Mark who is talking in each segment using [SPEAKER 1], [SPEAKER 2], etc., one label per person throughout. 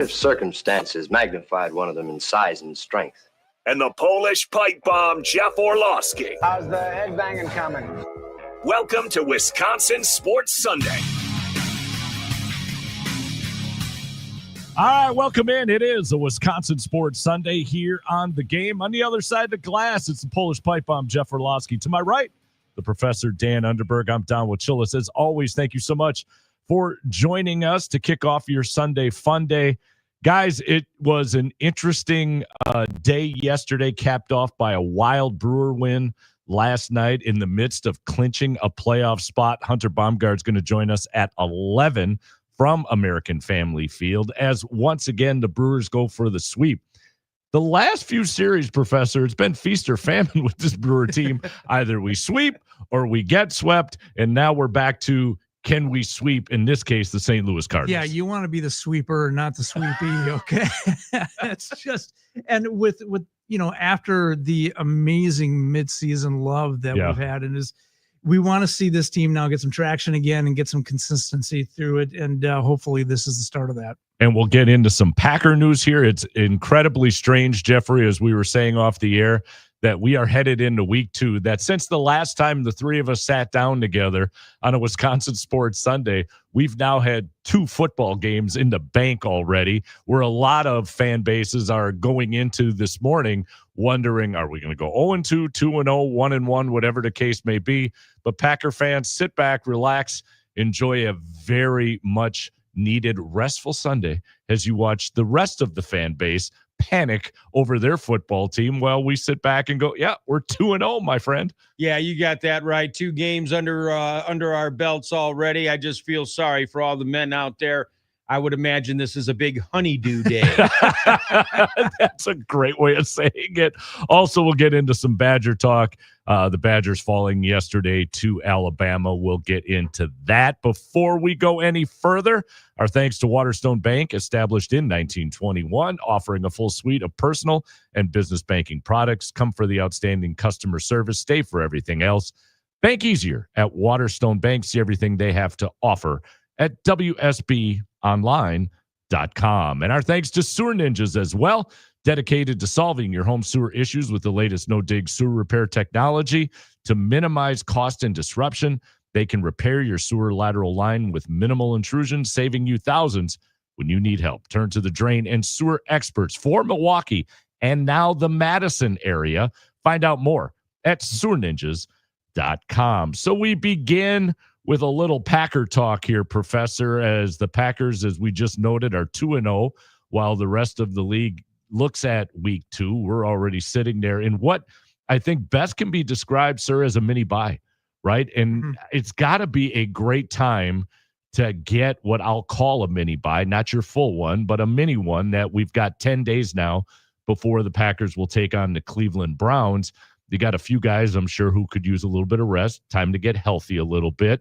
[SPEAKER 1] If circumstances magnified one of them in size and strength.
[SPEAKER 2] And the Polish pipe bomb, Jeff Orlowski.
[SPEAKER 3] How's the headbanging coming?
[SPEAKER 2] Welcome to Wisconsin Sports Sunday.
[SPEAKER 4] All right, welcome in. It is a Wisconsin Sports Sunday here on The Game. On the other side of the glass, it's the Polish pipe bomb, Jeff Orlowski. To my right, the Professor Dan Underberg. I'm Don Wachillis. As always, thank you so much for joining us to kick off your Sunday fun day. Guys, it was an interesting day yesterday, capped off by a wild Brewer win last night in the midst of clinching a playoff spot. Hunter Baumgart's going to join us at 11 from American Family Field as once again the Brewers go for the sweep. The last few series, Professor, it's been feast or famine with this Brewer team. Either we sweep or we get swept, and now we're back to can we sweep, in this case, the St. Louis Cardinals.
[SPEAKER 5] Yeah, you want to be the sweeper, not the sweepy, okay? It's just, and with after the amazing midseason love that we've had, and we want to see this team now get some traction again and get some consistency through it, and hopefully this is the start of that. And
[SPEAKER 4] we'll get into some Packer news here. It's incredibly strange, Jeffrey, as we were saying off the air, that we are headed into week 2, that since the last time the three of us sat down together on a Wisconsin Sports Sunday, we've now had 2 football games in the bank already, where a lot of fan bases are going into this morning wondering, are we going to go 0-2, 2-0, 1-1, whatever the case may be. But Packer fans, sit back, relax, enjoy a very much needed restful Sunday as you watch the rest of the fan base panic over their football team while we sit back and go, yeah, we're 2-0, my friend.
[SPEAKER 6] Yeah, you got that right. 2 games under our belts already. I just feel sorry for all the men out there. I would imagine this is a big honeydew day.
[SPEAKER 4] That's a great way of saying it. Also, we'll get into some Badger talk. The Badgers falling yesterday to Alabama. We'll get into that. Before we go any further, our thanks to Waterstone Bank, established in 1921, offering a full suite of personal and business banking products. Come for the outstanding customer service. Stay for everything else. Bank easier at Waterstone Bank. See everything they have to offer at WSBOnline.com. And our thanks to Sewer Ninjas as well, dedicated to solving your home sewer issues with the latest no-dig sewer repair technology to minimize cost and disruption. They can repair your sewer lateral line with minimal intrusion, saving you thousands when you need help. Turn to the drain and sewer experts for Milwaukee and now the Madison area. Find out more at sewerninjas.com. So we begin with a little Packer talk here, Professor, as the Packers, as we just noted, are 2-0, while the rest of the league looks at week 2. We're already sitting there in what I think best can be described, sir, as a mini bye, right? And it's got to be a great time to get what I'll call a mini bye, not your full one, but a mini one, that we've got 10 days now before the Packers will take on the Cleveland Browns. You got a few guys, I'm sure, who could use a little bit of rest, time to get healthy a little bit,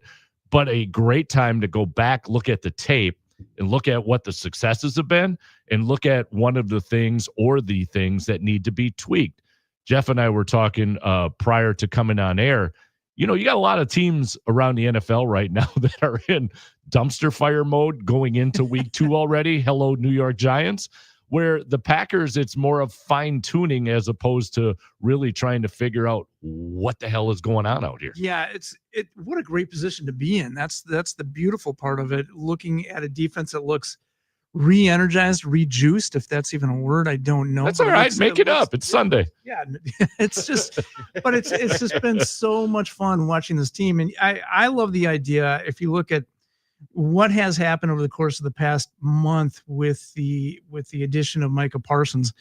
[SPEAKER 4] but a great time to go back, look at the tape, and look at what the successes have been, and look at one of the things or the things that need to be tweaked. Jeff and I were talking prior to coming on air. You know, you got a lot of teams around the NFL right now that are in dumpster fire mode going into week 2 already. Hello, New York Giants. Where the Packers, it's more of fine-tuning as opposed to really trying to figure out what the hell is going on out here.
[SPEAKER 5] Yeah, what a great position to be in. That's the beautiful part of it, looking at a defense that looks re-energized, rejuiced, if that's even a word. I don't know.
[SPEAKER 4] That's all right. Make it up. It's Sunday.
[SPEAKER 5] Yeah, it's just been so much fun watching this team. And I love the idea, if you look at what has happened over the course of the past month with the addition of Micah Parsons.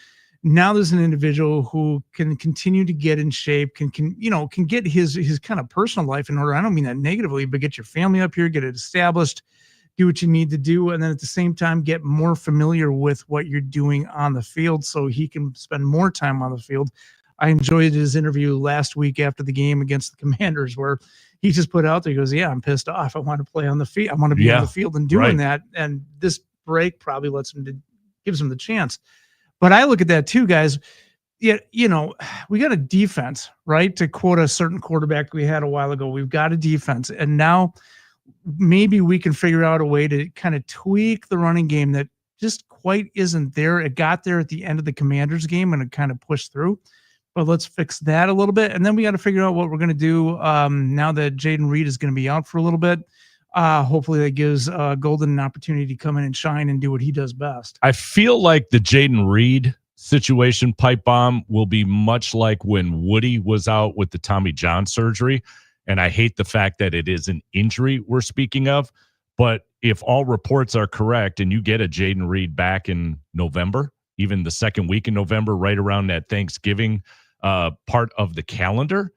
[SPEAKER 5] Now there's an individual who can continue to get in shape, can get his kind of personal life in order. I don't mean that negatively, but get your family up here, get it established, do what you need to do, and then at the same time get more familiar with what you're doing on the field so he can spend more time on the field. I enjoyed his interview last week after the game against the Commanders, where he just put out there, he goes, yeah, I'm pissed off. I want to play on the field. I want to be on the field and doing that. And this break probably gives him the chance. But I look at that too, guys. Yeah, we got a defense, right? To quote a certain quarterback we had a while ago, we've got a defense. And now maybe we can figure out a way to kind of tweak the running game that just quite isn't there. It got there at the end of the Commanders game and it kind of pushed through. But let's fix that a little bit. And then we got to figure out what we're going to do now that Jaden Reed is going to be out for a little bit. Hopefully that gives Golden an opportunity to come in and shine and do what he does best.
[SPEAKER 4] I feel like the Jaden Reed situation, pipe bomb, will be much like when Woody was out with the Tommy John surgery. And I hate the fact that it is an injury we're speaking of. But if all reports are correct and you get a Jaden Reed back in November, even the second week in November, right around that Thanksgiving part of the calendar,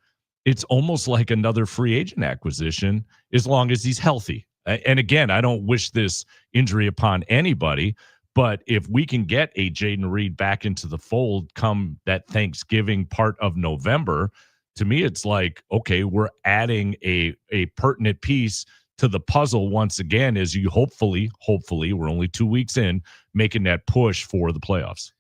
[SPEAKER 4] it's almost like another free agent acquisition as long as he's healthy. And again, I don't wish this injury upon anybody, but if we can get a Jaden Reed back into the fold come that Thanksgiving part of November, to me, it's like, okay, we're adding a pertinent piece to the puzzle once again, as you hopefully, we're only 2 weeks in, making that push for the playoffs.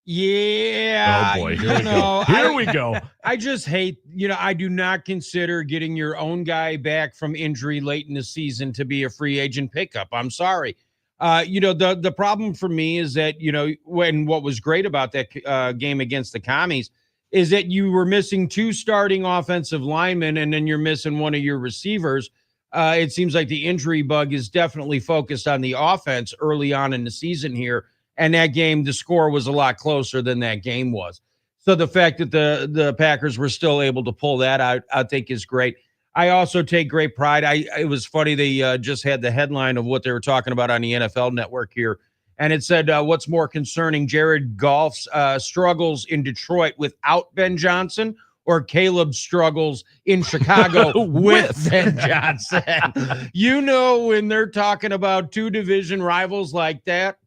[SPEAKER 6] Yeah.
[SPEAKER 4] Oh boy. Here we go.
[SPEAKER 6] I just hate, I do not consider getting your own guy back from injury late in the season to be a free agent pickup. I'm sorry. The problem for me is that, when what was great about that game against the Commies is that you were missing 2 starting offensive linemen and then you're missing one of your receivers. It seems like the injury bug is definitely focused on the offense early on in the season here. And that game, the score was a lot closer than that game was. So the fact that the Packers were still able to pull that out, I think is great. I also take great pride. It was funny. They just had the headline of what they were talking about on the NFL Network here. And it said, what's more concerning, Jared Goff's struggles in Detroit without Ben Johnson, or Caleb's struggles in Chicago with Ben Johnson? When they're talking about 2 division rivals like that,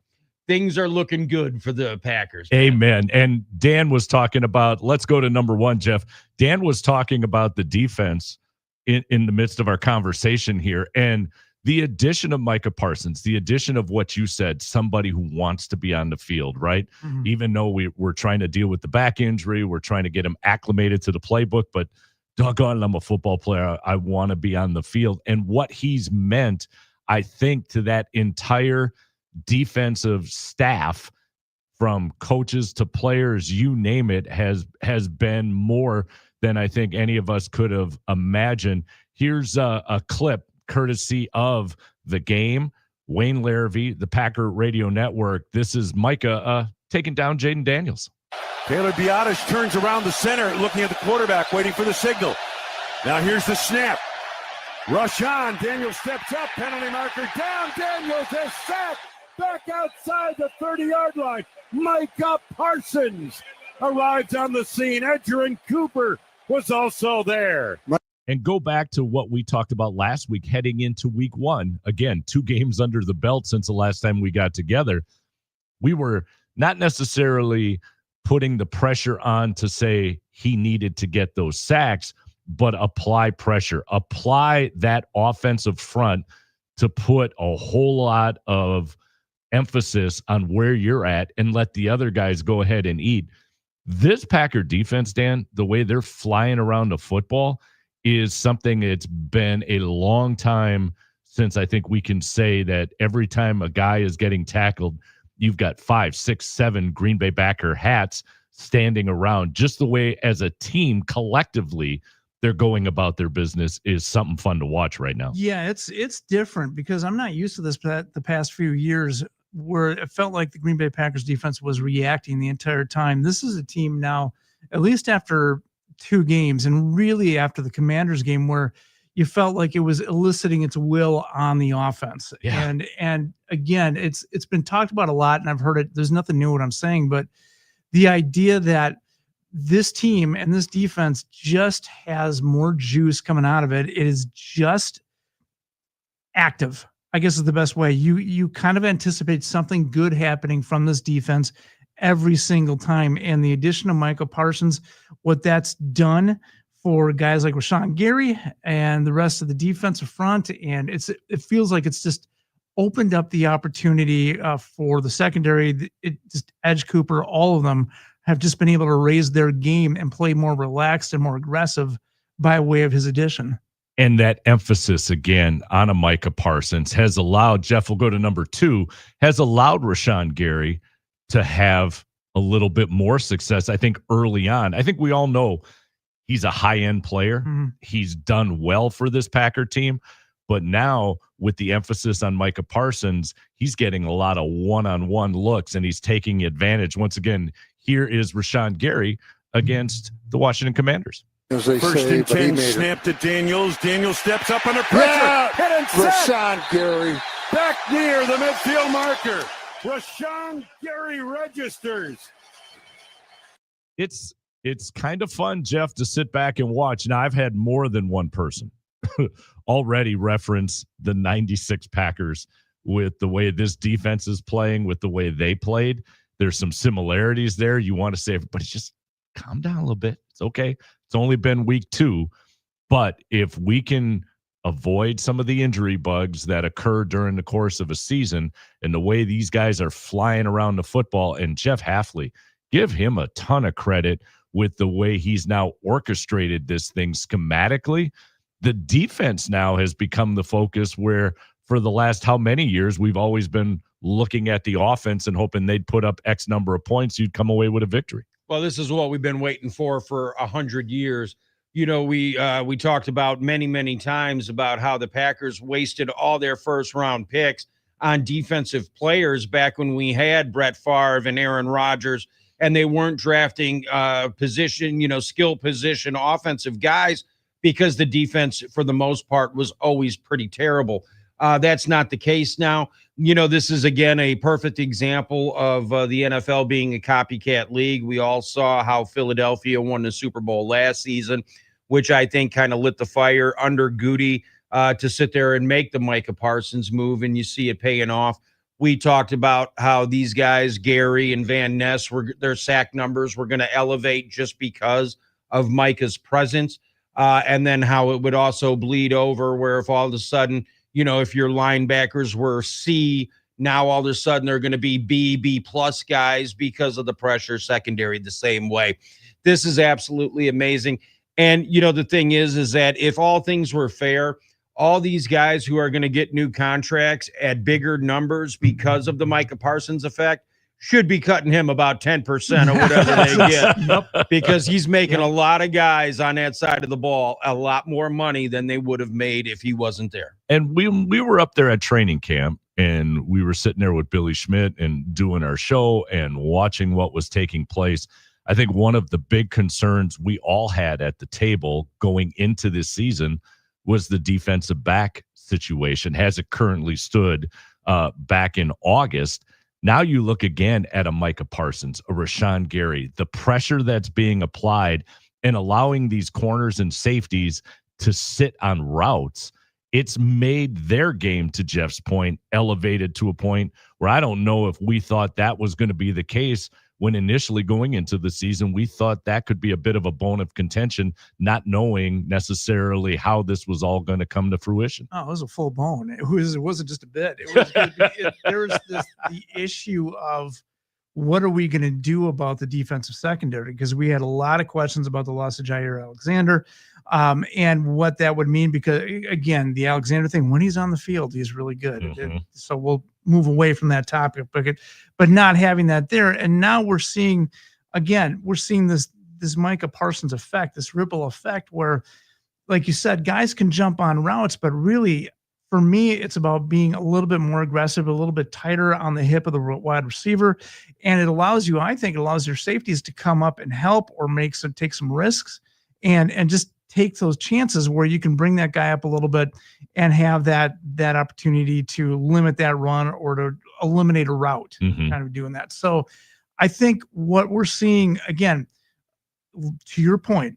[SPEAKER 6] things are looking good for the Packers.
[SPEAKER 4] Amen. And Dan was talking about, let's go to number 1, Jeff. Dan was talking about the defense in the midst of our conversation here. And the addition of Micah Parsons, the addition of what you said, somebody who wants to be on the field, right? Mm-hmm. Even though we're trying to deal with the back injury, we're trying to get him acclimated to the playbook, but doggone, I'm a football player. I want to be on the field. And what he's meant, I think, to that entire defensive staff, from coaches to players, you name it, has been more than I think any of us could have imagined. Here's a clip courtesy of The Game, Wayne Larrivee, the Packer Radio Network. This is Micah taking down Jaden Daniels.
[SPEAKER 7] Taylor Biotish turns around the center, looking at the quarterback, waiting for the signal. Now here's the snap. Rush on. Daniels steps up. Penalty marker down. Daniels is sacked. Back outside the 30-yard line. Micah Parsons arrives on the scene. Edgerrin Cooper was also there.
[SPEAKER 4] And go back to what we talked about last week heading into week 1. Again, 2 games under the belt since the last time we got together. We were not necessarily putting the pressure on to say he needed to get those sacks, but apply pressure. Apply that offensive front to put a whole lot of emphasis on where you're at and let the other guys go ahead and eat. This Packer defense, Dan, the way they're flying around the football is something it's been a long time since I think we can say that every time a guy is getting tackled, you've got 5, 6, 7 Green Bay Packer hats standing around. Just the way as a team collectively they're going about their business is something fun to watch right now.
[SPEAKER 5] Yeah, it's different because I'm not used to this the past few years where it felt like the Green Bay Packers defense was reacting the entire time. This is a team now, at least after 2 games and really after the Commanders game, where you felt like it was eliciting its will on the offense. Yeah. And again, it's been talked about a lot, and I've heard it. There's nothing new what I'm saying, but the idea that this team and this defense just has more juice coming out of it. It is just active, I guess is the best way. You kind of anticipate something good happening from this defense every single time. And the addition of Micah Parsons, what that's done for guys like Rashawn Gary and the rest of the defensive front, and it feels like it's just opened up the opportunity for the secondary. It just Edge Cooper, all of them have just been able to raise their game and play more relaxed and more aggressive by way of his addition.
[SPEAKER 4] And that emphasis again on a Micah Parsons has allowed, Jeff will go to number 2, has allowed Rashawn Gary to have a little bit more success, I think, early on. I think we all know he's a high-end player.
[SPEAKER 5] Mm-hmm.
[SPEAKER 4] He's done well for this Packer team. But now with the emphasis on Micah Parsons, he's getting a lot of one-on-one looks, and he's taking advantage. Once again, here is Rashawn Gary against the Washington Commanders.
[SPEAKER 7] First and 10, snap to Daniels. Daniels steps up under pressure. Hit and set.
[SPEAKER 8] Rashawn Gary.
[SPEAKER 7] Back near the midfield marker. Rashawn Gary registers.
[SPEAKER 4] It's kind of fun, Jeff, to sit back and watch. Now, I've had more than one person already reference the 96 Packers with the way this defense is playing, with the way they played. There's some similarities there. You want to say, everybody just calm down a little bit. It's okay. It's only been week 2. But if we can avoid some of the injury bugs that occur during the course of a season and the way these guys are flying around the football, and Jeff Hafley, give him a ton of credit with the way he's now orchestrated this thing schematically. The defense now has become the focus, where for the last how many years we've always been looking at the offense and hoping they'd put up X number of points, you'd come away with a victory.
[SPEAKER 6] Well, this is what we've been waiting for 100 years. You know, we talked about many times about how the Packers wasted all their first-round picks on defensive players back when we had Brett Favre and Aaron Rodgers, and they weren't drafting skill position offensive guys because the defense, for the most part, was always pretty terrible. That's not the case now. You know, this is, again, a perfect example of the NFL being a copycat league. We all saw how Philadelphia won the Super Bowl last season, which I think kind of lit the fire under Goody to sit there and make the Micah Parsons move, and you see it paying off. We talked about how these guys, Gary and Van Ness, their sack numbers were going to elevate just because of Micah's presence, and then how it would also bleed over, where if all of a sudden, you know, if your linebackers were C, now all of a sudden they're going to be B plus guys because of the pressure secondary the same way. This is absolutely amazing. And, you know, the thing is that if all things were fair, all these guys who are going to get new contracts at bigger numbers because of the Micah Parsons effect should be cutting him about 10% or whatever they get, because he's making a lot of guys on that side of the ball a lot more money than they would have made if he wasn't there.
[SPEAKER 4] And we were up there at training camp, and we were sitting there with Billy Schmidt and doing our show and watching what was taking place. I think one of the big concerns we all had at the table going into this season was the defensive back situation, as it currently stood back in August. Now you look again at a Micah Parsons, a Rashawn Gary, the pressure that's being applied and allowing these corners and safeties to sit on routes. It's made their game, to Jeff's point, elevated to a point where I don't know if we thought that was going to be the case when initially going into the season. We thought that could be a bit of a bone of contention, not knowing necessarily how this was all going to come to fruition.
[SPEAKER 5] Oh, it was a full bone. It wasn't just a bit. There was the issue of what are we going to do about the defensive secondary? Because we had a lot of questions about the loss of Jair Alexander and what that would mean. Because, again, the Alexander thing, when he's on the field, he's really good.
[SPEAKER 4] Mm-hmm.
[SPEAKER 5] So we'll move away from that topic, but not having that there. And now we're seeing this Micah Parsons effect, this ripple effect where, like you said, guys can jump on routes, but really, for me, it's about being a little bit more aggressive, a little bit tighter on the hip of the wide receiver. And it allows you, I think it allows your safeties to come up and help or take some risks and just take those chances where you can bring that guy up a little bit and have that opportunity to limit that run or to eliminate a route, kind of doing that. So I think what we're seeing, again, to your point,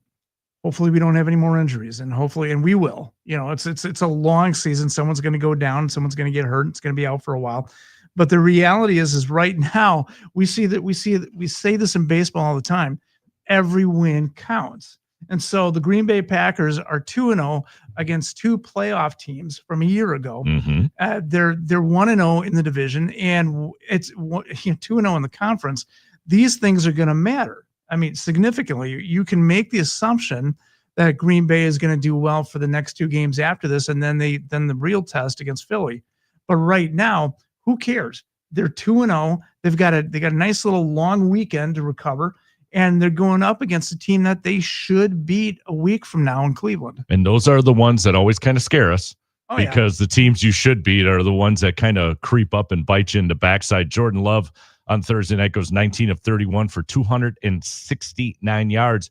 [SPEAKER 5] hopefully we don't have any more injuries, and we will. You know, it's a long season. Someone's going to go down, someone's going to get hurt, it's going to be out for a while. But the reality is right now we say this in baseball all the time, every win counts. And so the Green Bay Packers are 2-0 against 2 playoff teams from a year ago. They're 1-0 in the division, and it's 2-0 in the conference. These things are going to matter. I mean, significantly. You can make the assumption that Green Bay is going to do well for the next 2 games after this, and then the real test against Philly. But right now, who cares? They're 2-0. They got a nice little long weekend to recover, and they're going up against a team that they should beat a week from now in Cleveland.
[SPEAKER 4] And those are the ones that always kind of scare us. Because the teams you should beat are the ones that kind of creep up and bite you in the backside. Jordan Love on Thursday night goes 19 of 31 for 269 yards.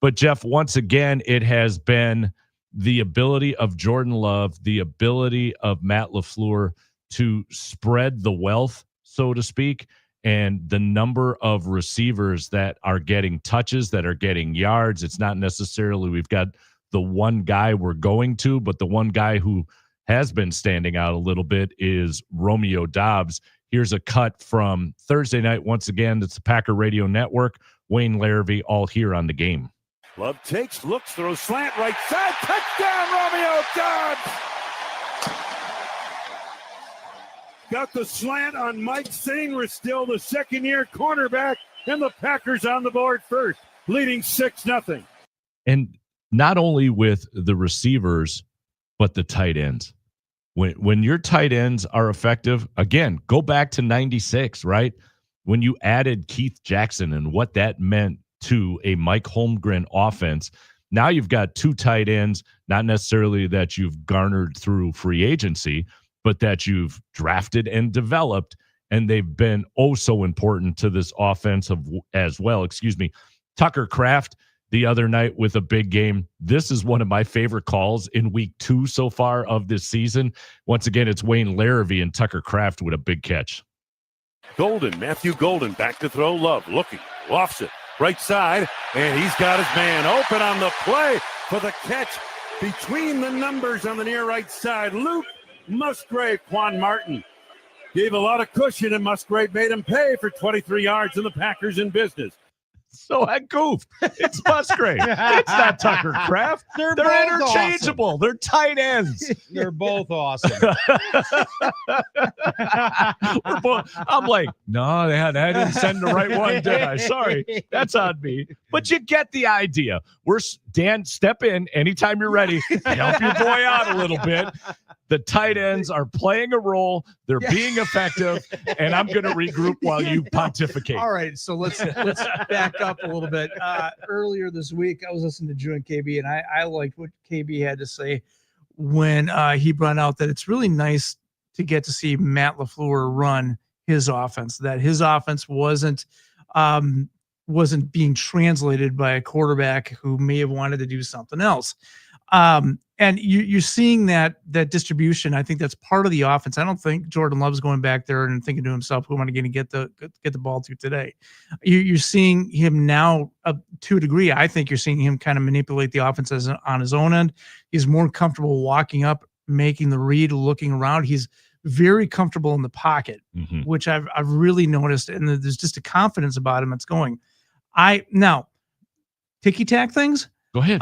[SPEAKER 4] But, Jeff, once again, it has been the ability of Jordan Love, the ability of Matt LaFleur to spread the wealth, so to speak, and the number of receivers that are getting touches, that are getting yards. It's not necessarily we've got the one guy we're going to, but the one guy who has been standing out a little bit is Romeo Doubs. Here's a cut from Thursday night. Once again, it's the Packer Radio Network. Wayne Larrivee all here on the game.
[SPEAKER 7] Love takes, looks, throws slant right side. Touchdown, Romeo Doubs! Got the slant on Mike Sainristil, still the second-year cornerback, and the Packers on the board first, leading 6-0.
[SPEAKER 4] And not only with the receivers, but the tight ends. When your tight ends are effective, again, go back to 96, right? When you added Keith Jackson and what that meant to a Mike Holmgren offense, now you've got 2 tight ends, not necessarily that you've garnered through free agency, but that you've drafted and developed, and they've been so important to this offense as well. Tucker Kraft the other night with a big game. This is one of my favorite calls in week 2 so far of this season. Once again, it's Wayne Larrivee and Tucker Kraft with a big catch.
[SPEAKER 7] Matthew Golden back to throw. Love looking, lofts it right side, and he's got his man open on the play for the catch between the numbers on the near right side. Luke Musgrave. Quan Martin gave a lot of cushion, and Musgrave made him pay for 23 yards, and the Packers in business.
[SPEAKER 4] So I goofed. It's Musgrave. It's not Tucker Kraft. They're interchangeable.
[SPEAKER 6] Awesome.
[SPEAKER 4] They're tight ends.
[SPEAKER 6] They're both awesome.
[SPEAKER 4] I'm like, no, I didn't send the right one, did I? Sorry. That's on me. But you get the idea. Dan, step in anytime you're ready. Help your boy out a little bit. The tight ends are playing a role. They're being effective, and I'm going to regroup while you pontificate.
[SPEAKER 5] All right, so let's back up a little bit. Earlier this week, I was listening to Drew and KB, and I liked what KB had to say when he brought out that it's really nice to get to see Matt LaFleur run his offense, that his offense wasn't being translated by a quarterback who may have wanted to do something else. And you're seeing that distribution. I think that's part of the offense. I don't think Jordan Love's going back there and thinking to himself, who am I going to get the ball to today? You're seeing him now to a degree. I think you're seeing him kind of manipulate the offense on his own end. He's more comfortable walking up, making the read, looking around. He's very comfortable in the pocket, which I've really noticed. And there's just a confidence about him that's going. Now, ticky-tack things.
[SPEAKER 4] Go ahead.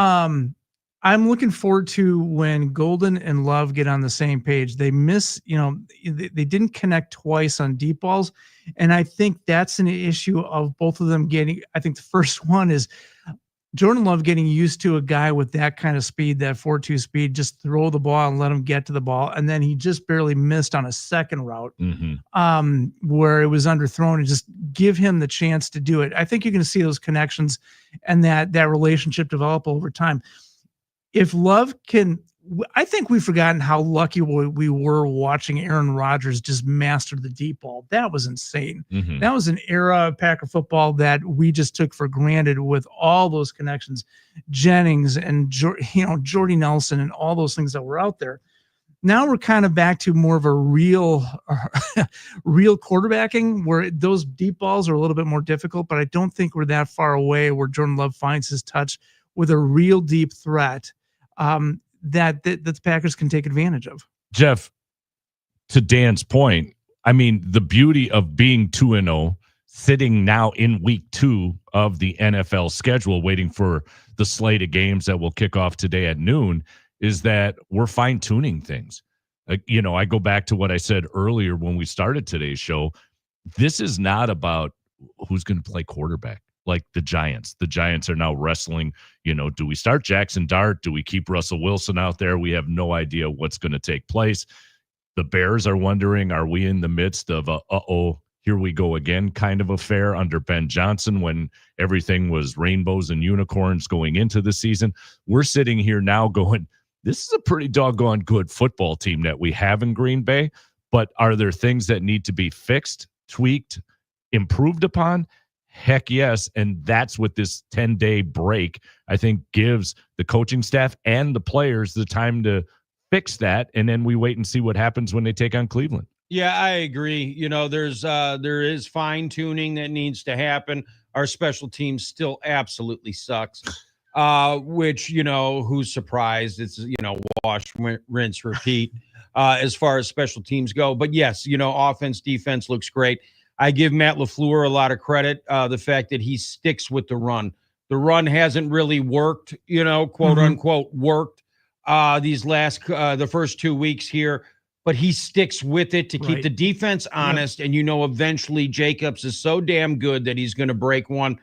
[SPEAKER 5] I'm looking forward to when Golden and Love get on the same page. They they didn't connect twice on deep balls. And I think that's an issue of both of them getting, I think the first one is Jordan Love getting used to a guy with that kind of speed, that 4.2 speed, just throw the ball and let him get to the ball. And then he just barely missed on a second route where it was underthrown, and just give him the chance to do it. I think you're going to see those connections and that relationship develop over time. If Love can, I think we've forgotten how lucky we were watching Aaron Rodgers just master the deep ball. That was insane. That was an era of Packer football that we just took for granted with all those connections, Jennings and Jordy Nelson and all those things that were out there. Now we're kind of back to more of a real quarterbacking where those deep balls are a little bit more difficult, but I don't think we're that far away where Jordan Love finds his touch with a real deep threat that the Packers can take advantage of.
[SPEAKER 4] Jeff, to Dan's point, I mean, the beauty of being 2-0, sitting now in week 2 of the NFL schedule, waiting for the slate of games that will kick off today at noon, is that we're fine-tuning things. I go back to what I said earlier when we started today's show. This is not about who's going to play quarterback. like the Giants. The Giants are now wrestling, do we start Jackson Dart? Do we keep Russell Wilson out there? We have no idea what's going to take place. The Bears are wondering, are we in the midst of here we go again kind of affair under Ben Johnson when everything was rainbows and unicorns going into the season? We're sitting here now going, this is a pretty doggone good football team that we have in Green Bay, but are there things that need to be fixed, tweaked, improved upon? Heck yes. And that's what this 10-day break, I think, gives the coaching staff and the players the time to fix that. And then we wait and see what happens when they take on Cleveland.
[SPEAKER 6] Yeah, I agree. There is fine tuning that needs to happen. Our special teams still absolutely sucks. Which, who's surprised? It's, wash, rinse, repeat as far as special teams go. But yes, offense, defense looks great. I give Matt LaFleur a lot of credit. The fact that he sticks with the run. The run hasn't really worked, quote unquote worked the first 2 weeks here, but he sticks with it to keep the defense honest. Yep. And, eventually Jacobs is so damn good that he's going to break one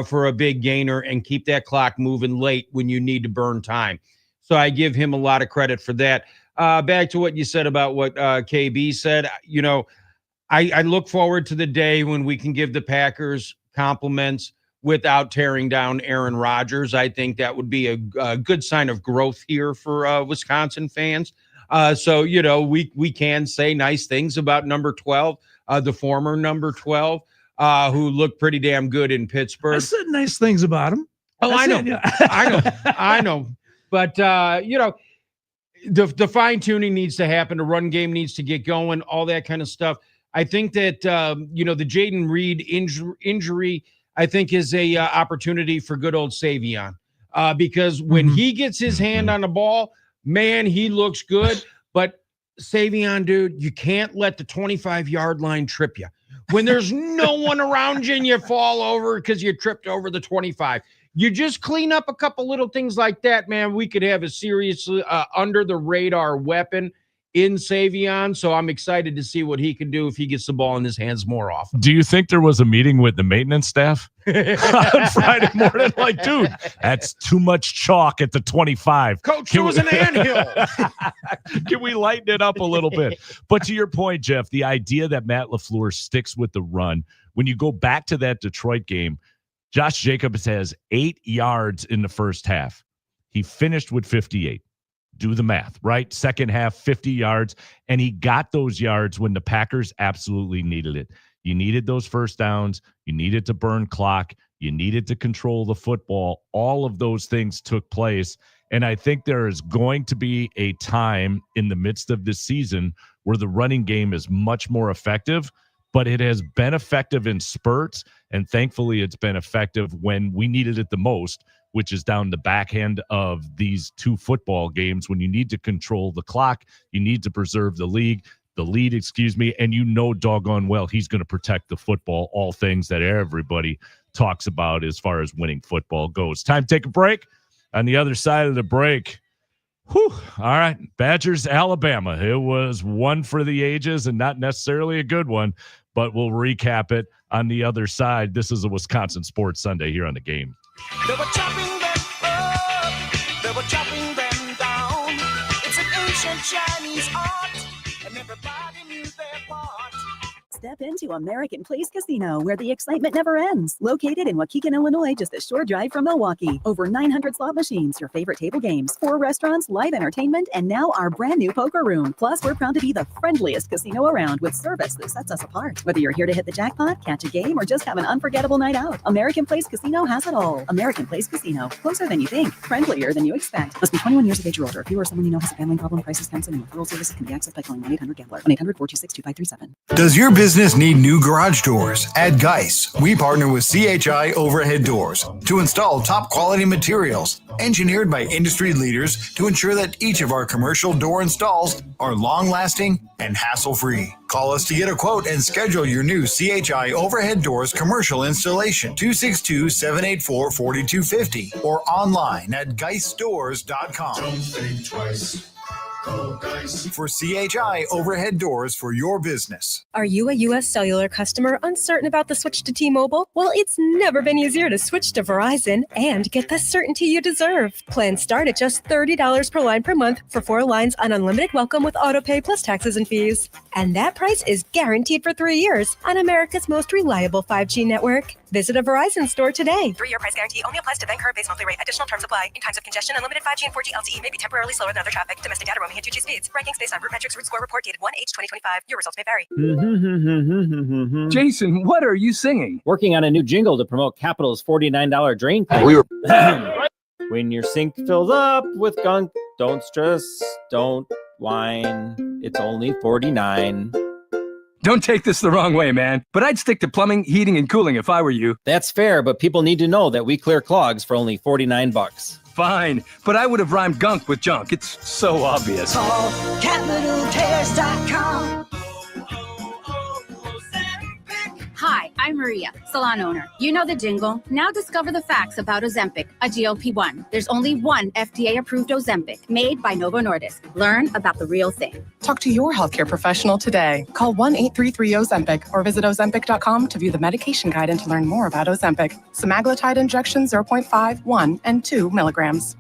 [SPEAKER 6] for a big gainer and keep that clock moving late when you need to burn time. So I give him a lot of credit for that. Back to what you said about what KB said, I look forward to the day when we can give the Packers compliments without tearing down Aaron Rodgers. I think that would be a good sign of growth here for Wisconsin fans. So, we can say nice things about number 12, the former number 12, who looked pretty damn good in Pittsburgh. I
[SPEAKER 5] said nice things about him.
[SPEAKER 6] Oh, I know. I know. But, the fine tuning needs to happen. The run game needs to get going, all that kind of stuff. I think that, the Jaden Reed injury, I think, is a opportunity for good old Savion. Because when he gets his hand on the ball, man, he looks good. But Savion, dude, you can't let the 25-yard line trip you. When there's no one around you and you fall over because you tripped over the 25. You just clean up a couple little things like that, man. We could have a serious under-the-radar weapon in Savion, so I'm excited to see what he can do if he gets the ball in his hands more often.
[SPEAKER 4] Do you think there was a meeting with the maintenance staff on Friday morning? Like, dude, that's too much chalk at the 25.
[SPEAKER 6] Coach, there was an anthill.
[SPEAKER 4] Can we lighten it up a little bit? But to your point, Jeff, the idea that Matt LaFleur sticks with the run, when you go back to that Detroit game, Josh Jacobs has 8 yards in the first half. He finished with 58. Do the math, right? Second half, 50 yards. And he got those yards when the Packers absolutely needed it. You needed those first downs. You needed to burn clock. You needed to control the football. All of those things took place. And I think there is going to be a time in the midst of this season where the running game is much more effective, but it has been effective in spurts. And thankfully, it's been effective when we needed it the most, which is down the back end of these two football games when you need to control the clock, you need to preserve the lead, and doggone well he's going to protect the football, all things that everybody talks about as far as winning football goes. Time to take a break. On the other side of the break, all right, Badgers, Alabama. It was one for the ages and not necessarily a good one, but we'll recap it on the other side. This is a Wisconsin Sports Sunday here on The Game.
[SPEAKER 8] They were chopping them up, they were chopping them down. It's an ancient Chinese art, and everybody knew their part.
[SPEAKER 9] Step into American Place Casino, where the excitement never ends. Located in Waukegan, Illinois, just a short drive from Milwaukee. Over 900 slot machines, your favorite table games, 4 restaurants, live entertainment, and now our brand new poker room. Plus, we're proud to be the friendliest casino around with service that sets us apart. Whether you're here to hit the jackpot, catch a game, or just have an unforgettable night out, American Place Casino has it all. American Place Casino. Closer than you think. Friendlier than you expect. Must be 21 years of age or older. If you or someone you know has a gambling problem, crisis counseling, and referral services can be accessed by calling 1-800-GAMBLER. 1-800-426-2537.
[SPEAKER 10] Does your business need new garage doors? At Geis, we partner with CHI Overhead Doors to install top quality materials engineered by industry leaders to ensure that each of our commercial door installs are long-lasting and hassle-free. Call us to get a quote and schedule your new CHI Overhead Doors commercial installation. 262-784-4250 or online at geisdoors.com.
[SPEAKER 11] Don't think twice.
[SPEAKER 10] For CHI overhead doors for your business.
[SPEAKER 11] Are you a U.S. Cellular customer uncertain about the switch to T-Mobile? Well, it's never been easier to switch to Verizon and get the certainty you deserve. Plans start at just $30 per line per month for 4 lines on unlimited welcome with autopay plus taxes and fees. And that price is guaranteed for 3 years on America's most reliable 5G network. Visit a Verizon store today.
[SPEAKER 12] 3-year price guarantee only applies to then current base monthly rate. Additional terms apply. In times of congestion, unlimited 5G and 4G LTE may be temporarily slower than other traffic. Domestic data roaming and 2G speeds. Rankings based on root metrics. Root score report dated 1H2025. Your results may vary.
[SPEAKER 13] Jason, what are you singing? Working on a new jingle to promote Capital's $49 drain pipe. When your sink fills up with gunk, don't stress, don't whine. It's only $49. Don't take this the wrong way, man, but I'd stick to plumbing, heating, and cooling if I were you. That's fair, but people need to know that we clear clogs for only $49. Fine, but I would have rhymed gunk with junk. It's so obvious.
[SPEAKER 8] Call CapitalTears.com.
[SPEAKER 14] Hi, I'm Maria, salon owner. You know the jingle. Now discover the facts about Ozempic, a GLP-1. There's only one FDA-approved Ozempic made by Novo Nordisk. Learn about the real thing.
[SPEAKER 15] Talk to your healthcare professional today. Call 1-833-OZEMPIC or visit Ozempic.com to view the medication guide and to learn more about Ozempic. Semaglutide injection 0.5, 1, and 2 milligrams.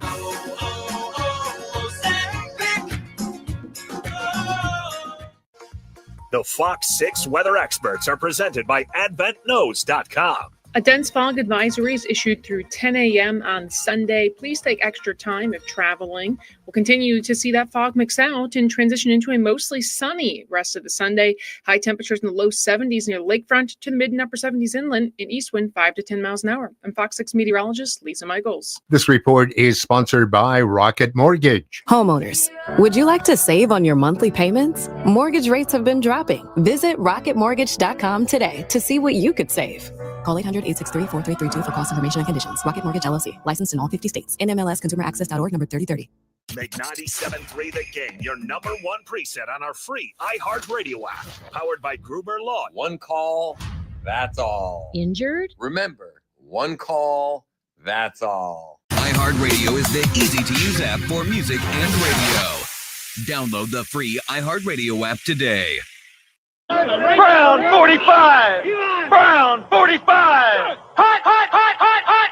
[SPEAKER 2] The Fox 6 weather experts are presented by AdventKnows.com.
[SPEAKER 16] A dense fog advisory is issued through 10 a.m. on Sunday. Please take extra time if traveling. We'll continue to see that fog mix out and transition into a mostly sunny rest of the Sunday. High temperatures in the low 70s near the lakefront to the mid and upper 70s inland, and east wind 5 to 10 miles an hour. I'm Fox 6 meteorologist Lisa Michaels.
[SPEAKER 17] This report is sponsored by Rocket Mortgage.
[SPEAKER 18] Homeowners, would you like to save on your monthly payments? Mortgage rates have been dropping. Visit rocketmortgage.com today to see what you could save. Call 800-863-4332 for cost information and conditions. Rocket Mortgage LLC. Licensed in all 50 states. NMLSConsumerAccess.org number 3030.
[SPEAKER 2] Make 97.3 The Game your number one preset on our free iHeartRadio app. Powered by Gruber Law.
[SPEAKER 19] One call, that's all.
[SPEAKER 20] Injured?
[SPEAKER 19] Remember, one call, that's all.
[SPEAKER 21] iHeartRadio is the easy-to-use app for music and radio. Download the free iHeartRadio app today.
[SPEAKER 8] Brown 45! Brown 45! Hot, hot, hot, hot, hot,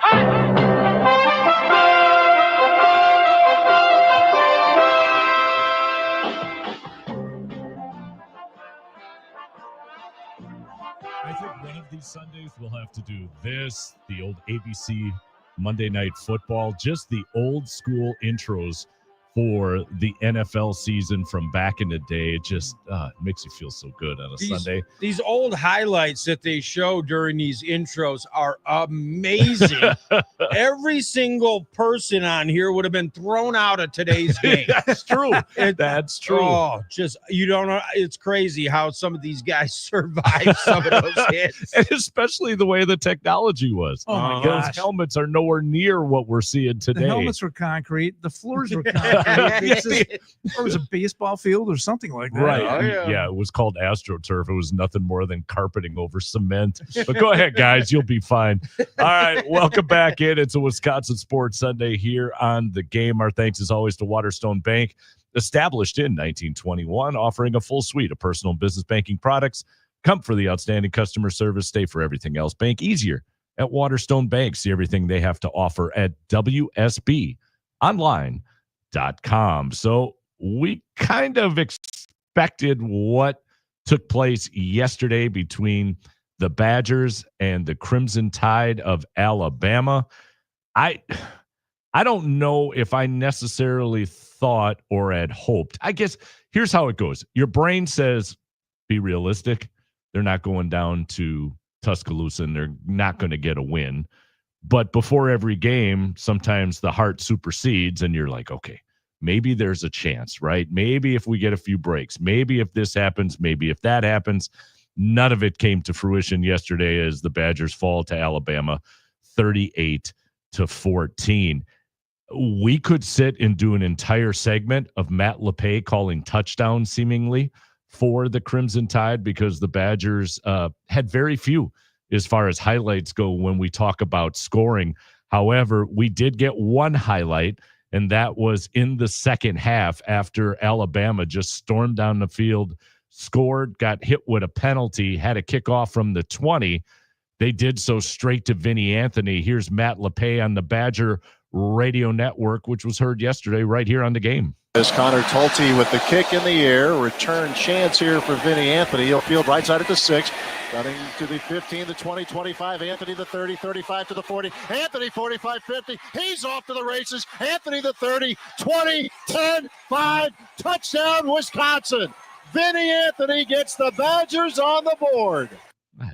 [SPEAKER 4] I think one of these Sundays we'll have to do this, the old ABC Monday Night Football, just the old school intros for the NFL season from back in the day. It just makes you feel so good on a Sunday.
[SPEAKER 6] These old highlights that they show during these intros are amazing. Every single person on here would have been thrown out of today's game.
[SPEAKER 4] That's true. That's true.
[SPEAKER 6] Oh, just, you don't know. It's crazy how some of these guys survive some of those hits.
[SPEAKER 4] And especially the way the technology was.
[SPEAKER 5] Oh, my
[SPEAKER 4] Those
[SPEAKER 5] gosh.
[SPEAKER 4] helmets are nowhere near what we're seeing today.
[SPEAKER 5] The helmets were concrete. The floors were concrete. It was a baseball field or something like that.
[SPEAKER 4] Right.
[SPEAKER 6] Oh,
[SPEAKER 4] yeah, it was called AstroTurf. It was nothing more than carpeting over cement. But go ahead, guys. You'll be fine. All right. Welcome back in. It's a Wisconsin Sports Sunday here on The Game. Our thanks, as always, to Waterstone Bank, established in 1921, offering a full suite of personal and business banking products. Come for the outstanding customer service. Stay for everything else. Bank easier at Waterstone Bank. See everything they have to offer at WSBonline.com. So we kind of expected what took place yesterday between the Badgers and the Crimson Tide of Alabama. I don't know if I necessarily thought or had hoped. I guess here's how it goes. Your brain says, be realistic. They're not going down to Tuscaloosa and they're not going to get a win. But before every game, sometimes the heart supersedes and you're like, okay, maybe there's a chance, right? Maybe if we get a few breaks, maybe if this happens, maybe if that happens. None of it came to fruition yesterday as the Badgers fall to Alabama 38-14. We could sit and do an entire segment of Matt LePay calling touchdowns seemingly for the Crimson Tide because the Badgers had very few as far as highlights go when we talk about scoring. However, we did get one highlight, and that was in the second half after Alabama just stormed down the field, scored, got hit with a penalty, had a kickoff from the 20. They did so straight to Vinny Anthony. Here's Matt LePay on the Badger Radio Network, which was heard yesterday right here on The Game.
[SPEAKER 20] As Connor Tulte with the kick in the air, return chance here for Vinny Anthony. He'll field right side at the 6, running to the 15, the 20, 25. Anthony the 30, 35 to the 40. Anthony 45, 50. He's off to the races. Anthony the 30, 20, 10, 5. Touchdown, Wisconsin. Vinny Anthony gets the Badgers on the board.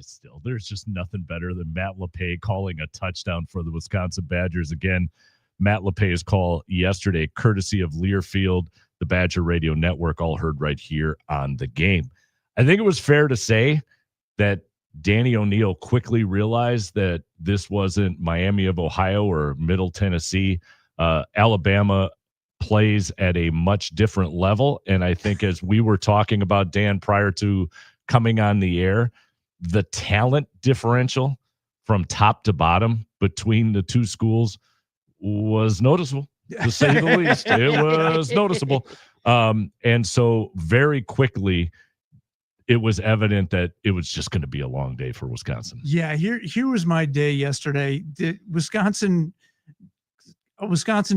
[SPEAKER 4] Still, there's just nothing better than Matt LePay calling a touchdown for the Wisconsin Badgers. Again, Matt LePay's call yesterday, courtesy of Learfield, the Badger Radio Network, all heard right here on The Game. I think it was fair to say that Danny O'Neil quickly realized that this wasn't Miami of Ohio or Middle Tennessee. Alabama plays at a much different level. And I think as we were talking about, Dan, prior to coming on the air, the talent differential from top to bottom between the two schools was noticeable, to say the least. It was noticeable. And so very quickly, it was evident that it was just going to be a long day for Wisconsin.
[SPEAKER 5] Yeah, here was my day yesterday. Wisconsin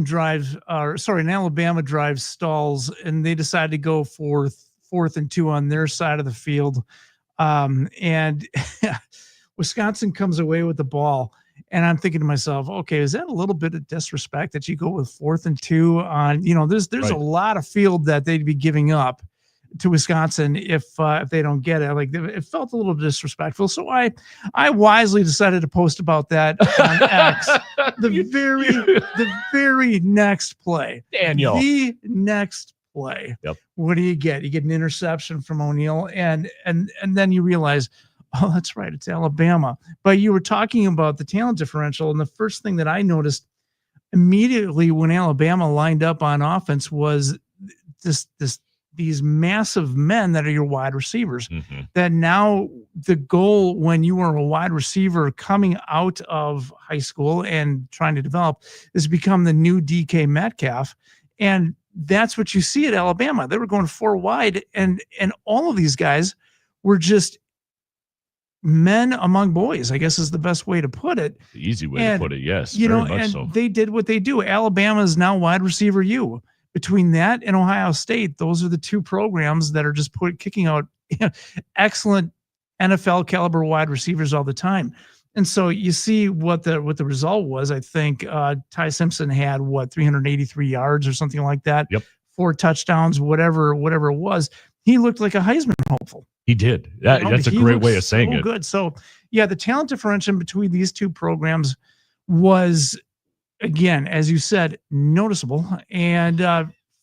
[SPEAKER 5] drives, and Alabama drives stalls, and they decided to go for 4th and 2 on their side of the field. And Wisconsin comes away with the ball. And I'm thinking to myself, okay, is that a little bit of disrespect that you go with 4th and 2 on, there's right. A lot of field that they'd be giving up to Wisconsin if they don't get it. Like, it felt a little disrespectful. So I wisely decided to post about that on X. The very next play.
[SPEAKER 4] Daniel.
[SPEAKER 5] The next play.
[SPEAKER 4] Yep.
[SPEAKER 5] What do you get? You get an interception from O'Neil, and then you realize, oh, that's right, it's Alabama. But you were talking about the talent differential, and the first thing that I noticed immediately when Alabama lined up on offense was these massive men that are your wide receivers.
[SPEAKER 4] Mm-hmm.
[SPEAKER 5] That now the goal when you were a wide receiver coming out of high school and trying to develop is become the new DK Metcalf. And that's what you see at Alabama. They were going 4 wide, and all of these guys were just men among boys, I guess is the best way to put it.
[SPEAKER 4] The easy way to put it, yes.
[SPEAKER 5] They did what they do. Alabama is now wide receiver U. Between that and Ohio State, those are the two programs that are just kicking out excellent NFL caliber wide receivers all the time. And so you see what the result was. I think Ty Simpson had 383 yards or something like that.
[SPEAKER 4] Yep.
[SPEAKER 5] 4 touchdowns, whatever it was. He looked like a Heisman hopeful.
[SPEAKER 4] He did. That's a great way of saying it.
[SPEAKER 5] Good. So yeah, the talent differential between these two programs was, again, as you said, noticeable. And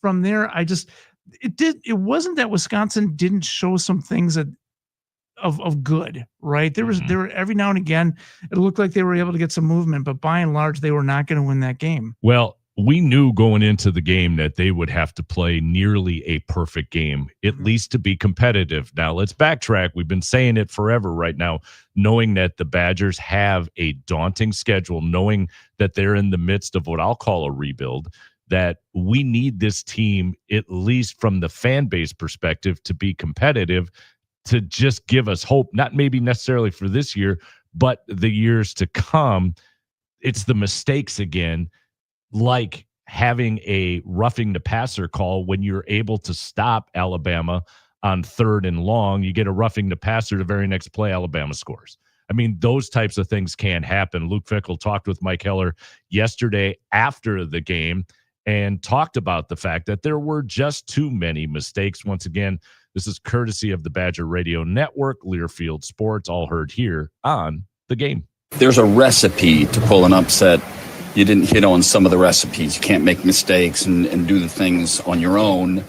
[SPEAKER 5] from there, it wasn't that Wisconsin didn't show some things of good, right? There were every now and again, it looked like they were able to get some movement, but by and large, they were not going to win that game.
[SPEAKER 4] Well, we knew going into the game that they would have to play nearly a perfect game, at least to be competitive. Now, let's backtrack. We've been saying it forever right now, knowing that the Badgers have a daunting schedule, knowing that they're in the midst of what I'll call a rebuild, that we need this team, at least from the fan base perspective, to be competitive, to just give us hope, not maybe necessarily for this year, but the years to come. It's the mistakes again, like having a roughing the passer call when you're able to stop Alabama on 3rd and long. You get a roughing the passer, the very next play, Alabama scores. I mean, those types of things can happen. Luke Fickell talked with Mike Heller yesterday after the game and talked about the fact that there were just too many mistakes. Once again, this is courtesy of the Badger Radio Network, Learfield Sports, all heard here on The Game.
[SPEAKER 22] There's a recipe to pull an upset. You didn't hit on some of the recipes. You can't make mistakes and do the things on your own.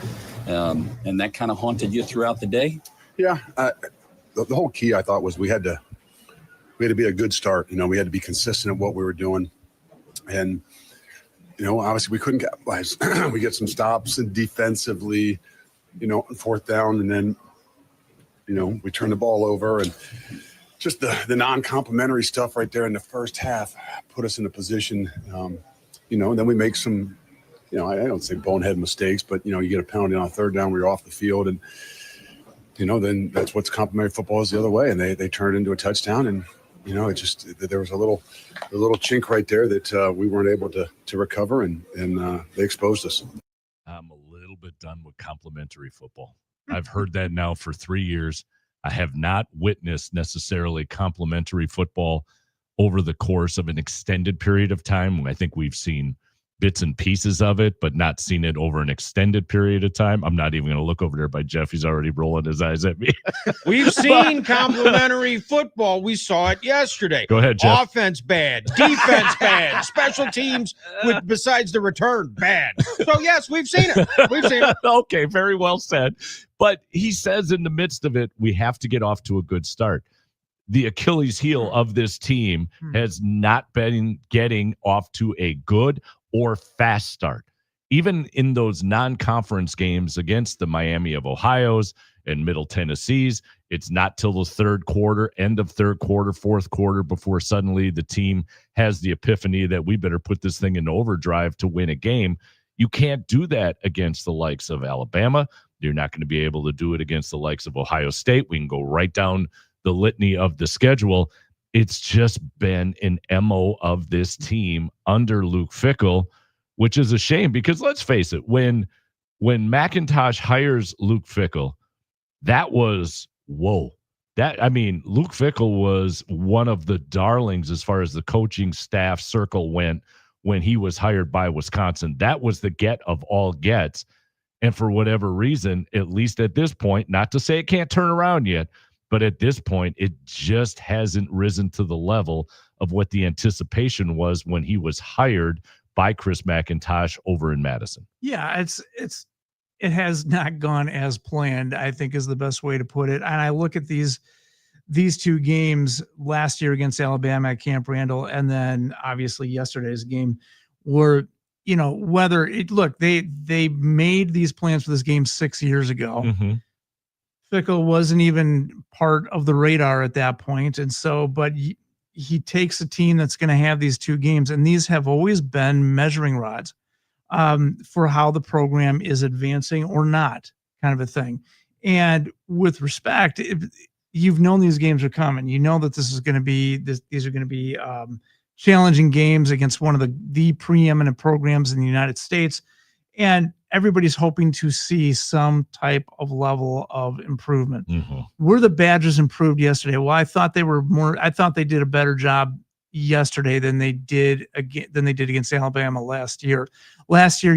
[SPEAKER 22] And that kind of haunted you throughout the day?
[SPEAKER 23] Yeah. The whole key, I thought, was we had to be a good start. We had to be consistent at what we were doing. And, obviously we couldn't capitalize. We get some stops and defensively, on 4th down, and then, we turn the ball over, and just the non-complimentary stuff right there in the first half put us in a position, and then we make some I don't say bonehead mistakes, but you get a penalty on a third down where you're off the field, and then that's what's complementary football is the other way, and they turn it into a touchdown, and it just there was a little chink right there that we weren't able to recover, and they exposed us.
[SPEAKER 4] I'm a little bit done with complimentary football. I've heard that now for 3 years. I have not witnessed necessarily complimentary football over the course of an extended period of time. I think we've seen bits and pieces of it, but not seen it over an extended period of time. I'm not even going to look over there by Jeff. He's already rolling his eyes at me.
[SPEAKER 6] We've seen complimentary football. We saw it yesterday.
[SPEAKER 4] Go ahead, Jeff.
[SPEAKER 6] Offense bad, defense bad, special teams besides the return bad. So yes, we've seen it. We've seen it.
[SPEAKER 4] Okay, very well said. But he says in the midst of it, we have to get off to a good start. The Achilles heel of this team has not been getting off to a good or fast start. Even in those non-conference games against the Miami of Ohio's and Middle Tennessee's, it's not till the third quarter, end of third quarter, fourth quarter, before suddenly the team has the epiphany that we better put this thing in overdrive to win a game. You can't do that against the likes of Alabama. You're not going to be able to do it against the likes of Ohio State. We can go right down the litany of the schedule. It's just been an MO of this team under Luke Fickell, which is a shame because let's face it, when McIntosh hires Luke Fickell, that was whoa. Luke Fickell was one of the darlings as far as the coaching staff circle went when he was hired by Wisconsin. That was the get of all gets. And for whatever reason, at least at this point, not to say it can't turn around yet, but at this point, it just hasn't risen to the level of what the anticipation was when he was hired by Chris McIntosh over in Madison.
[SPEAKER 5] Yeah, it has not gone as planned, I think is the best way to put it. And I look at these two games last year against Alabama at Camp Randall, and then obviously yesterday's game where, they made these plans for this game 6 years ago.
[SPEAKER 4] Mm-hmm.
[SPEAKER 5] Fickell wasn't even part of the radar at that point. And so, but he takes a team that's going to have these two games, and these have always been measuring rods for how the program is advancing or not, kind of a thing. And with respect, you've known these games are coming. You know that these are going to be challenging games against one of the preeminent programs in the United States. And everybody's hoping to see some type of level of improvement.
[SPEAKER 4] Mm-hmm.
[SPEAKER 5] Were the Badgers improved yesterday? Well, I thought they did a better job yesterday than they did against Alabama last year. Last year,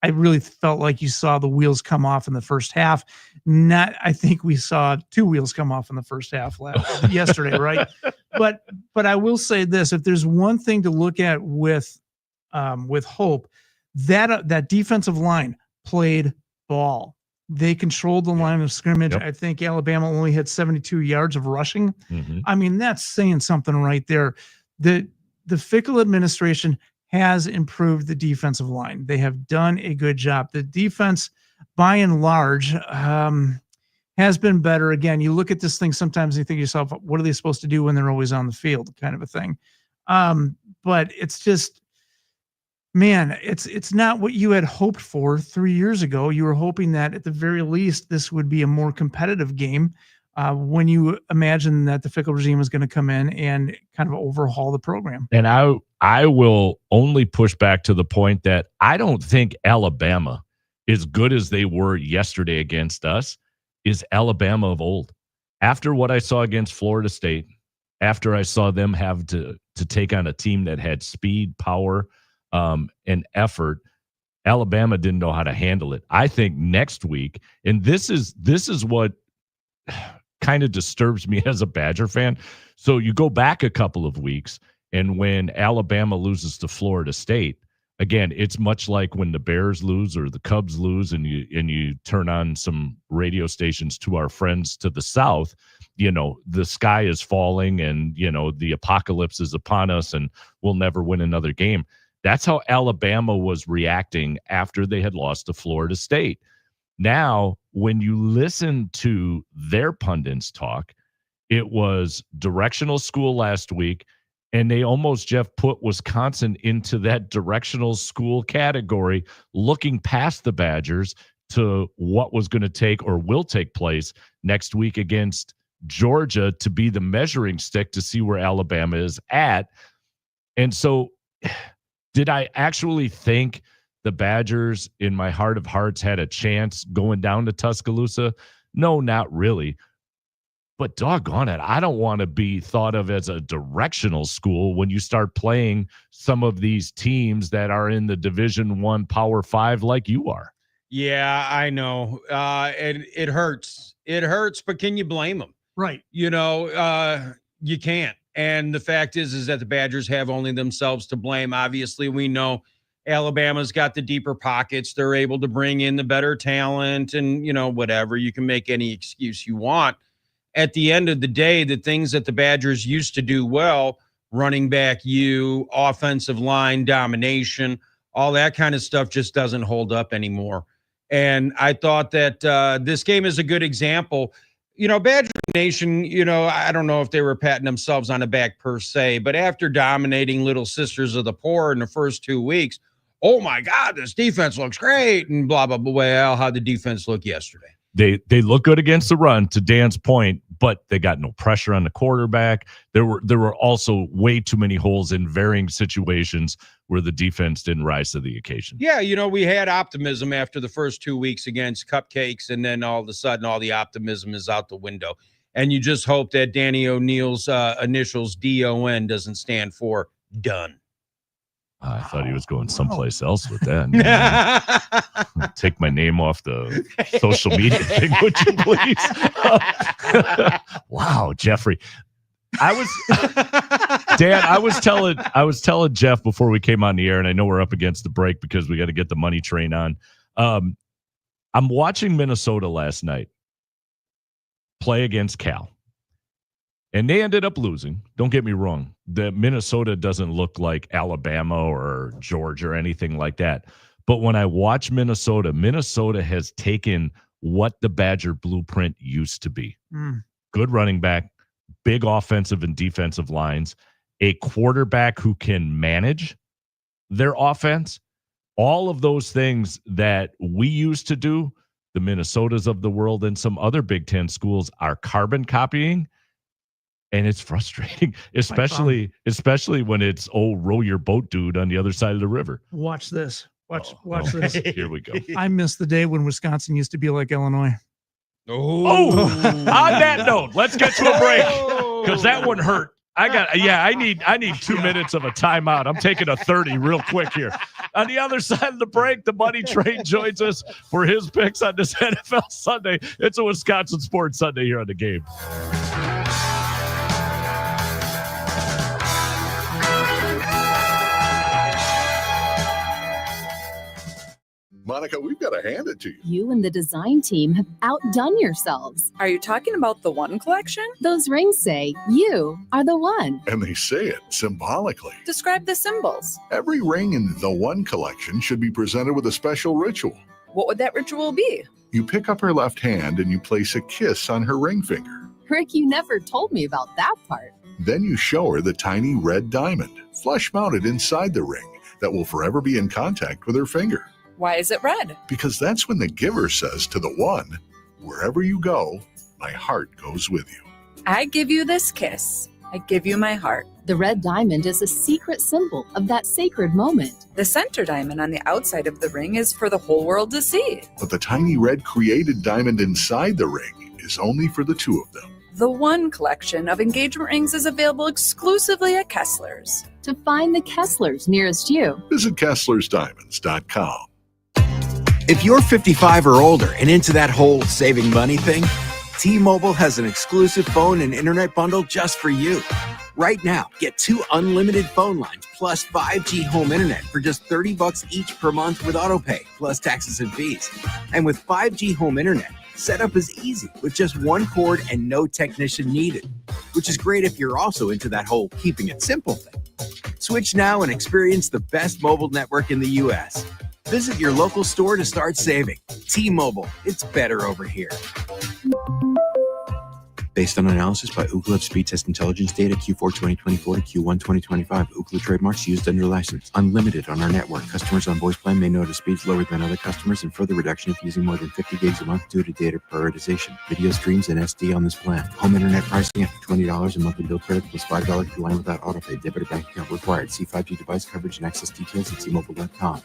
[SPEAKER 5] I really felt like you saw the wheels come off in the first half. I think we saw two wheels come off in the first half yesterday, right? But I will say this: if there's one thing to look at with hope, that defensive line played ball. They controlled the line of scrimmage.
[SPEAKER 4] Yep.
[SPEAKER 5] I think Alabama only had 72 yards of rushing.
[SPEAKER 4] Mm-hmm.
[SPEAKER 5] That's saying something right there. The Fickell administration has improved the defensive line. They have done a good job. The defense, by and large, has been better. Again, you look at this thing sometimes and you think to yourself, what are they supposed to do when they're always on the field, kind of a thing. But it's just, man, it's not what you had hoped for 3 years ago. You were hoping that at the very least this would be a more competitive game when you imagine that the Fickell regime is going to come in and kind of overhaul the program.
[SPEAKER 4] And I will only push back to the point that I don't think Alabama, as good as they were yesterday against us, is Alabama of old. After what I saw against Florida State, after I saw them have to take on a team that had speed, power, and effort, Alabama didn't know how to handle it. I think next week, and this is what kind of disturbs me as a Badger fan. So you go back a couple of weeks, and when Alabama loses to Florida State, again, it's much like when the Bears lose or the Cubs lose, and you turn on some radio stations to our friends to the south. The sky is falling, and the apocalypse is upon us, and we'll never win another game. That's how Alabama was reacting after they had lost to Florida State. Now, when you listen to their pundits talk, it was directional school last week, And they almost, Jeff, put Wisconsin into that directional school category, looking past the Badgers to what was going to take or will take place next week against Georgia to be the measuring stick to see where Alabama is at. And so did I actually think the Badgers, in my heart of hearts, had a chance going down to Tuscaloosa? No, not really. But doggone it, I don't want to be thought of as a directional school when you start playing some of these teams that are in the Division I Power 5 like you are.
[SPEAKER 6] Yeah, I know. And it hurts. It hurts, but can you blame them?
[SPEAKER 5] Right.
[SPEAKER 6] You can't. And the fact is that the Badgers have only themselves to blame. Obviously, we know Alabama's got the deeper pockets. They're able to bring in the better talent and, whatever. You can make any excuse you want. At the end of the day, the things that the Badgers used to do well, running back offensive line domination, all that kind of stuff just doesn't hold up anymore. And I thought that this game is a good example. Badger Nation, I don't know if they were patting themselves on the back per se, but after dominating Little Sisters of the Poor in the first 2 weeks, oh my God, this defense looks great, and blah, blah, blah. Well, how'd the defense look yesterday?
[SPEAKER 4] They look good against the run, to Dan's point, but they got no pressure on the quarterback. There were also way too many holes in varying situations where the defense didn't rise to the occasion.
[SPEAKER 6] Yeah, we had optimism after the first 2 weeks against Cupcakes, and then all of a sudden all the optimism is out the window. And you just hope that Danny O'Neill's initials DON doesn't stand for done.
[SPEAKER 4] I thought he was going someplace else with that. Take my name off the social media thing, would you please? Wow, Jeffrey. Dan, I was telling Jeff before we came on the air, and I know we're up against the break because we got to get the money train on. I'm watching Minnesota last night play against Cal. And they ended up losing. Don't get me wrong. The Minnesota doesn't look like Alabama or Georgia or anything like that. But when I watch Minnesota has taken what the Badger blueprint used to be. Good running back, big offensive and defensive lines, a quarterback who can manage their offense. All of those things that we used to do, the Minnesotas of the world and some other Big Ten schools are carbon copying. And it's frustrating, especially when it's row your boat dude on the other side of the river.
[SPEAKER 5] Watch this. Watch this.
[SPEAKER 4] Here we go.
[SPEAKER 5] I miss the day when Wisconsin used to be like Illinois.
[SPEAKER 4] Oh, on that note, let's get to a break because that one hurt. I need 2 minutes of a timeout. I'm taking a 30 real quick here. On the other side of the break, the Money Train joins us for his picks on this NFL Sunday. It's a Wisconsin Sports Sunday here on The Game.
[SPEAKER 1] Monica, we've got to hand it to you.
[SPEAKER 3] You and the design team have outdone yourselves.
[SPEAKER 7] Are you talking about the One Collection?
[SPEAKER 3] Those rings say you are the one.
[SPEAKER 1] And they say it symbolically.
[SPEAKER 7] Describe the symbols.
[SPEAKER 1] Every ring in the One Collection should be presented with a special ritual.
[SPEAKER 7] What would that ritual be?
[SPEAKER 1] You pick up her left hand and you place a kiss on her ring finger.
[SPEAKER 3] Rick, you never told me about that part.
[SPEAKER 1] Then you show her the tiny red diamond, flush mounted inside the ring, that will forever be in contact with her finger.
[SPEAKER 7] Why is it red?
[SPEAKER 1] Because that's when the giver says to the one, wherever you go, my heart goes with you.
[SPEAKER 7] I give you this kiss. I give you my heart.
[SPEAKER 3] The red diamond is a secret symbol of that sacred moment.
[SPEAKER 7] The center diamond on the outside of the ring is for the whole world to see.
[SPEAKER 1] But the tiny red created diamond inside the ring is only for the two of them.
[SPEAKER 7] The One Collection of engagement rings is available exclusively at Kessler's.
[SPEAKER 3] To find the Kessler's nearest you,
[SPEAKER 1] visit KesslersDiamonds.com.
[SPEAKER 24] If you're 55 or older and into that whole saving money thing, T-Mobile has an exclusive phone and internet bundle just for you. Right now, get 2 unlimited phone lines plus 5G home internet for just $30 each per month with autopay, plus taxes and fees. And with 5G home internet, setup is easy with just one cord and no technician needed, which is great if you're also into that whole keeping it simple thing. Switch now and experience the best mobile network in the U.S. Visit your local store to start saving. T-Mobile, it's better over here. Based on analysis by Ookla of Speed Test Intelligence data Q4 2024 to Q1 2025. Ookla trademarks used under license. Unlimited on our network. Customers on voice plan may notice speeds lower than other customers and further reduction if using more than 50 gigs a month due to data prioritization. Video streams and SD on this plan. Home internet pricing after $20 a monthly bill credit plus $5 per line without autopay. Debit or bank account required. See 5G device coverage and access details at T-Mobile.com.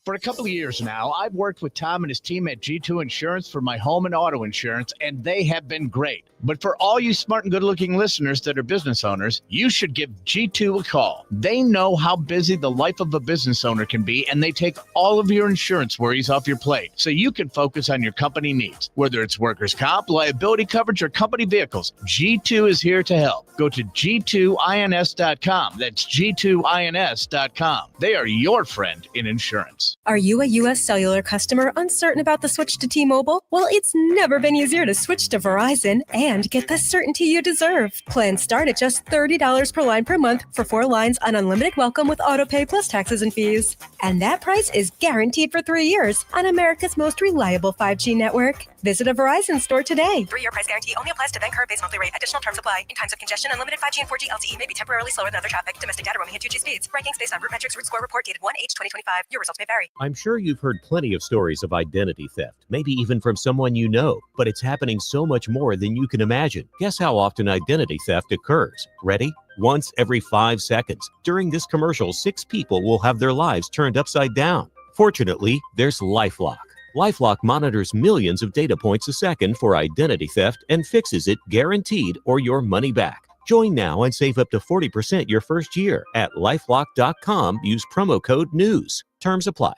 [SPEAKER 9] For a couple of years now, I've worked with Tom and his team at G2 Insurance for my home and auto insurance, and they have been great. But for all you smart and good-looking listeners that are business owners, you should give G2 a call. They know how busy the life of a business owner can be, and they take all of your insurance worries off your plate so you can focus on your company needs. Whether it's workers' comp, liability coverage, or company vehicles, G2 is here to help. Go to G2INS.com. That's G2INS.com. They are your friend in insurance.
[SPEAKER 10] Are you a U.S. Cellular customer uncertain about the switch to T-Mobile? Well, it's never been easier to switch to Verizon and get the certainty you deserve. Plans start at just $30 per line per month for 4 lines on unlimited welcome with autopay plus taxes and fees. And that price is guaranteed for 3 years on America's most reliable 5G network. Visit a Verizon store today.
[SPEAKER 11] 3-year price guarantee only applies to then current base monthly rate. Additional terms apply. In times of congestion, unlimited 5G and 4G LTE may be temporarily slower than other traffic. Domestic data roaming at 2G speeds. Rankings based on Root Metrics Root Score report dated 1/8/2025. Your results may vary.
[SPEAKER 12] I'm sure you've heard plenty of stories of identity theft, maybe even from someone you know, but it's happening so much more than you can imagine. Guess how often identity theft occurs? Ready? Once every 5 seconds. During this commercial, 6 people will have their lives turned upside down. Fortunately, there's LifeLock. LifeLock monitors millions of data points a second for identity theft and fixes it guaranteed or your money back. Join now and save up to 40% your first year at LifeLock.com. Use promo code NEWS. Terms apply.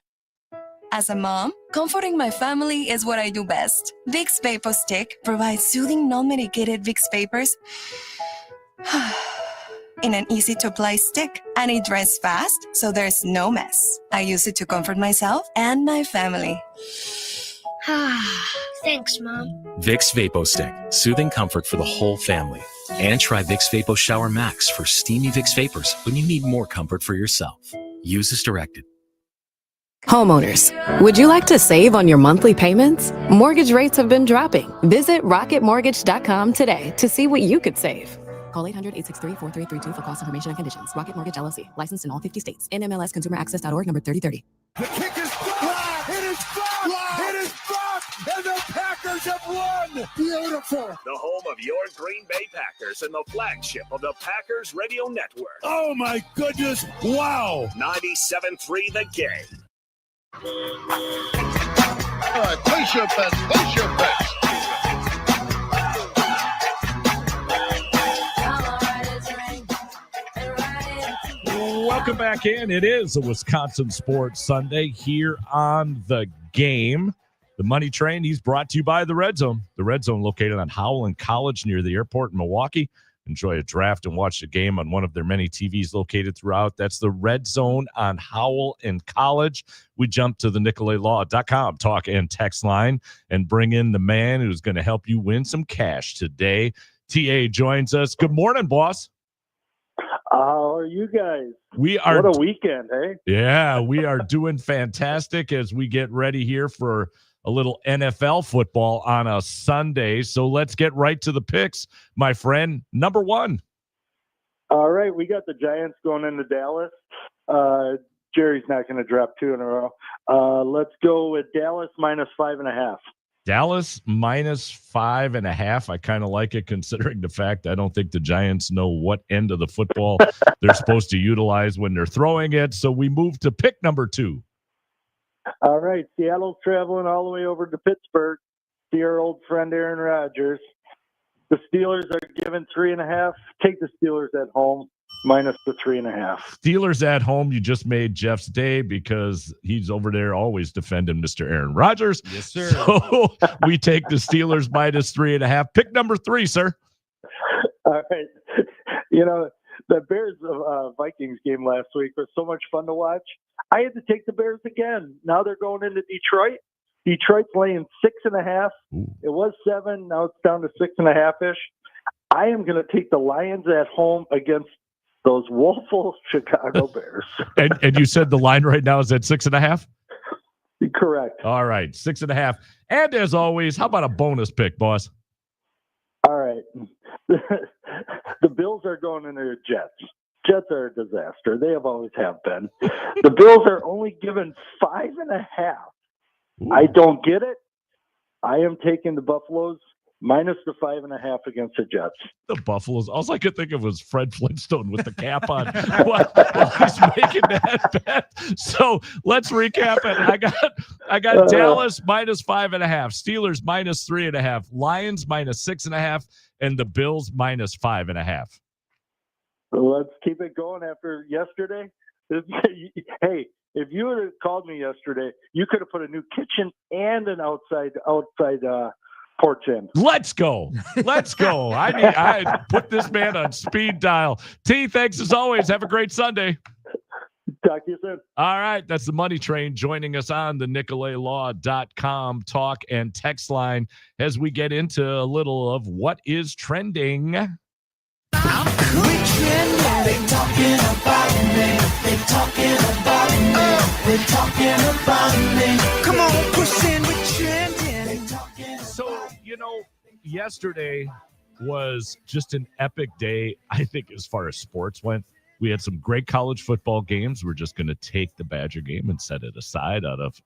[SPEAKER 11] As a mom, comforting my family is what I do best. Vicks Vapor Stick provides soothing, non-medicated Vicks vapors in an easy-to-apply stick, and it dries fast, so there's no mess. I use it to comfort myself and my family.
[SPEAKER 25] Thanks, Mom.
[SPEAKER 26] Vicks Vapo Stick, soothing comfort for the whole family. And try Vicks Vapo Shower Max for steamy Vicks vapors when you need more comfort for yourself. Use as directed.
[SPEAKER 18] Homeowners, would you like to save on your monthly payments? Mortgage rates have been dropping. Visit rocketmortgage.com today to see what you could save. Call 800-863-4332 for cost information and conditions. Rocket Mortgage LLC, licensed in all 50 states. NMLSconsumeraccess.org, number 3030.
[SPEAKER 8] The kick is fly. It is fly. It is blocked. And the Packers have won. Beautiful.
[SPEAKER 2] The home of your Green Bay Packers and the flagship of the Packers Radio Network.
[SPEAKER 8] Oh, my goodness. Wow.
[SPEAKER 2] 97.3 The Game.
[SPEAKER 8] Place your bets. Place your bets.
[SPEAKER 4] Welcome back in. It is a Wisconsin Sports Sunday here on The Game. The Money Train, he's brought to you by the Red Zone. The Red Zone located on Howell and College near the airport in Milwaukee. Enjoy a draft and watch the game on one of their many TVs located throughout. That's the Red Zone on Howell and College. We jump to the NicoletLaw.com talk and text line and bring in the man who's going to help you win some cash today. TA joins us. Good morning, boss.
[SPEAKER 27] How are you guys?
[SPEAKER 4] We are.
[SPEAKER 27] What a weekend, hey?
[SPEAKER 4] Yeah, we are doing fantastic as we get ready here for a little NFL football on a Sunday. So let's get right to the picks, my friend. Number 1.
[SPEAKER 27] All right, we got the Giants going into Dallas. Jerry's not going to drop 2 in a row. Let's go with Dallas minus 5.5.
[SPEAKER 4] Dallas minus 5.5. I kind of like it considering the fact I don't think the Giants know what end of the football they're supposed to utilize when they're throwing it. So we move to pick number 2.
[SPEAKER 27] All right, Seattle's traveling all the way over to Pittsburgh. See our old friend Aaron Rodgers. The Steelers are given 3.5. Take the Steelers at home minus the 3.5.
[SPEAKER 4] Steelers at home. You just made Jeff's day because he's over there always defending Mr. Aaron Rodgers.
[SPEAKER 6] Yes, sir.
[SPEAKER 4] So we take the Steelers minus 3.5. Pick number 3, sir.
[SPEAKER 27] All right. You know, the Bears Vikings game last week was so much fun to watch. I had to take the Bears again. Now they're going into Detroit. Detroit's laying 6.5. It was 7. Now it's down to 6.5-ish. I am going to take the Lions at home against those woeful Chicago Bears.
[SPEAKER 4] and you said the line right now is at 6.5?
[SPEAKER 27] Correct.
[SPEAKER 4] All right, 6.5. And as always, how about a bonus pick, boss?
[SPEAKER 27] right. The Bills are going into the Jets. Jets are a disaster. They always have been. The Bills are only given 5.5. I don't get it. I am taking the Buffaloes minus the 5.5 against the Jets.
[SPEAKER 4] The Buffaloes. All I could think of was Fred Flintstone with the cap on while he's making that bet. So let's recap it. I got Dallas minus 5.5, Steelers minus 3.5, Lions minus 6.5, and the Bills minus 5.5.
[SPEAKER 27] Let's keep it going after yesterday. Hey, if you would have called me yesterday, you could have put a new kitchen and an outside porch in.
[SPEAKER 4] Let's go. I put this man on speed dial. T, thanks as always. Have a great Sunday.
[SPEAKER 27] Talk to you soon.
[SPEAKER 4] All right. That's the Money Train joining us on the NicoletLaw.com talk and text line as we get into a little of what is trending.
[SPEAKER 8] They talking about me. They talking about me. They talking about me. Come on, pushing with trending.
[SPEAKER 4] So, yesterday was just an epic day, I think, as far as sports went. We had some great college football games. We're just going to take the Badger game and set it aside out of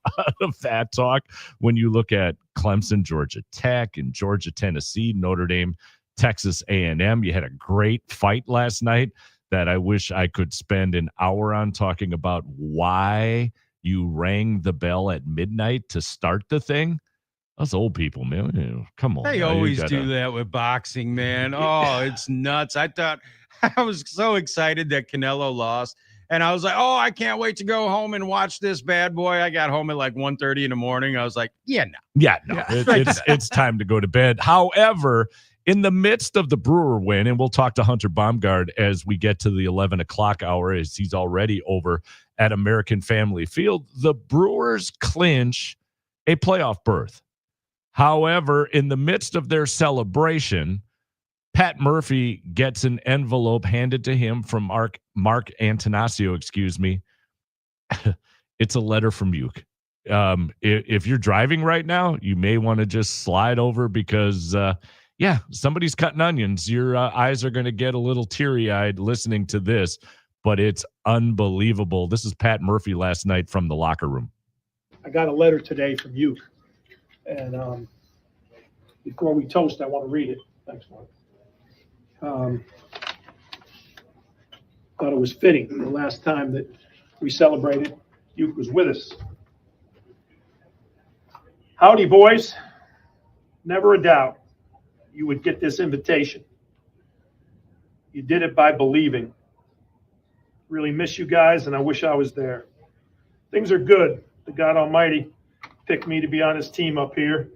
[SPEAKER 4] that talk. When you look at Clemson, Georgia Tech, and Georgia, Tennessee, Notre Dame, Texas A&M, you had a great fight last night that I wish I could spend an hour on talking about why you rang the bell at midnight to start the thing. Us old people, man. Come on.
[SPEAKER 6] They always do that with boxing, man. Oh, it's nuts. I was so excited that Canelo lost. And I was like, oh, I can't wait to go home and watch this bad boy. I got home at like 1:30 in the morning. I was like, no.
[SPEAKER 4] It's time to go to bed. However, in the midst of the Brewer win, and we'll talk to Hunter Baumgart as we get to the 11 o'clock hour, as he's already over at American Family Field, the Brewers clinch a playoff berth. However, in the midst of their celebration, Pat Murphy gets an envelope handed to him from Mark Antanasio, It's a letter from Uke. If you're driving right now, you may want to just slide over because, somebody's cutting onions. Your eyes are going to get a little teary-eyed listening to this, but it's unbelievable. This is Pat Murphy last night from the locker room.
[SPEAKER 13] I got a letter today from Uke, and before we toast, I want to read it. Thanks, Mark. Thought it was fitting. The last time that we celebrated, Uke was with us. Howdy, boys. Never a doubt you would get this invitation. You did it by believing. Really miss you guys, and I wish I was there. Things are good. The God Almighty picked me to be on his team up here,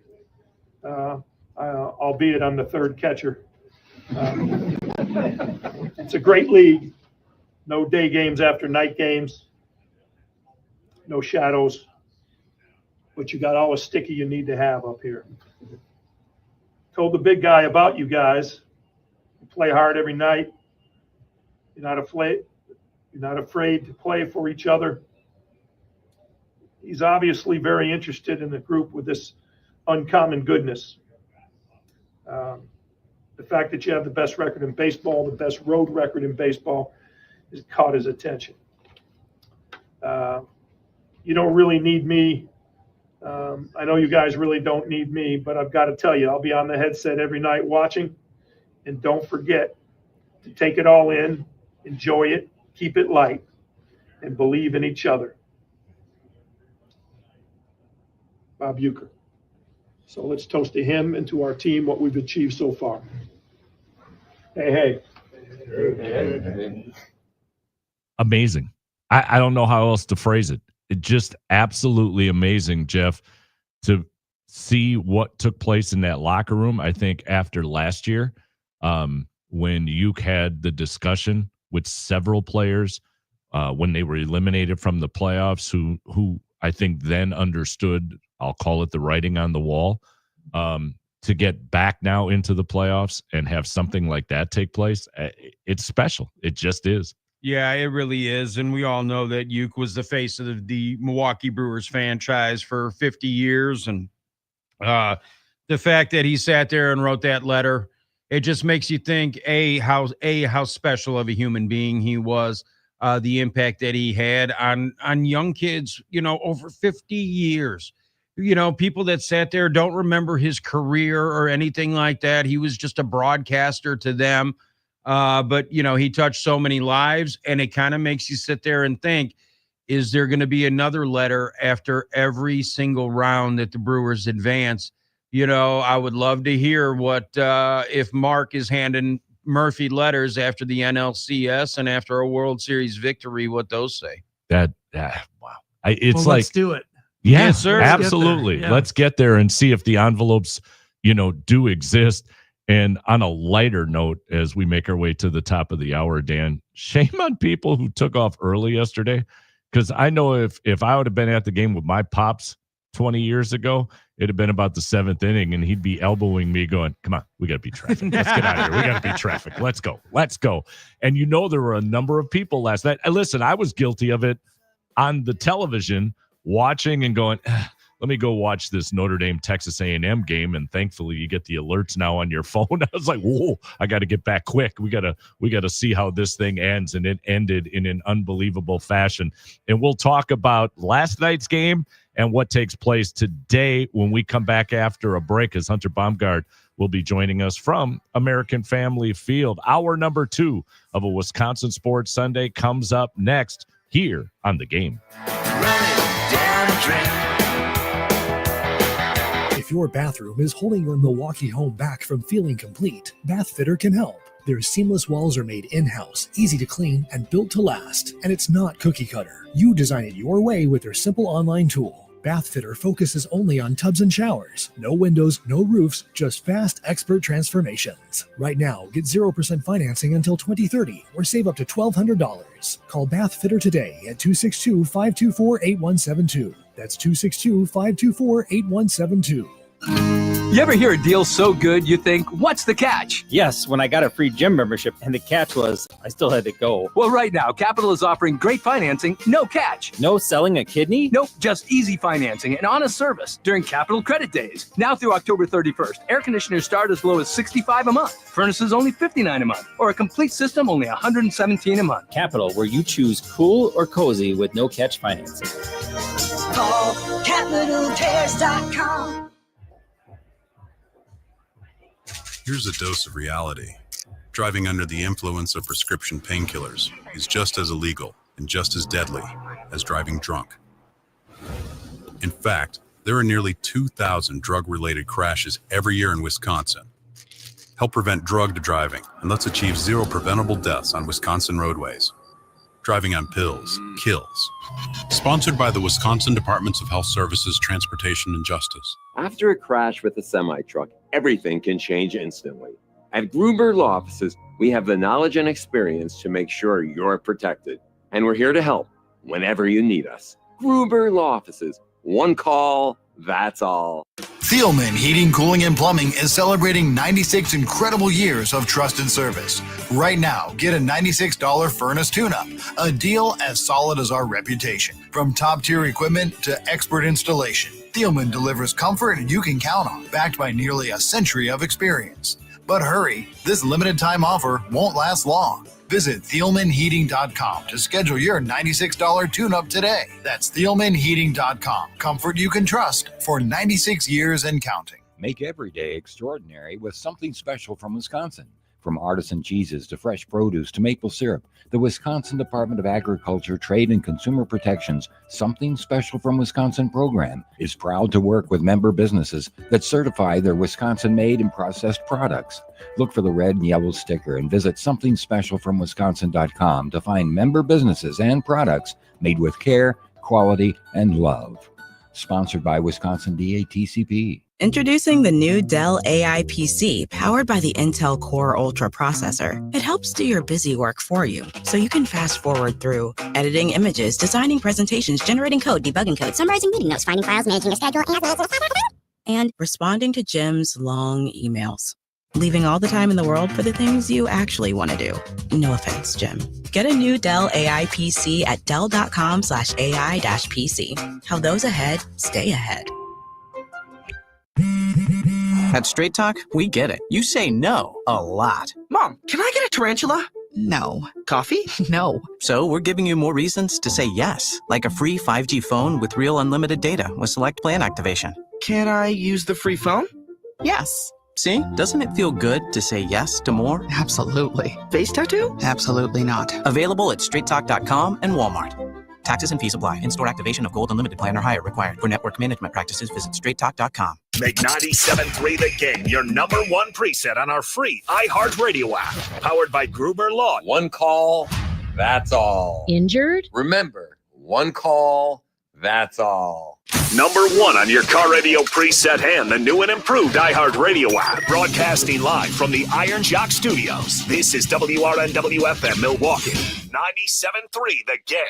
[SPEAKER 13] albeit I'm the third catcher. It's a great league. No day games after night games. No shadows. But you got all the sticky you need to have up here. Told the big guy about you guys. You play hard every night. You're not afraid to play for each other. He's obviously very interested in the group with this uncommon goodness. The fact that you have the best record in baseball, the best road record in baseball, has caught his attention. You don't really need me. I know you guys really don't need me, but I've got to tell you, I'll be on the headset every night watching. And don't forget to take it all in, enjoy it, keep it light, and believe in each other. Bob Uecker. So let's toast to him and to our team, what we've achieved so far. Hey.
[SPEAKER 4] Amazing. I don't know how else to phrase it. It just absolutely amazing, Jeff, to see what took place in that locker room. I think after last year, when Uke had the discussion with several players when they were eliminated from the playoffs, who I think then understood, I'll call it the writing on the wall, to get back now into the playoffs and have something like that take place. It's special. It just is.
[SPEAKER 6] Yeah, it really is. And we all know that Uke was the face of the Milwaukee Brewers franchise for 50 years. And the fact that he sat there and wrote that letter, it just makes you think how special of a human being he was, the impact that he had on young kids, over 50 years. People that sat there don't remember his career or anything like that. He was just a broadcaster to them. But he touched so many lives, and it kind of makes you sit there and think, is there going to be another letter after every single round that the Brewers advance? I would love to hear what, if Mark is handing Murphy letters after the NLCS and after a World Series victory, what those say.
[SPEAKER 4] Wow.
[SPEAKER 5] Let's do it.
[SPEAKER 4] Yeah,
[SPEAKER 6] Yes, sir.
[SPEAKER 4] absolutely.
[SPEAKER 5] Yeah.
[SPEAKER 4] Let's get there and see if the envelopes, do exist. And on a lighter note, as we make our way to the top of the hour, Dan, shame on people who took off early yesterday. Because I know if I would have been at the game with my pops 20 years ago, it'd have been about the 7th inning, and he'd be elbowing me going, come on, we got to beat traffic. Let's get out of here. We got to beat traffic. Let's go. And there were a number of people last night. Listen, I was guilty of it on the television, watching and going, let me go watch this Notre Dame Texas A&M game, and thankfully you get the alerts now on your phone. I was like, whoa, I got to get back quick. We got to see how this thing ends, and it ended in an unbelievable fashion. And we'll talk about last night's game and what takes place today when we come back after a break, as Hunter Baumgart will be joining us from American Family Field. Hour number 2 of a Wisconsin Sports Sunday comes up next here on The Game.
[SPEAKER 14] If your bathroom is holding your Milwaukee home back from feeling complete, Bath Fitter can help. Their seamless walls are made in-house, easy to clean, and built to last. And it's not cookie cutter. You design it your way with their simple online tool. Bath Fitter focuses only on tubs and showers. No windows, no roofs, just fast, expert transformations. Right now, get 0% financing until 2030 or save up to $1,200. Call Bath Fitter today at 262-524-8172. That's 262-524-8172.
[SPEAKER 15] You ever hear a deal so good you think, what's the catch?
[SPEAKER 16] Yes, when I got a free gym membership, and the catch was I still had to go.
[SPEAKER 15] Well, right now, Capital is offering great financing, no catch.
[SPEAKER 16] No selling a kidney?
[SPEAKER 15] Nope, just easy financing and honest service during Capital Credit Days. Now through October 31st, air conditioners start as low as $65 a month, furnaces only $59 a month, or a complete system only $117 a month.
[SPEAKER 16] Capital, where you choose cool or cozy with no catch financing.
[SPEAKER 8] Call CapitalCares.com.
[SPEAKER 17] Here's a dose of reality. Driving under the influence of prescription painkillers is just as illegal and just as deadly as driving drunk. In fact, there are nearly 2,000 drug-related crashes every year in Wisconsin. Help prevent drug driving, and let's achieve 0 preventable deaths on Wisconsin roadways. Driving on pills kills. Sponsored by the Wisconsin Departments of Health Services, Transportation, and Justice.
[SPEAKER 19] After a crash with a semi-truck, everything can change instantly. At Gruber Law Offices, we have the knowledge and experience to make sure you're protected. And we're here to help whenever you need us. Gruber Law Offices. One call, that's all.
[SPEAKER 21] Thielman Heating, Cooling, and Plumbing is celebrating 96 incredible years of trusted service. Right now, get a $96 furnace tune-up, a deal as solid as our reputation. From top-tier equipment to expert installation, Thielman delivers comfort you can count on, backed by nearly a century of experience. But hurry, this limited-time offer won't last long. Visit ThielmanHeating.com to schedule your $96 tune-up today. That's ThielmanHeating.com. Comfort you can trust for 96 years and counting.
[SPEAKER 25] Make every day extraordinary with something special from Wisconsin. From artisan cheeses to fresh produce to maple syrup, the Wisconsin Department of Agriculture, Trade, and Consumer Protection's Something Special from Wisconsin program is proud to work with member businesses that certify their Wisconsin-made and processed products. Look for the red and yellow sticker and visit somethingspecialfromwisconsin.com to find member businesses and products made with care, quality, and love. Sponsored by Wisconsin DATCP.
[SPEAKER 28] Introducing the new Dell AI PC powered by the Intel Core Ultra processor. It helps do your busy work for you, so you can fast forward through editing images, designing presentations, generating code, debugging code, summarizing meeting notes, finding files, managing a schedule, and responding to Jim's long emails. Leaving all the time in the world for the things you actually want to do. No offense, Jim. Get a new Dell AI PC at Dell.com/AI-PC. How those ahead stay ahead.
[SPEAKER 1] At Straight Talk, we get it. You say no a lot.
[SPEAKER 3] Mom, can I get a tarantula?
[SPEAKER 1] No.
[SPEAKER 3] Coffee?
[SPEAKER 1] No. So we're giving you more reasons to say yes, like a free 5G phone with real unlimited data with select plan activation.
[SPEAKER 3] Can I use the free phone?
[SPEAKER 1] Yes. See? Doesn't it feel good to say yes to more?
[SPEAKER 3] Absolutely. Face tattoo?
[SPEAKER 1] Absolutely not. Available at straighttalk.com and Walmart. Taxes and fees apply. In-store activation of Gold Unlimited plan or higher required. For network management practices, visit straighttalk.com.
[SPEAKER 2] Make 97.3 The Game your number one preset on our free iHeartRadio app. Powered by Gruber Law.
[SPEAKER 7] One call, that's all.
[SPEAKER 9] Injured?
[SPEAKER 7] Remember, one call, that's all.
[SPEAKER 2] Number one on your car radio preset and the new and improved iHeartRadio app. Broadcasting live from the Iron Jock Studios. This is WRNW-FM Milwaukee. 97.3 The Game.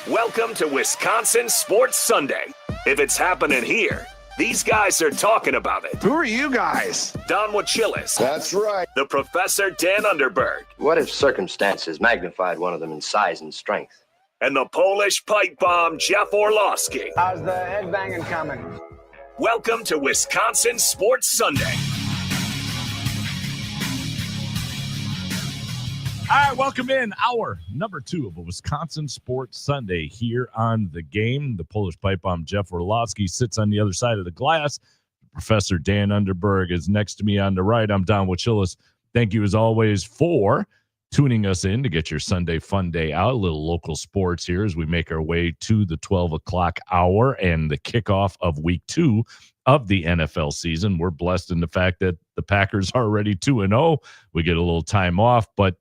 [SPEAKER 2] Welcome to Wisconsin Sports Sunday. If it's happening here, these guys are talking about it.
[SPEAKER 20] Who are you guys?
[SPEAKER 2] Don Wachilis.
[SPEAKER 20] That's right.
[SPEAKER 2] The Professor Dan Underberg.
[SPEAKER 22] What if circumstances magnified one of them in size and strength?
[SPEAKER 2] And the Polish pipe bomb, Jeff Orlowski.
[SPEAKER 23] How's the headbanging coming?
[SPEAKER 2] Welcome to Wisconsin Sports Sunday.
[SPEAKER 4] All right, welcome in hour number 2 of a Wisconsin Sports Sunday here on The Game. The Polish pipe bomb, Jeff Orlowski, sits on the other side of the glass. Professor Dan Underberg is next to me on the right. I'm Don Wachilis. Thank you, as always, for tuning us in to get your Sunday fun day out. A little local sports here as we make our way to the 12 o'clock hour and the kickoff of week 2 of the NFL season. We're blessed in the fact that the Packers are already 2-0. We get a little time off, but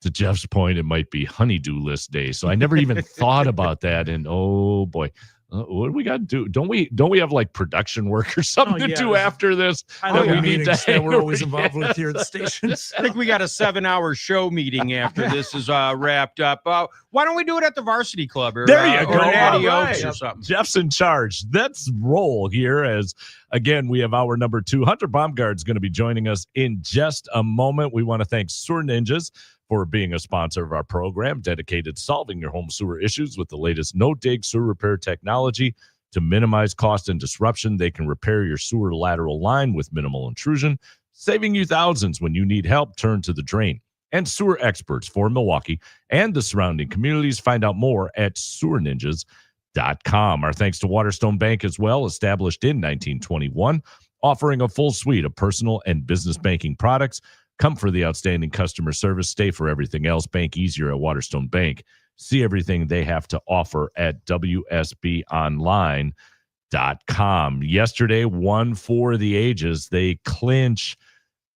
[SPEAKER 4] to Jeff's point, it might be honeydew list day. So I never even thought about that. And oh boy, what do we got to do? Don't we have like production work or something to do after this?
[SPEAKER 5] I know
[SPEAKER 4] that we need to
[SPEAKER 5] that we're always involved with here at the station.
[SPEAKER 6] I think we got a 7-hour show meeting after this is wrapped up. Why don't we do it at the Varsity Club? Or,
[SPEAKER 4] there you go.
[SPEAKER 6] Or Natty
[SPEAKER 4] All
[SPEAKER 6] Oaks
[SPEAKER 4] right.
[SPEAKER 6] or something.
[SPEAKER 4] Jeff's in charge. Let's roll here as, again, we have our number 2. Hunter Baumgart's going to be joining us in just a moment. We want to thank Sewer Ninjas for being a sponsor of our program, dedicated to solving your home sewer issues with the latest no-dig sewer repair technology. To minimize cost and disruption, they can repair your sewer lateral line with minimal intrusion, saving you thousands. When you need help, turn to the drain. And sewer experts for Milwaukee and the surrounding communities. Find out more at sewerninjas.com. Our thanks to Waterstone Bank as well, established in 1921, offering a full suite of personal and business banking products. Come for the outstanding customer service. Stay for everything else. Bank easier at Waterstone Bank. See everything they have to offer at WSBOnline.com. Yesterday, one for the ages. They clinch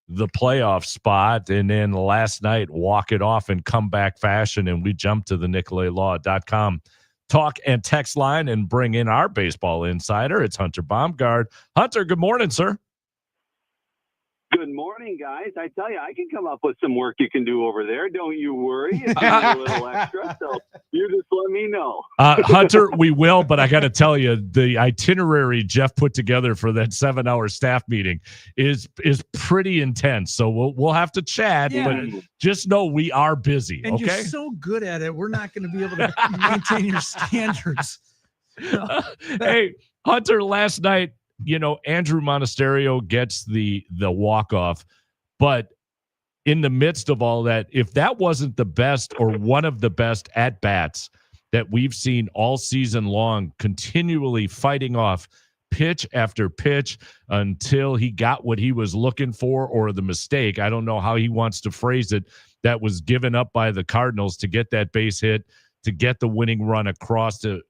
[SPEAKER 4] the playoff spot, and then last night, walk it off in comeback fashion, and we jump to the NicolaLaw.com talk and text line and bring in our baseball insider. It's Hunter Baumgart. Hunter, good morning, sir.
[SPEAKER 24] Good morning, guys. I tell you, I can come up with some work you can do over there. Don't you worry. If you need a little extra, so you just let me know.
[SPEAKER 4] Hunter, we will, but I got to tell you, the itinerary Jeff put together for that 7-hour staff meeting is pretty intense. So we'll have to chat, but just know we are busy.
[SPEAKER 5] And
[SPEAKER 4] okay?
[SPEAKER 5] you're so good at it, we're not going to be able to maintain your standards.
[SPEAKER 4] Hey, Hunter, last night, Andrew Monasterio gets the walk-off, but in the midst of all that, if that wasn't the best or one of the best at-bats that we've seen all season long, continually fighting off pitch after pitch until he got what he was looking for, or the mistake, I don't know how he wants to phrase it, that was given up by the Cardinals to get that base hit, to get the winning run across, to,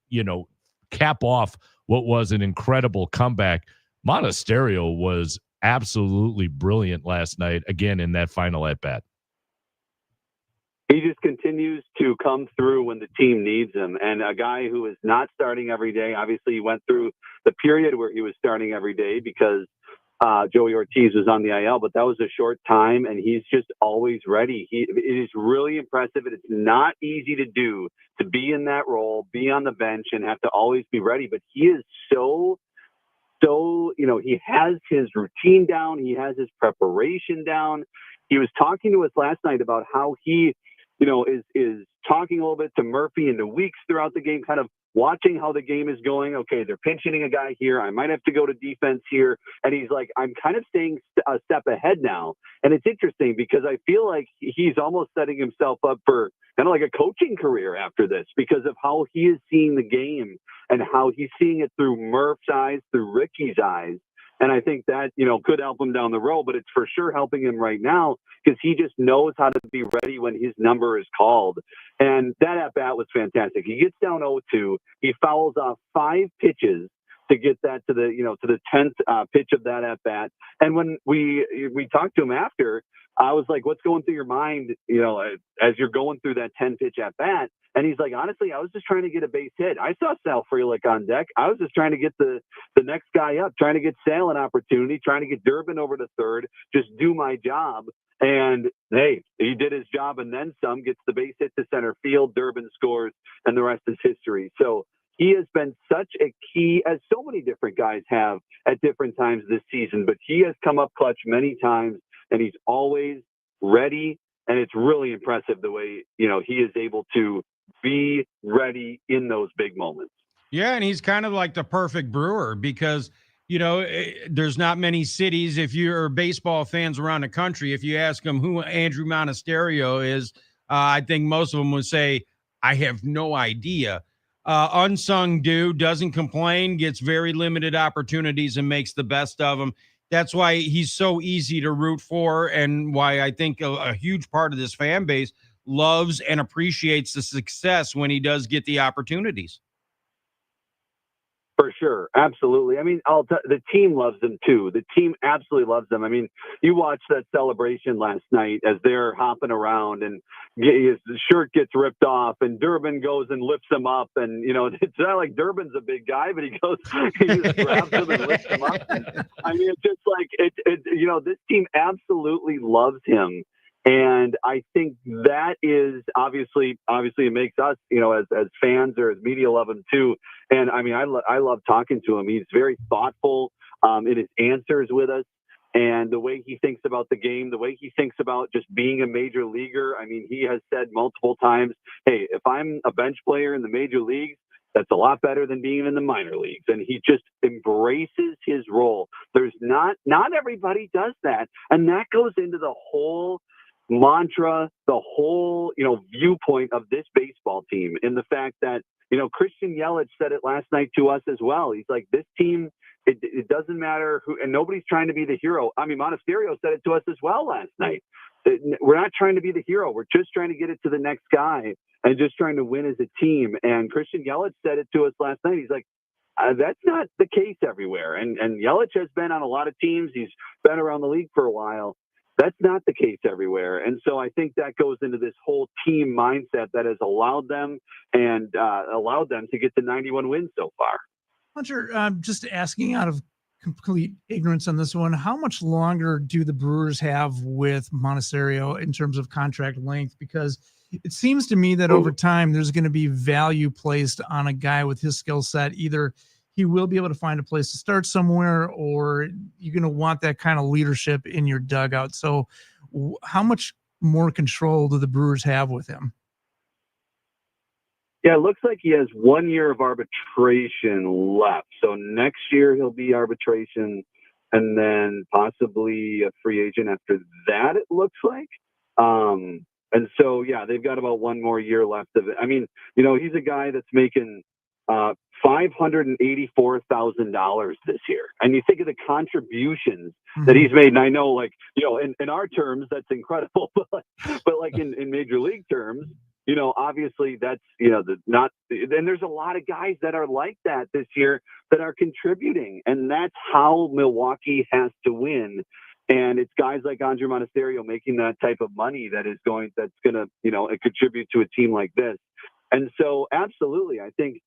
[SPEAKER 4] cap off what was an incredible comeback. Monasterio was absolutely brilliant last night, again, in that final at-bat.
[SPEAKER 24] He just continues to come through when the team needs him. And a guy who is not starting every day, obviously he went through the period where he was starting every day because Joey Ortiz was on the IL, but that was a short time, and he's just always ready. It is really impressive. It's not easy to do, to be in that role, be on the bench, and have to always be ready. But he is so, he has his routine down. He has his preparation down. He was talking to us last night about how he, is talking a little bit to Murphy and to Weeks throughout the game, kind of watching how the game is going. Okay, they're pinch hitting a guy here. I might have to go to defense here. And he's like, I'm kind of staying a step ahead now. And it's interesting because I feel like he's almost setting himself up for kind of like a coaching career after this because of how he is seeing the game and how he's seeing it through Murph's eyes, through Ricky's eyes. And I think that, could help him down the road, but it's for sure helping him right now because he just knows how to be ready when his number is called. And that at-bat was fantastic. He gets down 0-2. He fouls off 5 pitches to get that to the 10th pitch of that at-bat. And when we talked to him after, I was like, what's going through your mind, as you're going through that 10-pitch at-bat? And he's like, honestly, I was just trying to get a base hit. I saw Sal Frelick on deck. I was just trying to get the next guy up, trying to get Sal an opportunity, trying to get Durbin over to third, just do my job. And, hey, he did his job and then some, gets the base hit to center field, Durbin scores, and the rest is history. So he has been such a key, as so many different guys have at different times this season, but he has come up clutch many times, and he's always ready. And it's really impressive the way, he is able to be ready in those big moments.
[SPEAKER 6] Yeah, and he's kind of like the perfect Brewer because, there's not many cities, if you're baseball fans around the country, if you ask them who Andrew Monasterio is, I think most of them would say, I have no idea. Unsung dude, doesn't complain, gets very limited opportunities and makes the best of them. That's why he's so easy to root for and why I think a huge part of this fan base loves and appreciates the success when he does get the opportunities.
[SPEAKER 24] For sure. Absolutely. I mean, the team loves him too. The team absolutely loves him. I mean, you watched that celebration last night as they're hopping around and his shirt gets ripped off and Durbin goes and lifts him up. And, it's not like Durbin's a big guy, but he just grabs him and lifts him up. And, I mean, it's just like, this team absolutely loves him. And I think that is obviously it makes us, as fans or as media love him too. And I mean, I love talking to him. He's very thoughtful in his answers with us and the way he thinks about the game, the way he thinks about just being a major leaguer. I mean, he has said multiple times, hey, if I'm a bench player in the major leagues, that's a lot better than being in the minor leagues. And he just embraces his role. There's not everybody does that. And that goes into the whole mantra, the whole, viewpoint of this baseball team, in the fact that, Christian Yelich said it last night to us as well. He's like, this team, it doesn't matter who, and nobody's trying to be the hero. I mean, Monasterio said it to us as well last night. We're not trying to be the hero. We're just trying to get it to the next guy and just trying to win as a team. And Christian Yelich said it to us last night. He's like, that's not the case everywhere. And Yelich has been on a lot of teams. He's been around the league for a while. That's not the case everywhere. And so I think that goes into this whole team mindset that has allowed them to get to 91 wins so far.
[SPEAKER 5] Hunter, just asking out of complete ignorance on this one, how much longer do the Brewers have with Monasterio in terms of contract length? Because it seems to me that over time there's going to be value placed on a guy with his skill set. Either he will be able to find a place to start somewhere, or you're going to want that kind of leadership in your dugout. So how much more control do the Brewers have with him?
[SPEAKER 24] Yeah, it looks like he has 1 year of arbitration left. So next year he'll be arbitration and then possibly a free agent after that, it looks like. And so, yeah, they've got about 1 more year left of it. I mean, he's a guy that's making $584,000 this year. And you think of the contributions that he's made. And I know, like, in our terms, that's incredible. But like in major league terms, obviously that's, and there's a lot of guys that are like that this year that are contributing. And that's how Milwaukee has to win. And it's guys like Andrew Monasterio making that type of money that's going to, contribute to a team like this. And so, absolutely, I think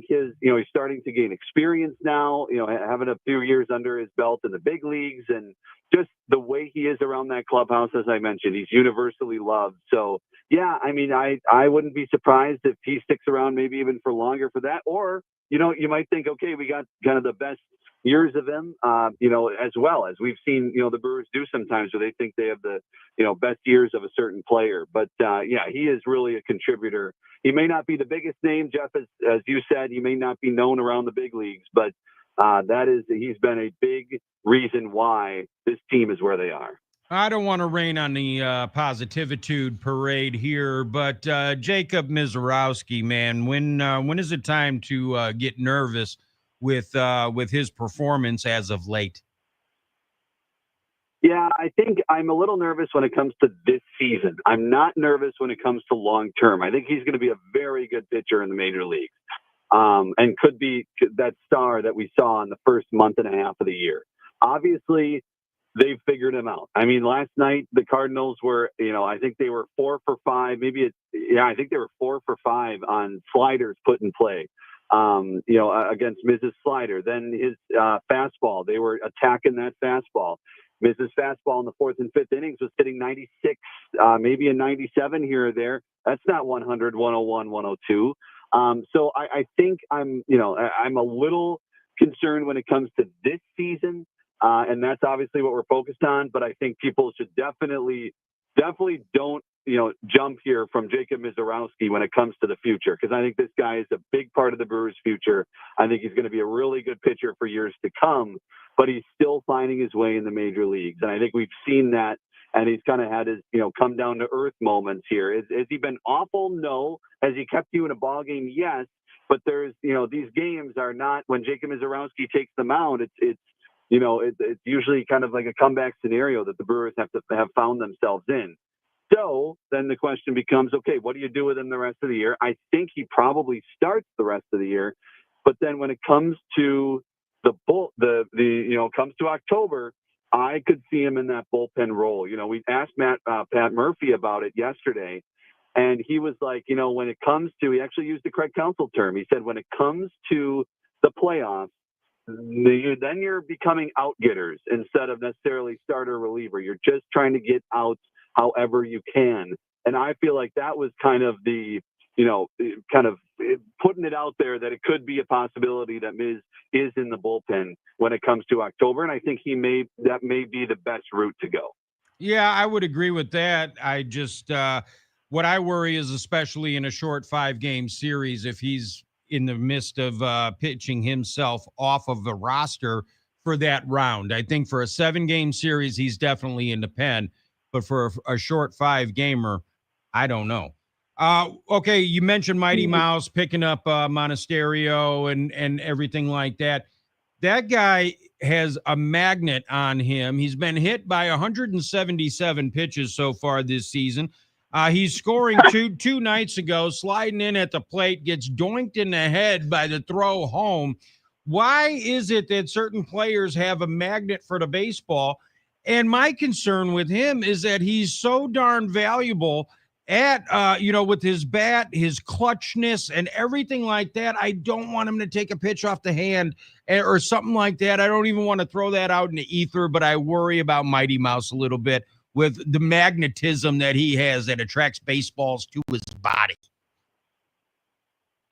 [SPEAKER 24] his, he's starting to gain experience now, having a few years under his belt in the big leagues, and just the way he is around that clubhouse, as I mentioned, he's universally loved. So, yeah, I mean, I wouldn't be surprised if he sticks around maybe even for longer for that. Or, you might think, okay, we got kind of the best, years of him, as well as we've seen, the Brewers do sometimes where they think they have the, best years of a certain player. But he is really a contributor. He may not be the biggest name, Jeff, as you said, he may not be known around the big leagues, but he's been a big reason why this team is where they are.
[SPEAKER 6] I don't want to rain on the positivitude parade here, but Jacob Mizorowski, man, when is it time to get nervous with his performance as of late?
[SPEAKER 24] Yeah, I think I'm a little nervous when it comes to this season. I'm not nervous when it comes to long term. I think he's going to be a very good pitcher in the major leagues, and could be that star that we saw in the first month and a half of the year. Obviously, they've figured him out. I mean, last night the Cardinals were, I think they were 4 for 5. I think they were 4 for 5 on sliders put in play, against Mrs. Slider. Then his fastball, they were attacking that fastball. Mrs. Fastball in the 4th and 5th innings was hitting 96, maybe a 97 here or there. That's not 100, 101, 102. So I think I'm a little concerned when it comes to this season. And that's obviously what we're focused on. But I think people should definitely don't, jump here from Jacob Mizorowski when it comes to the future, because I think this guy is a big part of the Brewers' future. I think he's going to be a really good pitcher for years to come, but he's still finding his way in the major leagues. And I think we've seen that, and he's kind of had his, come down to earth moments here. Has he been awful? No. Has he kept you in a ball game? Yes. But there's, these games are not, when Jacob Mizorowski takes them out, it's usually kind of like a comeback scenario that the Brewers have found themselves in. So then the question becomes, okay, what do you do with him the rest of the year? I think he probably starts the rest of the year, but then when it comes to comes to October, I could see him in that bullpen role. We asked Pat Murphy about it yesterday, and he was like, when it comes to, he actually used the Craig Counsell term. He said, when it comes to the playoffs, then you're becoming out-getters instead of necessarily starter reliever. You're just trying to get outs however you can. And I feel like that was kind of the, kind of putting it out there that it could be a possibility that Miz is in the bullpen when it comes to October. And I think that may be the best route to go.
[SPEAKER 6] Yeah, I would agree with that. I just, what I worry is, especially in a short 5-game series, if he's in the midst of pitching himself off of the roster for that round. I think for a 7-game series, he's definitely in the pen, but for a short 5-gamer, I don't know. Okay, you mentioned Mighty Mouse picking up Monasterio and everything like that. That guy has a magnet on him. He's been hit by 177 pitches so far this season. He's scoring two nights ago, sliding in at the plate, gets doinked in the head by the throw home. Why is it that certain players have a magnet for the baseball? And my concern with him is that he's so darn valuable at, with his bat, his clutchness and everything like that. I don't want him to take a pitch off the hand or something like that. I don't even want to throw that out in the ether, but I worry about Mighty Mouse a little bit with the magnetism that he has that attracts baseballs to his body.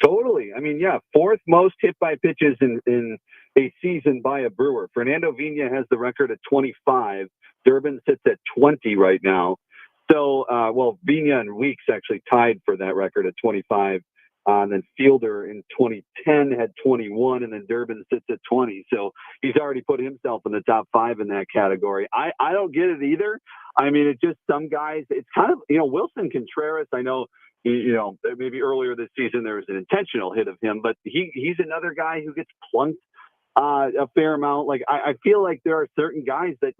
[SPEAKER 24] Totally. I mean, yeah, 4th most hit by pitches in a season by a Brewer. Fernando Vina has the record at 25. Durbin sits at 20 right now. So, Vina and Weeks actually tied for that record at 25. And then Fielder in 2010 had 21, and then Durbin sits at 20. So he's already put himself in the top 5 in that category. I don't get it either. I mean, it's just some guys, it's kind of, Wilson Contreras, I know, maybe earlier this season there was an intentional hit of him, but he's another guy who gets plunked a fair amount. Like, I feel like there are certain guys that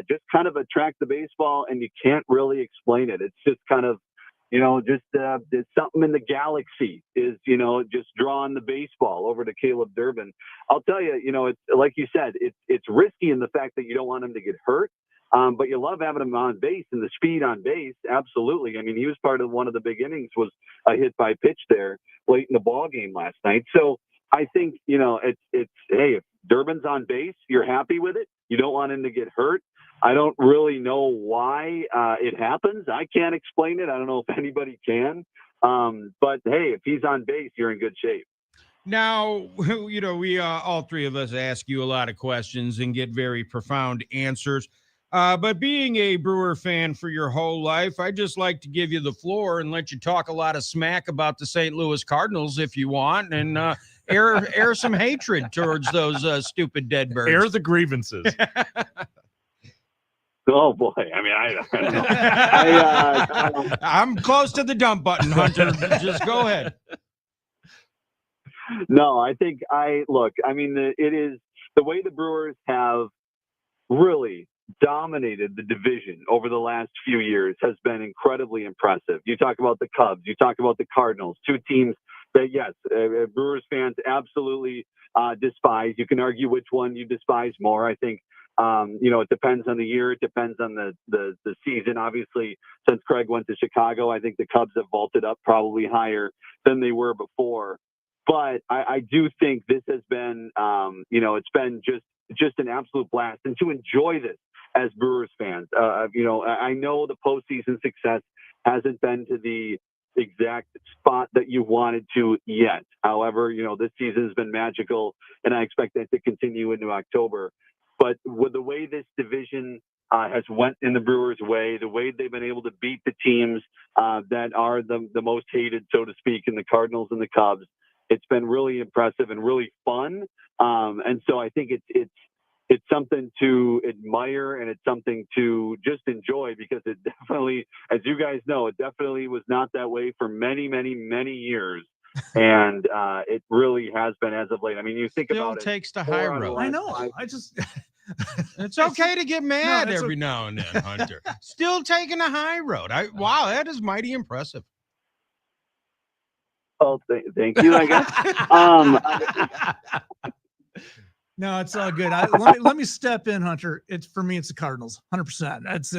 [SPEAKER 24] just kind of attract the baseball and you can't really explain it. It's just kind of, there's something in the galaxy is, just drawing the baseball over to Caleb Durbin. I'll tell you, it's like you said, it's risky in the fact that you don't want him to get hurt. But you love having him on base and the speed on base. Absolutely. I mean, he was part of one of the big innings was a hit by pitch there late in the ball game last night. So I think, it's, hey, if Durbin's on base, you're happy with it. You don't want him to get hurt. I don't really know why it happens. I can't explain it. I don't know if anybody can. But hey, if he's on base, you're in good shape.
[SPEAKER 6] Now, we all three of us ask you a lot of questions and get very profound answers. But being a Brewer fan for your whole life, I'd just like to give you the floor and let you talk a lot of smack about the St. Louis Cardinals if you want, and air some hatred towards those stupid dead birds.
[SPEAKER 4] Air the grievances.
[SPEAKER 24] Oh boy! I mean, I don't know.
[SPEAKER 6] I'm close to the dump button, Hunter. Just go ahead.
[SPEAKER 24] No, I think look. I mean, it is the way the Brewers have really dominated the division over the last few years has been incredibly impressive. You talk about the Cubs, you talk about the Cardinals, two teams that, yes, Brewers fans absolutely despise. You can argue which one you despise more. I think, it depends on the year. It depends on the season. Obviously, since Craig went to Chicago, I think the Cubs have vaulted up probably higher than they were before. But I do think this has been, it's been just an absolute blast. And to enjoy this as Brewers fans, I know the postseason success hasn't been to the exact spot that you wanted to yet. However, this season has been magical, and I expect that to continue into October. But with the way this division has went in the Brewers' way, the way they've been able to beat the teams that are the most hated, so to speak, in the Cardinals and the Cubs, it's been really impressive and really fun. And so I think it's something to admire, and it's something to just enjoy, because it definitely, as you guys know, it definitely was not that way for many, many, many years. And it really has been as of late. I mean, you think
[SPEAKER 6] Still
[SPEAKER 24] about it.
[SPEAKER 6] takes the high road.
[SPEAKER 5] I know. I just.
[SPEAKER 6] It's okay to get mad every
[SPEAKER 5] okay.
[SPEAKER 6] now and then, Hunter. Still taking the high road. Wow, that is mighty impressive.
[SPEAKER 24] Oh, thank you, I guess.
[SPEAKER 5] No, it's all good. Let me step in, Hunter. It's for me, it's the Cardinals, 100%. That's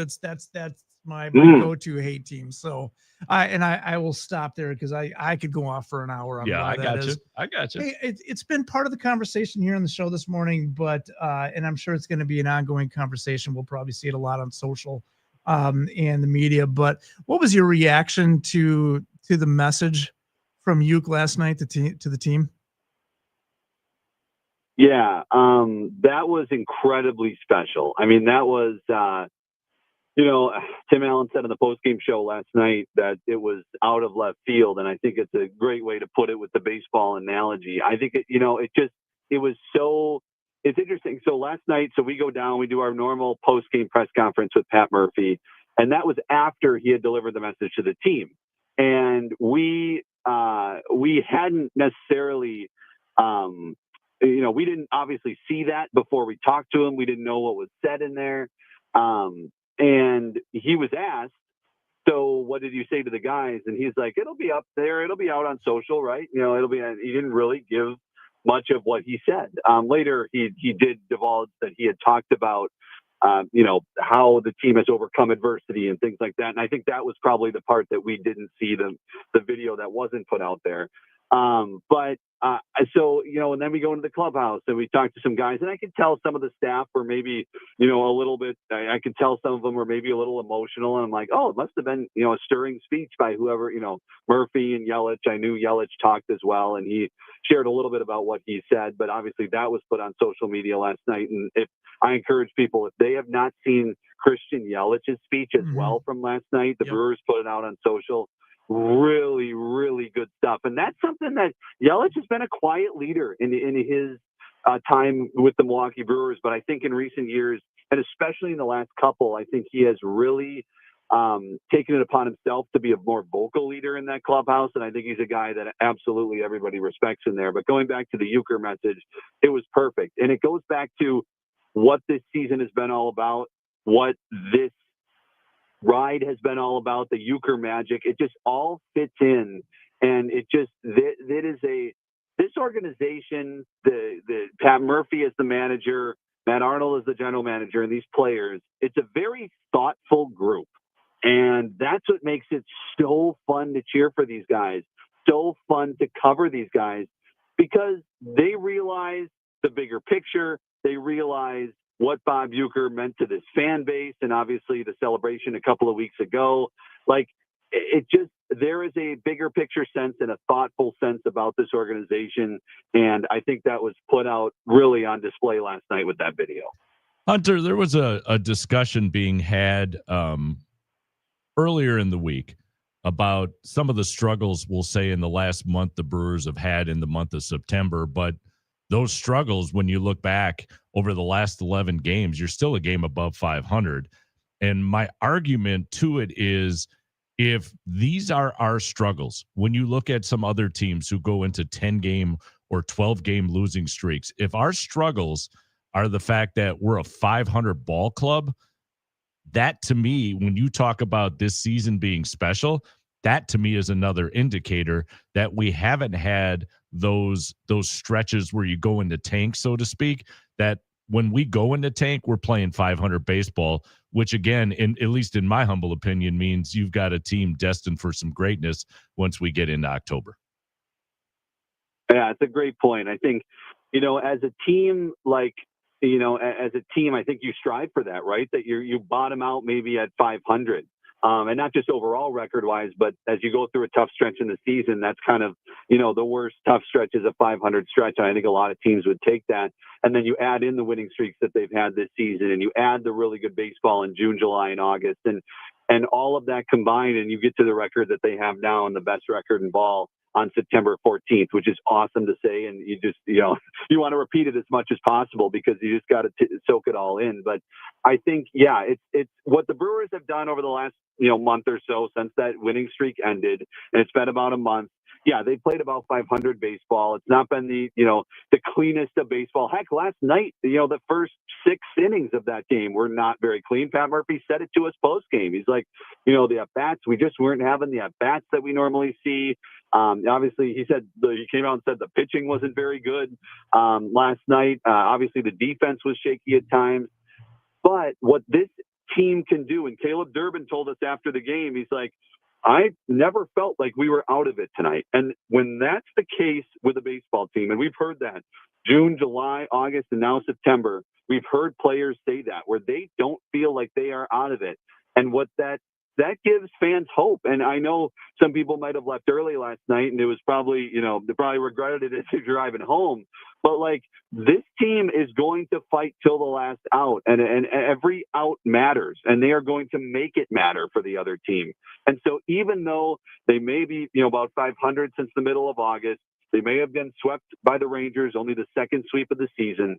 [SPEAKER 5] my go-to hate team. So I will stop there, because I could go off for an hour on why that is.
[SPEAKER 4] I got you.
[SPEAKER 5] Hey, it's been part of the conversation here on the show this morning, but and I'm sure it's going to be an ongoing conversation. We'll probably see it a lot on social and the media. But what was your reaction to the message from Uke last night to the team?
[SPEAKER 24] Yeah, that was incredibly special. I mean, that was, Tim Allen said on the postgame show last night that it was out of left field, and I think it's a great way to put it with the baseball analogy. I think it's interesting. So last night, we go down, we do our normal postgame press conference with Pat Murphy, and that was after he had delivered the message to the team, and we hadn't necessarily. We didn't obviously see that before we talked to him. We didn't know what was said in there. And he was asked, so what did you say to the guys? And he's like, it'll be up there. It'll be out on social, right? He didn't really give much of what he said. Later, he did divulge that he had talked about, how the team has overcome adversity and things like that. And I think that was probably the part that we didn't see, the video that wasn't put out there. And then we go into the clubhouse and we talk to some guys, and I could tell some of the staff were maybe, a little bit, I could tell some of them were maybe a little emotional, and I'm like, oh, it must have been, a stirring speech by whoever, Murphy and Yelich. I knew Yelich talked as well, and he shared a little bit about what he said, but obviously that was put on social media last night. And I encourage people, if they have not seen Christian Yelich's speech as well from last night, the Brewers put it out on social. Really, really good stuff. And that's something that Yelich has been a quiet leader in his time with the Milwaukee Brewers. But I think in recent years, and especially in the last couple, I think he has really taken it upon himself to be a more vocal leader in that clubhouse. And I think he's a guy that absolutely everybody respects in there. But going back to the Euchre message, it was perfect. And it goes back to what this season has been all about, what this ride has been all about, the Euchre magic. It just all fits in, and this organization, the Pat Murphy is the manager, Matt Arnold is the general manager, and these players, it's a very thoughtful group, and that's what makes it so fun to cheer for these guys, so fun to cover these guys, because they realize the bigger picture. They realize what Bob Uecker meant to this fan base, and obviously the celebration a couple of weeks ago. Like, there is a bigger picture sense and a thoughtful sense about this organization. And I think that was put out really on display last night with that video.
[SPEAKER 4] Hunter, there was a discussion being had earlier in the week about some of the struggles, we'll say, in the last month the Brewers have had in the month of September. But those struggles, when you look back over the last 11 games, you're still a game above 500. And my argument to it is, if these are our struggles, when you look at some other teams who go into 10-game or 12-game losing streaks, if our struggles are the fact that we're a 500 ball club, that to me, when you talk about this season being special, that to me is another indicator that we haven't had those stretches where you go into tank, so to speak, that when we go into tank, we're playing 500 baseball, which again, at least in my humble opinion, means you've got a team destined for some greatness once we get into October.
[SPEAKER 24] Yeah, it's a great point. I think, as a team, as a team, I think you strive for that, right? That you bottom out maybe at 500. And not just overall record-wise, but as you go through a tough stretch in the season, that's kind of, the worst tough stretch is a 500 stretch. And I think a lot of teams would take that. And then you add in the winning streaks that they've had this season, and you add the really good baseball in June, July, and August. And all of that combined, and you get to the record that they have now and the best record in ball on September 14th, which is awesome to say. And you just, you want to repeat it as much as possible because you just got to soak it all in. But I think, it's what the Brewers have done over the last, month or so since that winning streak ended. And it's been about a month. Yeah, they played about 500 baseball. It's not been the cleanest of baseball. Heck, last night, the first 6 innings of that game were not very clean. Pat Murphy said it to us post game. He's like, the at-bats, we just weren't having the at-bats that we normally see. Obviously, he said he came out and said the pitching wasn't very good last night. Obviously, the defense was shaky at times. But what this team can do, and Caleb Durbin told us after the game, he's like, I never felt like we were out of it tonight. And when that's the case with a baseball team, and we've heard that June, July, August, and now September, we've heard players say that, where they don't feel like they are out of it. And what that gives fans hope. And I know some people might have left early last night, and it was probably, they probably regretted it as they're driving home. But this team is going to fight till the last out, and every out matters, and they are going to make it matter for the other team. And so even though they may be, about 500 since the middle of August, they may have been swept by the Rangers, only the second sweep of the season,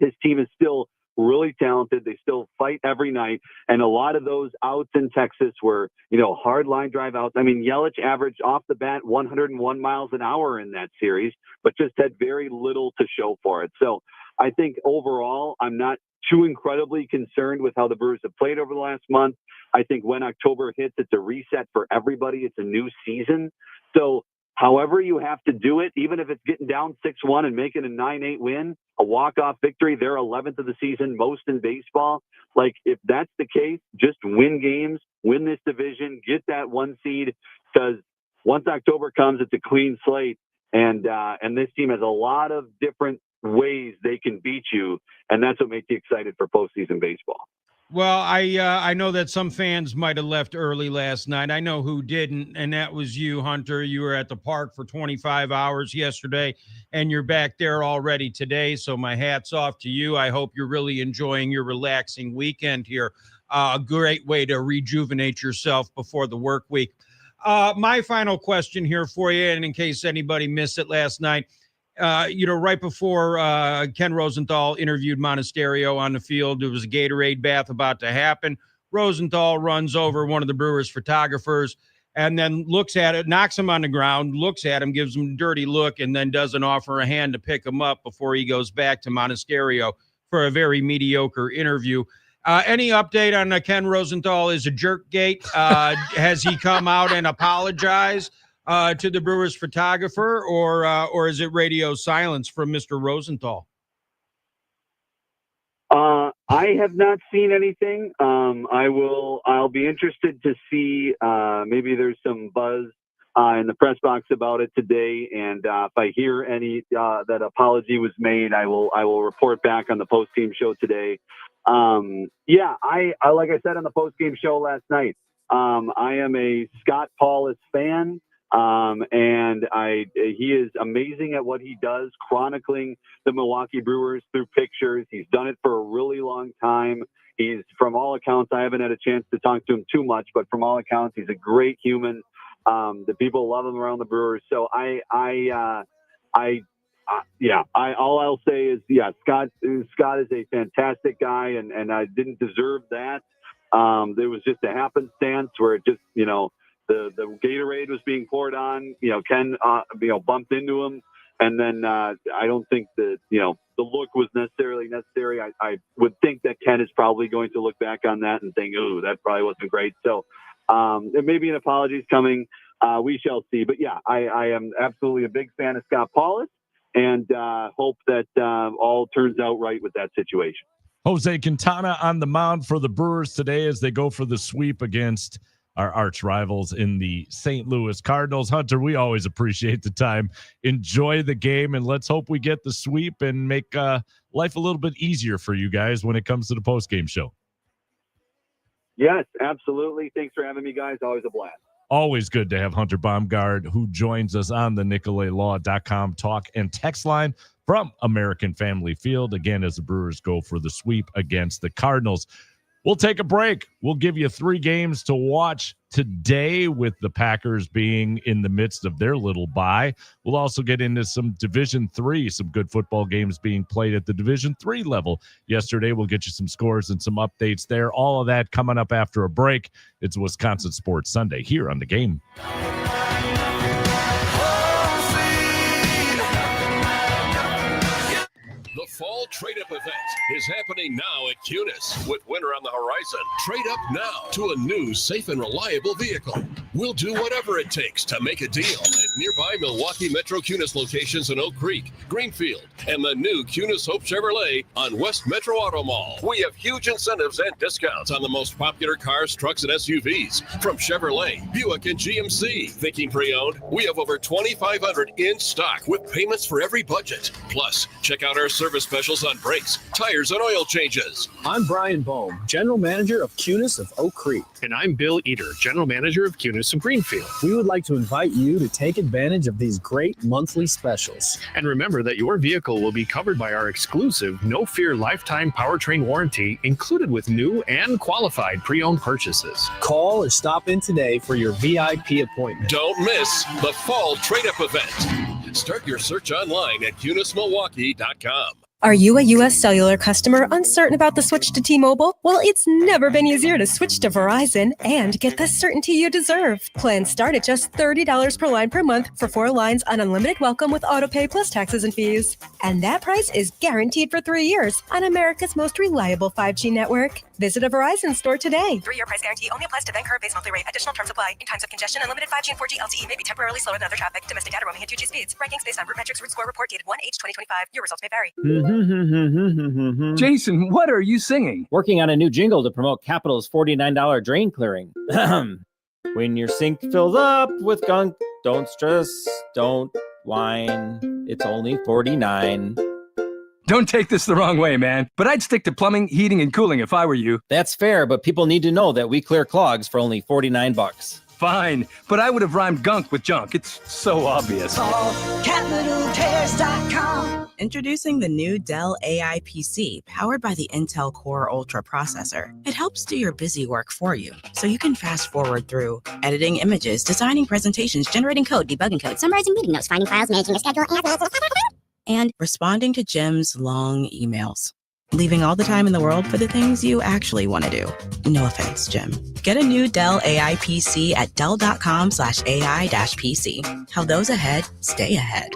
[SPEAKER 24] his team is still really talented. They still fight every night. And a lot of those outs in Texas were, hard line drive outs. I mean, Yelich averaged off the bat 101 miles an hour in that series, but just had very little to show for it. So I think overall, I'm not too incredibly concerned with how the Brewers have played over the last month. I think when October hits, it's a reset for everybody. It's a new season. So however you have to do it, even if it's getting down 6-1 and making a 9-8 win, a walk-off victory, their 11th of the season, most in baseball. If that's the case, just win games, win this division, get that 1 seed, because once October comes, it's a clean slate. And this team has a lot of different ways they can beat you, and that's what makes you excited for postseason baseball.
[SPEAKER 6] Well, I know that some fans might have left early last night. I know who didn't, and that was you, Hunter. You were at the park for 25 hours yesterday, and you're back there already today. So my hat's off to you. I hope you're really enjoying your relaxing weekend here. A great way to rejuvenate yourself before the work week. My final question here for you, and in case anybody missed it last night, right before Ken Rosenthal interviewed Monasterio on the field, there was a Gatorade bath about to happen. Rosenthal runs over one of the Brewers photographers and then looks at it, knocks him on the ground, looks at him, gives him a dirty look, and then doesn't offer a hand to pick him up before he goes back to Monasterio for a very mediocre interview. Any update on Ken Rosenthal is a jerk gate? Has he come out and apologized to the Brewers photographer, or is it radio silence from Mr. Rosenthal?
[SPEAKER 24] I have not seen anything. I'll be interested to see, maybe there's some buzz in the press box about it today. And if I hear any, that apology was made, I will report back on the post-game show today. I like I said on the post-game show last night, I am a Scott Paulus fan. And he is amazing at what he does, chronicling the Milwaukee Brewers through pictures. He's done it for a really long time. He's, from all accounts, I haven't had a chance to talk to him too much, but from all accounts, he's a great human. The people love him around the Brewers. So all I'll say is, Scott is a fantastic guy, and I didn't deserve that. There was just a happenstance where it just, the Gatorade was being poured on, Ken, bumped into him. And then I don't think that, the look was necessarily necessary. I would think that Ken is probably going to look back on that and think, ooh, that probably wasn't great. So there may be an apology coming. We shall see. But yeah, I am absolutely a big fan of Scott Paulus, and hope that all turns out right with that situation.
[SPEAKER 4] Jose Quintana on the mound for the Brewers today as they go for the sweep against our arch rivals in the St. Louis Cardinals. Hunter, we always appreciate the time. Enjoy the game, and let's hope we get the sweep and make life a little bit easier for you guys when it comes to the postgame show.
[SPEAKER 24] Yes, absolutely. Thanks for having me, guys. Always a blast.
[SPEAKER 4] Always good to have Hunter Baumgart, who joins us on the NicoletLaw.com talk and text line from American Family Field, again, as the Brewers go for the sweep against the Cardinals. We'll take a break. We'll give you 3 games to watch today, with the Packers being in the midst of their little bye. We'll also get into some Division III, some good football games being played at the Division III level yesterday. We'll get you some scores and some updates there. All of that coming up after a break. It's Wisconsin Sports Sunday here on The Game.
[SPEAKER 9] The Fall Trade-Up event is happening now at Cunis. With winter on the horizon, trade up now to a new, safe, and reliable vehicle. We'll do whatever it takes to make a deal at nearby Milwaukee Metro Cunis locations in Oak Creek, Greenfield, and the new Cunis Hope Chevrolet on West Metro Auto Mall. We have huge incentives and discounts on the most popular cars, trucks, and SUVs from Chevrolet, Buick, and GMC. Thinking pre-owned? We have over 2,500 in stock with payments for every budget. Plus, check out our service specials on brakes, tires, and oil changes.
[SPEAKER 10] I'm Brian Bohm, General Manager of Cunis of Oak Creek.
[SPEAKER 11] And I'm Bill Eater, General Manager of Cunis of Greenfield.
[SPEAKER 10] We would like to invite you to take advantage of these great monthly specials.
[SPEAKER 11] And remember that your vehicle will be covered by our exclusive No Fear lifetime powertrain warranty, included with new and qualified pre-owned purchases.
[SPEAKER 10] Call or stop in today for your VIP appointment.
[SPEAKER 9] Don't miss the Fall Trade-Up event. Start your search online at CunisMilwaukee.com.
[SPEAKER 12] Are you a U.S. Cellular customer uncertain about the switch to T-Mobile? Well, it's never been easier to switch to Verizon and get the certainty you deserve. Plans start at just $30 per line per month for 4 lines on unlimited welcome with autopay plus taxes and fees. And that price is guaranteed for 3 years on America's most reliable 5G network. Visit a Verizon store today.
[SPEAKER 18] 3-year price guarantee only applies to then current base monthly rate. Additional terms apply. In times of congestion, unlimited 5G and 4G LTE may be temporarily slower than other traffic. Domestic data roaming at 2G speeds. Rankings based on root metrics. Root score report dated 1H2025. Your results may vary.
[SPEAKER 15] Jason, what are you singing?
[SPEAKER 16] Working on a new jingle to promote Capital's $49 drain clearing. When your sink fills up with gunk, don't stress, don't whine. It's only $49.
[SPEAKER 15] Don't take this the wrong way, man, but I'd stick to plumbing, heating, and cooling if I were you.
[SPEAKER 16] That's fair, but people need to know that we clear clogs for only $49.
[SPEAKER 15] Fine, but I would have rhymed gunk with junk. It's so obvious.
[SPEAKER 28] CapitalCares.com. Introducing the new Dell AI PC, powered by the Intel Core Ultra processor. It helps do your busy work for you, so you can fast forward through editing images, designing presentations, generating code, debugging code, summarizing meeting notes, finding files, managing a schedule, and responding to Jim's long emails. Leaving all the time in the world for the things you actually want to do. No offense, Jim. Get a new Dell AI PC at Dell.com/AI-PC. How those ahead stay ahead.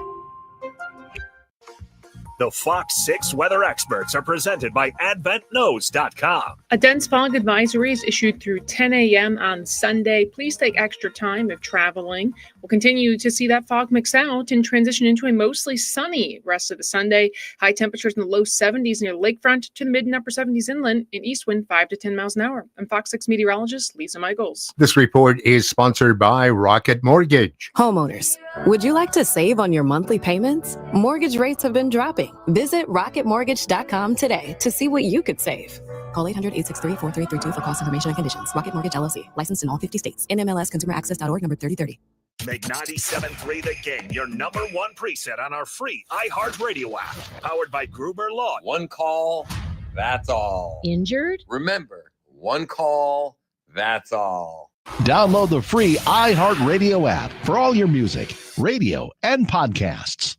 [SPEAKER 2] The Fox 6 weather experts are presented by AdventKnows.com.
[SPEAKER 20] A dense fog advisory is issued through 10 a.m. on Sunday. Please take extra time if traveling. We'll continue to see that fog mix out and transition into a mostly sunny rest of the Sunday. High temperatures in the low 70s near the lakefront to the mid and upper 70s inland, and east wind 5 to 10 miles an hour. I'm Fox 6 meteorologist Lisa Michaels.
[SPEAKER 26] This report is sponsored by Rocket Mortgage.
[SPEAKER 27] Homeowners,
[SPEAKER 8] Would you like to save on your monthly payments? Mortgage rates have been dropping. Visit rocketmortgage.com today to see what you could save. Call 800-863-4332 for cost information and conditions. Rocket Mortgage LLC. Licensed in all 50 states. NMLSConsumerAccess.org number 3030.
[SPEAKER 2] Make 97.3 The Game your number one preset on our free iHeartRadio app. Powered by Gruber Law.
[SPEAKER 7] One call, that's all.
[SPEAKER 13] Injured?
[SPEAKER 7] Remember, one call, that's all.
[SPEAKER 14] Download the free iHeartRadio app for all your music, radio, and podcasts.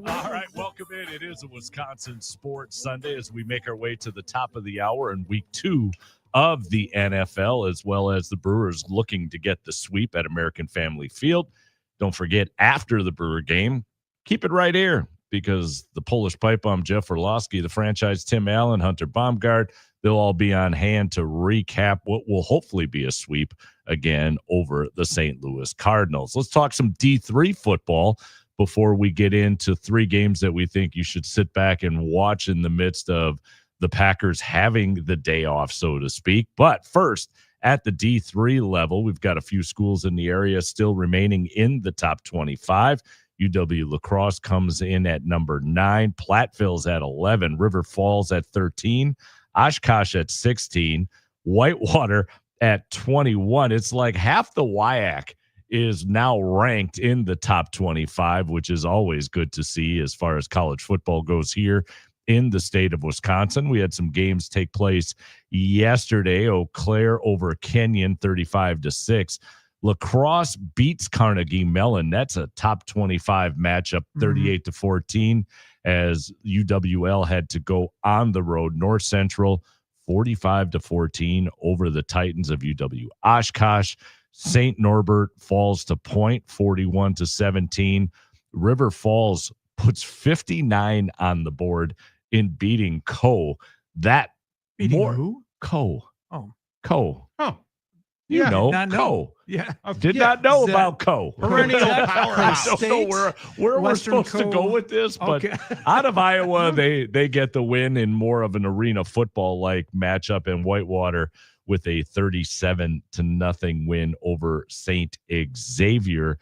[SPEAKER 4] All right, welcome in. It is a Wisconsin Sports Sunday as we make our way to the top of the hour in week 2 of the NFL, as well as the Brewers looking to get the sweep at American Family Field. Don't forget, after the Brewer game, keep it right here because the Polish Pipe Bomb, Jeff Orlowski, the franchise, Tim Allen, Hunter Baumgart, they'll all be on hand to recap what will hopefully be a sweep again over the St. Louis Cardinals. Let's talk some D3 football before we get into 3 games that we think you should sit back and watch in the midst of the Packers having the day off, so to speak. But first, at the D3 level, we've got a few schools in the area still remaining in the top 25. UW La Crosse comes in at number 9. Platteville's at 11. River Falls at 13. Oshkosh at 16. Whitewater at 21. It's like half the WIAC is now ranked in the top 25, which is always good to see as far as college football goes here in the state of Wisconsin. We had some games take place yesterday. Eau Claire over Kenyon, 35-6. La Crosse beats Carnegie Mellon. That's a top 25 matchup, 38-14, as UWL had to go on the road. North Central, 45-14 over the Titans of UW Oshkosh. St. Norbert falls to Point, 41-17. River Falls puts 59 on the board in beating Co. That
[SPEAKER 5] Beating
[SPEAKER 4] more
[SPEAKER 5] who?
[SPEAKER 4] Co.
[SPEAKER 5] Oh.
[SPEAKER 4] Co.
[SPEAKER 6] Oh.
[SPEAKER 4] You
[SPEAKER 5] Yeah,
[SPEAKER 4] know,
[SPEAKER 5] not know.
[SPEAKER 4] Co.
[SPEAKER 5] Yeah.
[SPEAKER 4] Did
[SPEAKER 5] Yeah,
[SPEAKER 4] not know
[SPEAKER 5] is that
[SPEAKER 4] about Co.
[SPEAKER 6] Perennial
[SPEAKER 4] I
[SPEAKER 6] powerhouse.
[SPEAKER 4] don't know where we're
[SPEAKER 5] Western
[SPEAKER 4] supposed to
[SPEAKER 5] Co.
[SPEAKER 4] go with this, but
[SPEAKER 5] Okay.
[SPEAKER 4] out of Iowa, they get the win in more of an arena football-like matchup in Whitewater with a 37-0 win over St. Xavier.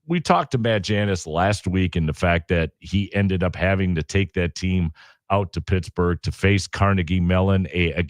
[SPEAKER 4] We talked to Matt Janis last week and the fact that he ended up having to take that team out to Pittsburgh to face Carnegie Mellon, a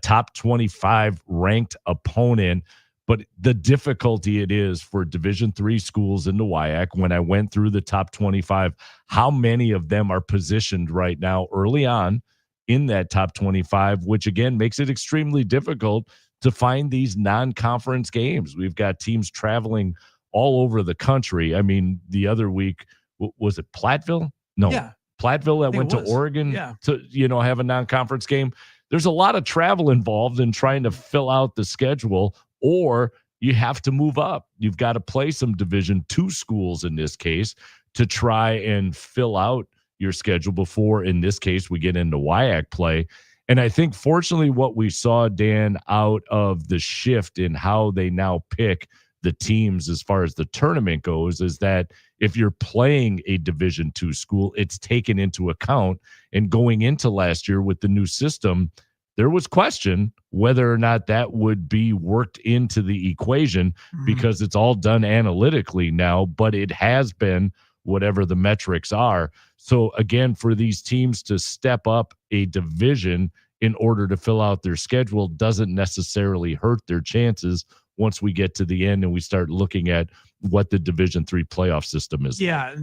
[SPEAKER 4] top 25 ranked opponent. But the difficulty it is for Division III schools in the WIAC, when I went through the top 25, how many of them are positioned right now early on in that top 25, which again makes it extremely difficult to find these non-conference games. We've got teams traveling all over the country. I mean, the other week, was it Platteville? No.
[SPEAKER 5] Yeah.
[SPEAKER 4] Platteville that
[SPEAKER 5] I think
[SPEAKER 4] went
[SPEAKER 5] it
[SPEAKER 4] to
[SPEAKER 5] was.
[SPEAKER 4] Oregon
[SPEAKER 5] Yeah.
[SPEAKER 4] to, have a non-conference game. There's a lot of travel involved in trying to fill out the schedule, or you have to move up. You've got to play some Division II schools in this case to try and fill out your schedule before, in this case, we get into WIAC play. And I think, fortunately, what we saw, Dan, out of the shift in how they now pick the teams as far as the tournament goes, is that if you're playing a Division II school, it's taken into account. And going into last year with the new system, there was question whether or not that would be worked into the equation because it's all done analytically now, but it has been whatever the metrics are. So again, for these teams to step up a division in order to fill out their schedule doesn't necessarily hurt their chances once we get to the end and we start looking at what the Division III playoff system is.
[SPEAKER 5] Yeah,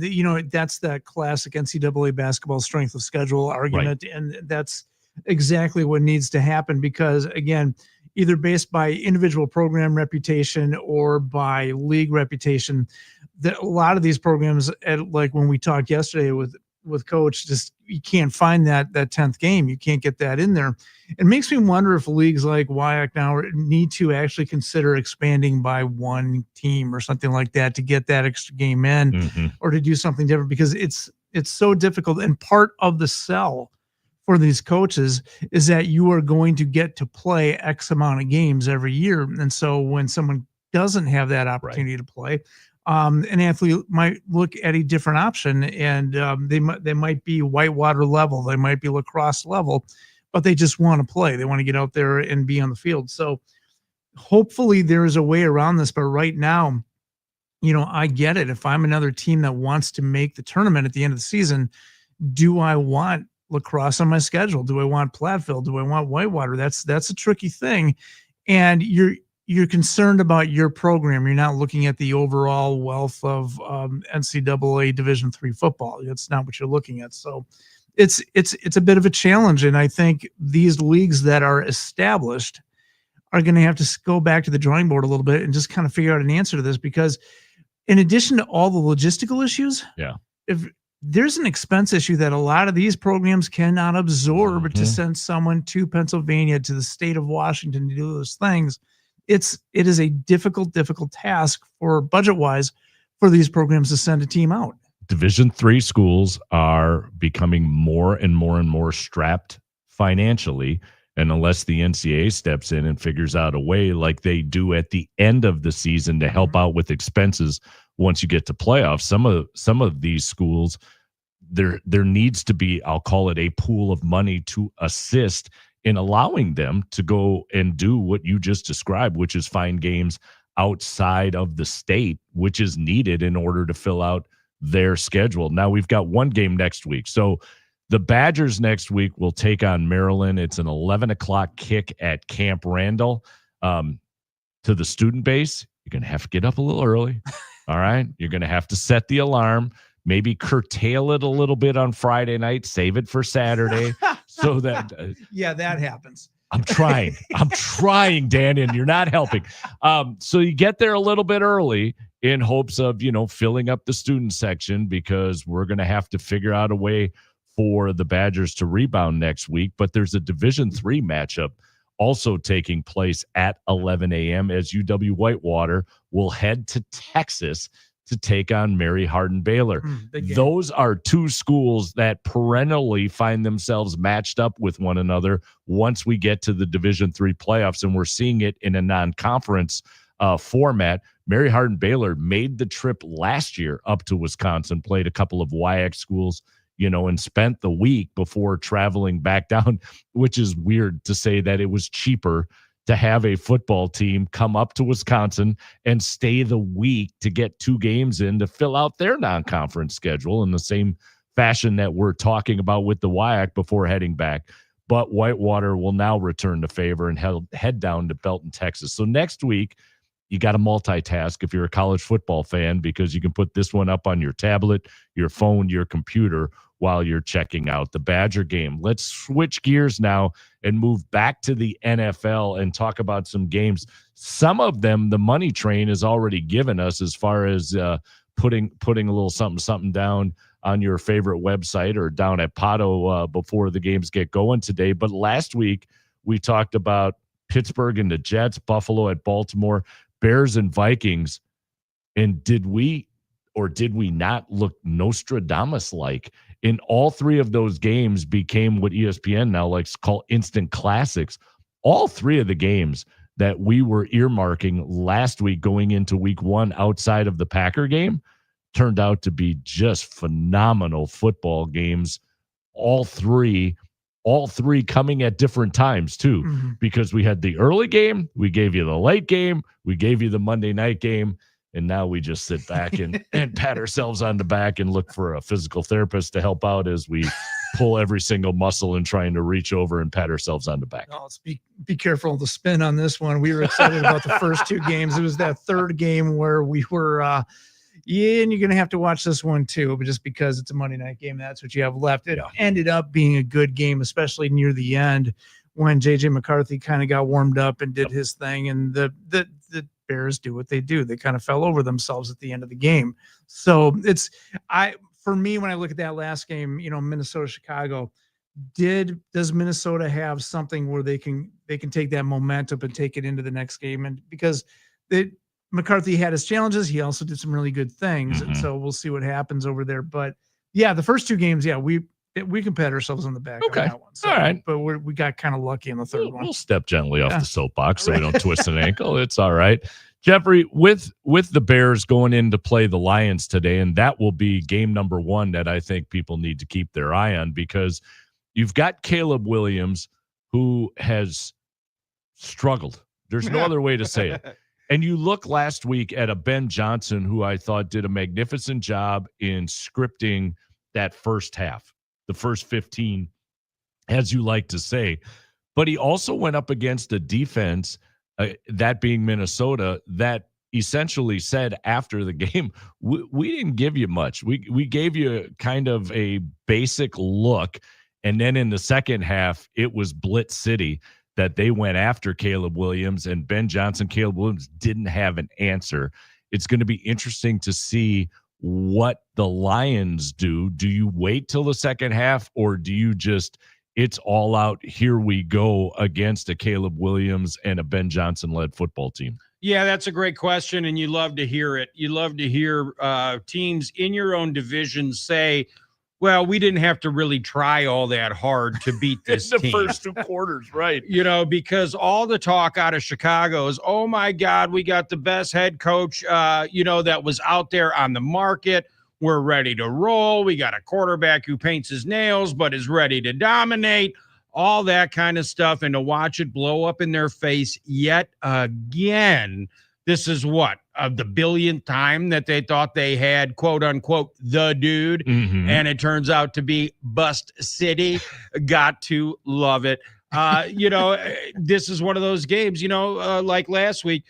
[SPEAKER 5] that's that classic NCAA basketball strength of schedule argument, and that's exactly what needs to happen because, again, either based by individual program reputation or by league reputation, that a lot of these programs, like when we talked yesterday with Coach, just you can't find that 10th game. You can't get that in there. It makes me wonder if leagues like WIAC now need to actually consider expanding by one team or something like that to get that extra game in, or to do something different, because it's so difficult. And part of the sell for these coaches is that you are going to get to play X amount of games every year. And so when someone doesn't have that opportunity to play, An athlete might look at a different option, and they might be whitewater level, they might be lacrosse level, but they just want to play. They want to get out there and be on the field. So hopefully there is a way around this. But right now, I get it. If I'm another team that wants to make the tournament at the end of the season, do I want lacrosse on my schedule? Do I want Platteville? Do I want whitewater? That's a tricky thing. And you're concerned about your program. You're not looking at the overall wealth of NCAA Division III football. That's not what you're looking at. So it's a bit of a challenge. And I think these leagues that are established are going to have to go back to the drawing board a little bit and just kind of figure out an answer to this, because in addition to all the logistical issues, if there's an expense issue that a lot of these programs cannot absorb to send someone to Pennsylvania, to the state of Washington to do those things. It is a difficult task for budget-wise for these programs to send a team out.
[SPEAKER 4] Division III schools are becoming more and more strapped financially. And unless the NCAA steps in and figures out a way like they do at the end of the season to help out with expenses once you get to playoffs, some of these schools, there needs to be, I'll call it, a pool of money to assist in allowing them to go and do what you just described, which is find games outside of the state, which is needed in order to fill out their schedule. Now we've got one game next week. So the Badgers next week will take on Maryland. It's an 11 o'clock kick at Camp Randall. To the student base, you're going to have to get up a little early. All right. You're going to have to set the alarm, maybe curtail it a little bit on Friday night, save it for Saturday so that.
[SPEAKER 5] Yeah, that happens.
[SPEAKER 4] I'm trying, Dan, and you're not helping. So you get there a little bit early in hopes of, filling up the student section, because we're going to have to figure out a way for the Badgers to rebound next week. But there's a Division III matchup also taking place at 11 a.m. as UW Whitewater will head to Texas to take on Mary Hardin Baylor. Those are two schools that perennially find themselves matched up with one another once we get to the Division III playoffs, and we're seeing it in a non-conference format. Mary Hardin Baylor made the trip last year up to Wisconsin, played a couple of WIAC schools, and spent the week before traveling back down, which is weird to say that it was cheaper to have a football team come up to Wisconsin and stay the week to get 2 games in to fill out their non-conference schedule in the same fashion that we're talking about with the WIAC before heading back. But Whitewater will now return to favor and head down to Belton, Texas. So next week, you got to multitask if you're a college football fan, because you can put this one up on your tablet, your phone, your computer while you're checking out the Badger game. Let's switch gears now and move back to the NFL and talk about some games. Some of them, the money train has already given us, as far as putting a little something down on your favorite website or down at Pato before the games get going today. But last week we talked about Pittsburgh and the Jets, Buffalo at Baltimore, Bears and Vikings. And did we not look Nostradamus-like? In all 3 of those games became what ESPN now likes to call instant classics. All 3 of the games that we were earmarking last week going into week 1 outside of the Packer game turned out to be just phenomenal football games. All three coming at different times too, because we had the early game, we gave you the late game, we gave you the Monday night game, and now we just sit back and pat ourselves on the back and look for a physical therapist to help out as we pull every single muscle and trying to reach over and pat ourselves on the back.
[SPEAKER 5] Oh, let's be careful of the spin on this one. We were excited about the first 2 games. It was that third game where we were, and you're going to have to watch this one too, but just because it's a Monday night game, that's what you have left. It ended up being a good game, especially near the end when JJ McCarthy kind of got warmed up and did his thing, and the Bears do what they do. They kind of fell over themselves at the end of the game. So for me, when I look at that last game, Minnesota, Chicago, does Minnesota have something where they can take that momentum and take it into the next game? And because McCarthy had his challenges, he also did some really good things. And so we'll see what happens over there. But yeah, the first 2 games, we can pat ourselves on the back on that one. So, all right. But we got kind of lucky in the third one.
[SPEAKER 4] We'll step gently off the soapbox so we don't twist an ankle. It's all right. Jeffrey, with the Bears going in to play the Lions today, and that will be game number 1 that I think people need to keep their eye on, because you've got Caleb Williams, who has struggled. There's no other way to say it. And you look last week at a Ben Johnson, who I thought did a magnificent job in scripting that first half, the first 15, as you like to say. But he also went up against a defense, that being Minnesota, that essentially said after the game, we didn't give you much. We gave you kind of a basic look. And then in the second half, it was Blitz City that they went after Caleb Williams, and Ben Johnson, Caleb Williams didn't have an answer. It's going to be interesting to see what the Lions do. Do you wait till the second half, or do you just, it's all out, here we go against a Caleb Williams and a Ben Johnson-led football team?
[SPEAKER 6] Yeah, that's a great question, and you love to hear it. You love to hear teams in your own division say, well, we didn't have to really try all that hard to beat this
[SPEAKER 4] the
[SPEAKER 6] team.
[SPEAKER 4] First 2 quarters, right?
[SPEAKER 6] Because all the talk out of Chicago is, oh my God, we got the best head coach, that was out there on the market. We're ready to roll. We got a quarterback who paints his nails but is ready to dominate, all that kind of stuff. And to watch it blow up in their face yet again. This is what, the billionth time that they thought they had, quote unquote, the dude.
[SPEAKER 4] Mm-hmm.
[SPEAKER 6] And it turns out to be Bust City. Got to love it. This is one of those games, like last week,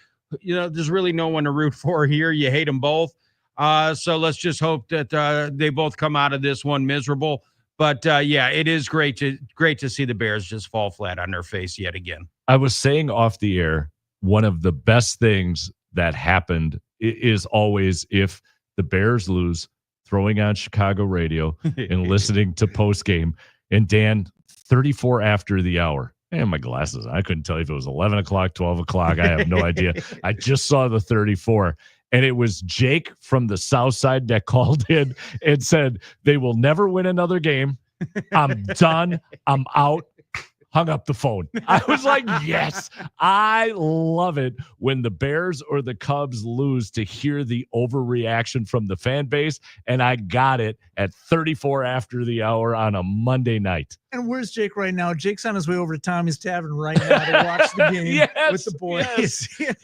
[SPEAKER 6] there's really no one to root for here. You hate them both. So let's just hope that they both come out of this one miserable. But it is great to see the Bears just fall flat on their face yet again.
[SPEAKER 4] I was saying off the air, one of the best things that happened is always, if the Bears lose, throwing on Chicago radio and listening to postgame. And Dan, 34 after the hour. And my glasses, I couldn't tell you if it was 11 o'clock, 12 o'clock. I have no idea. I just saw the 34. And it was Jake from the South Side that called in and said, they will never win another game. I'm done. I'm out. Hung up the phone. I was like, yes, I love it when the Bears or the Cubs lose, to hear the overreaction from the fan base. And I got it at 34 after the hour on a Monday night.
[SPEAKER 5] And where's Jake right now? Jake's on his way over to Tommy's Tavern right now to watch the game with the boys.
[SPEAKER 4] Yes.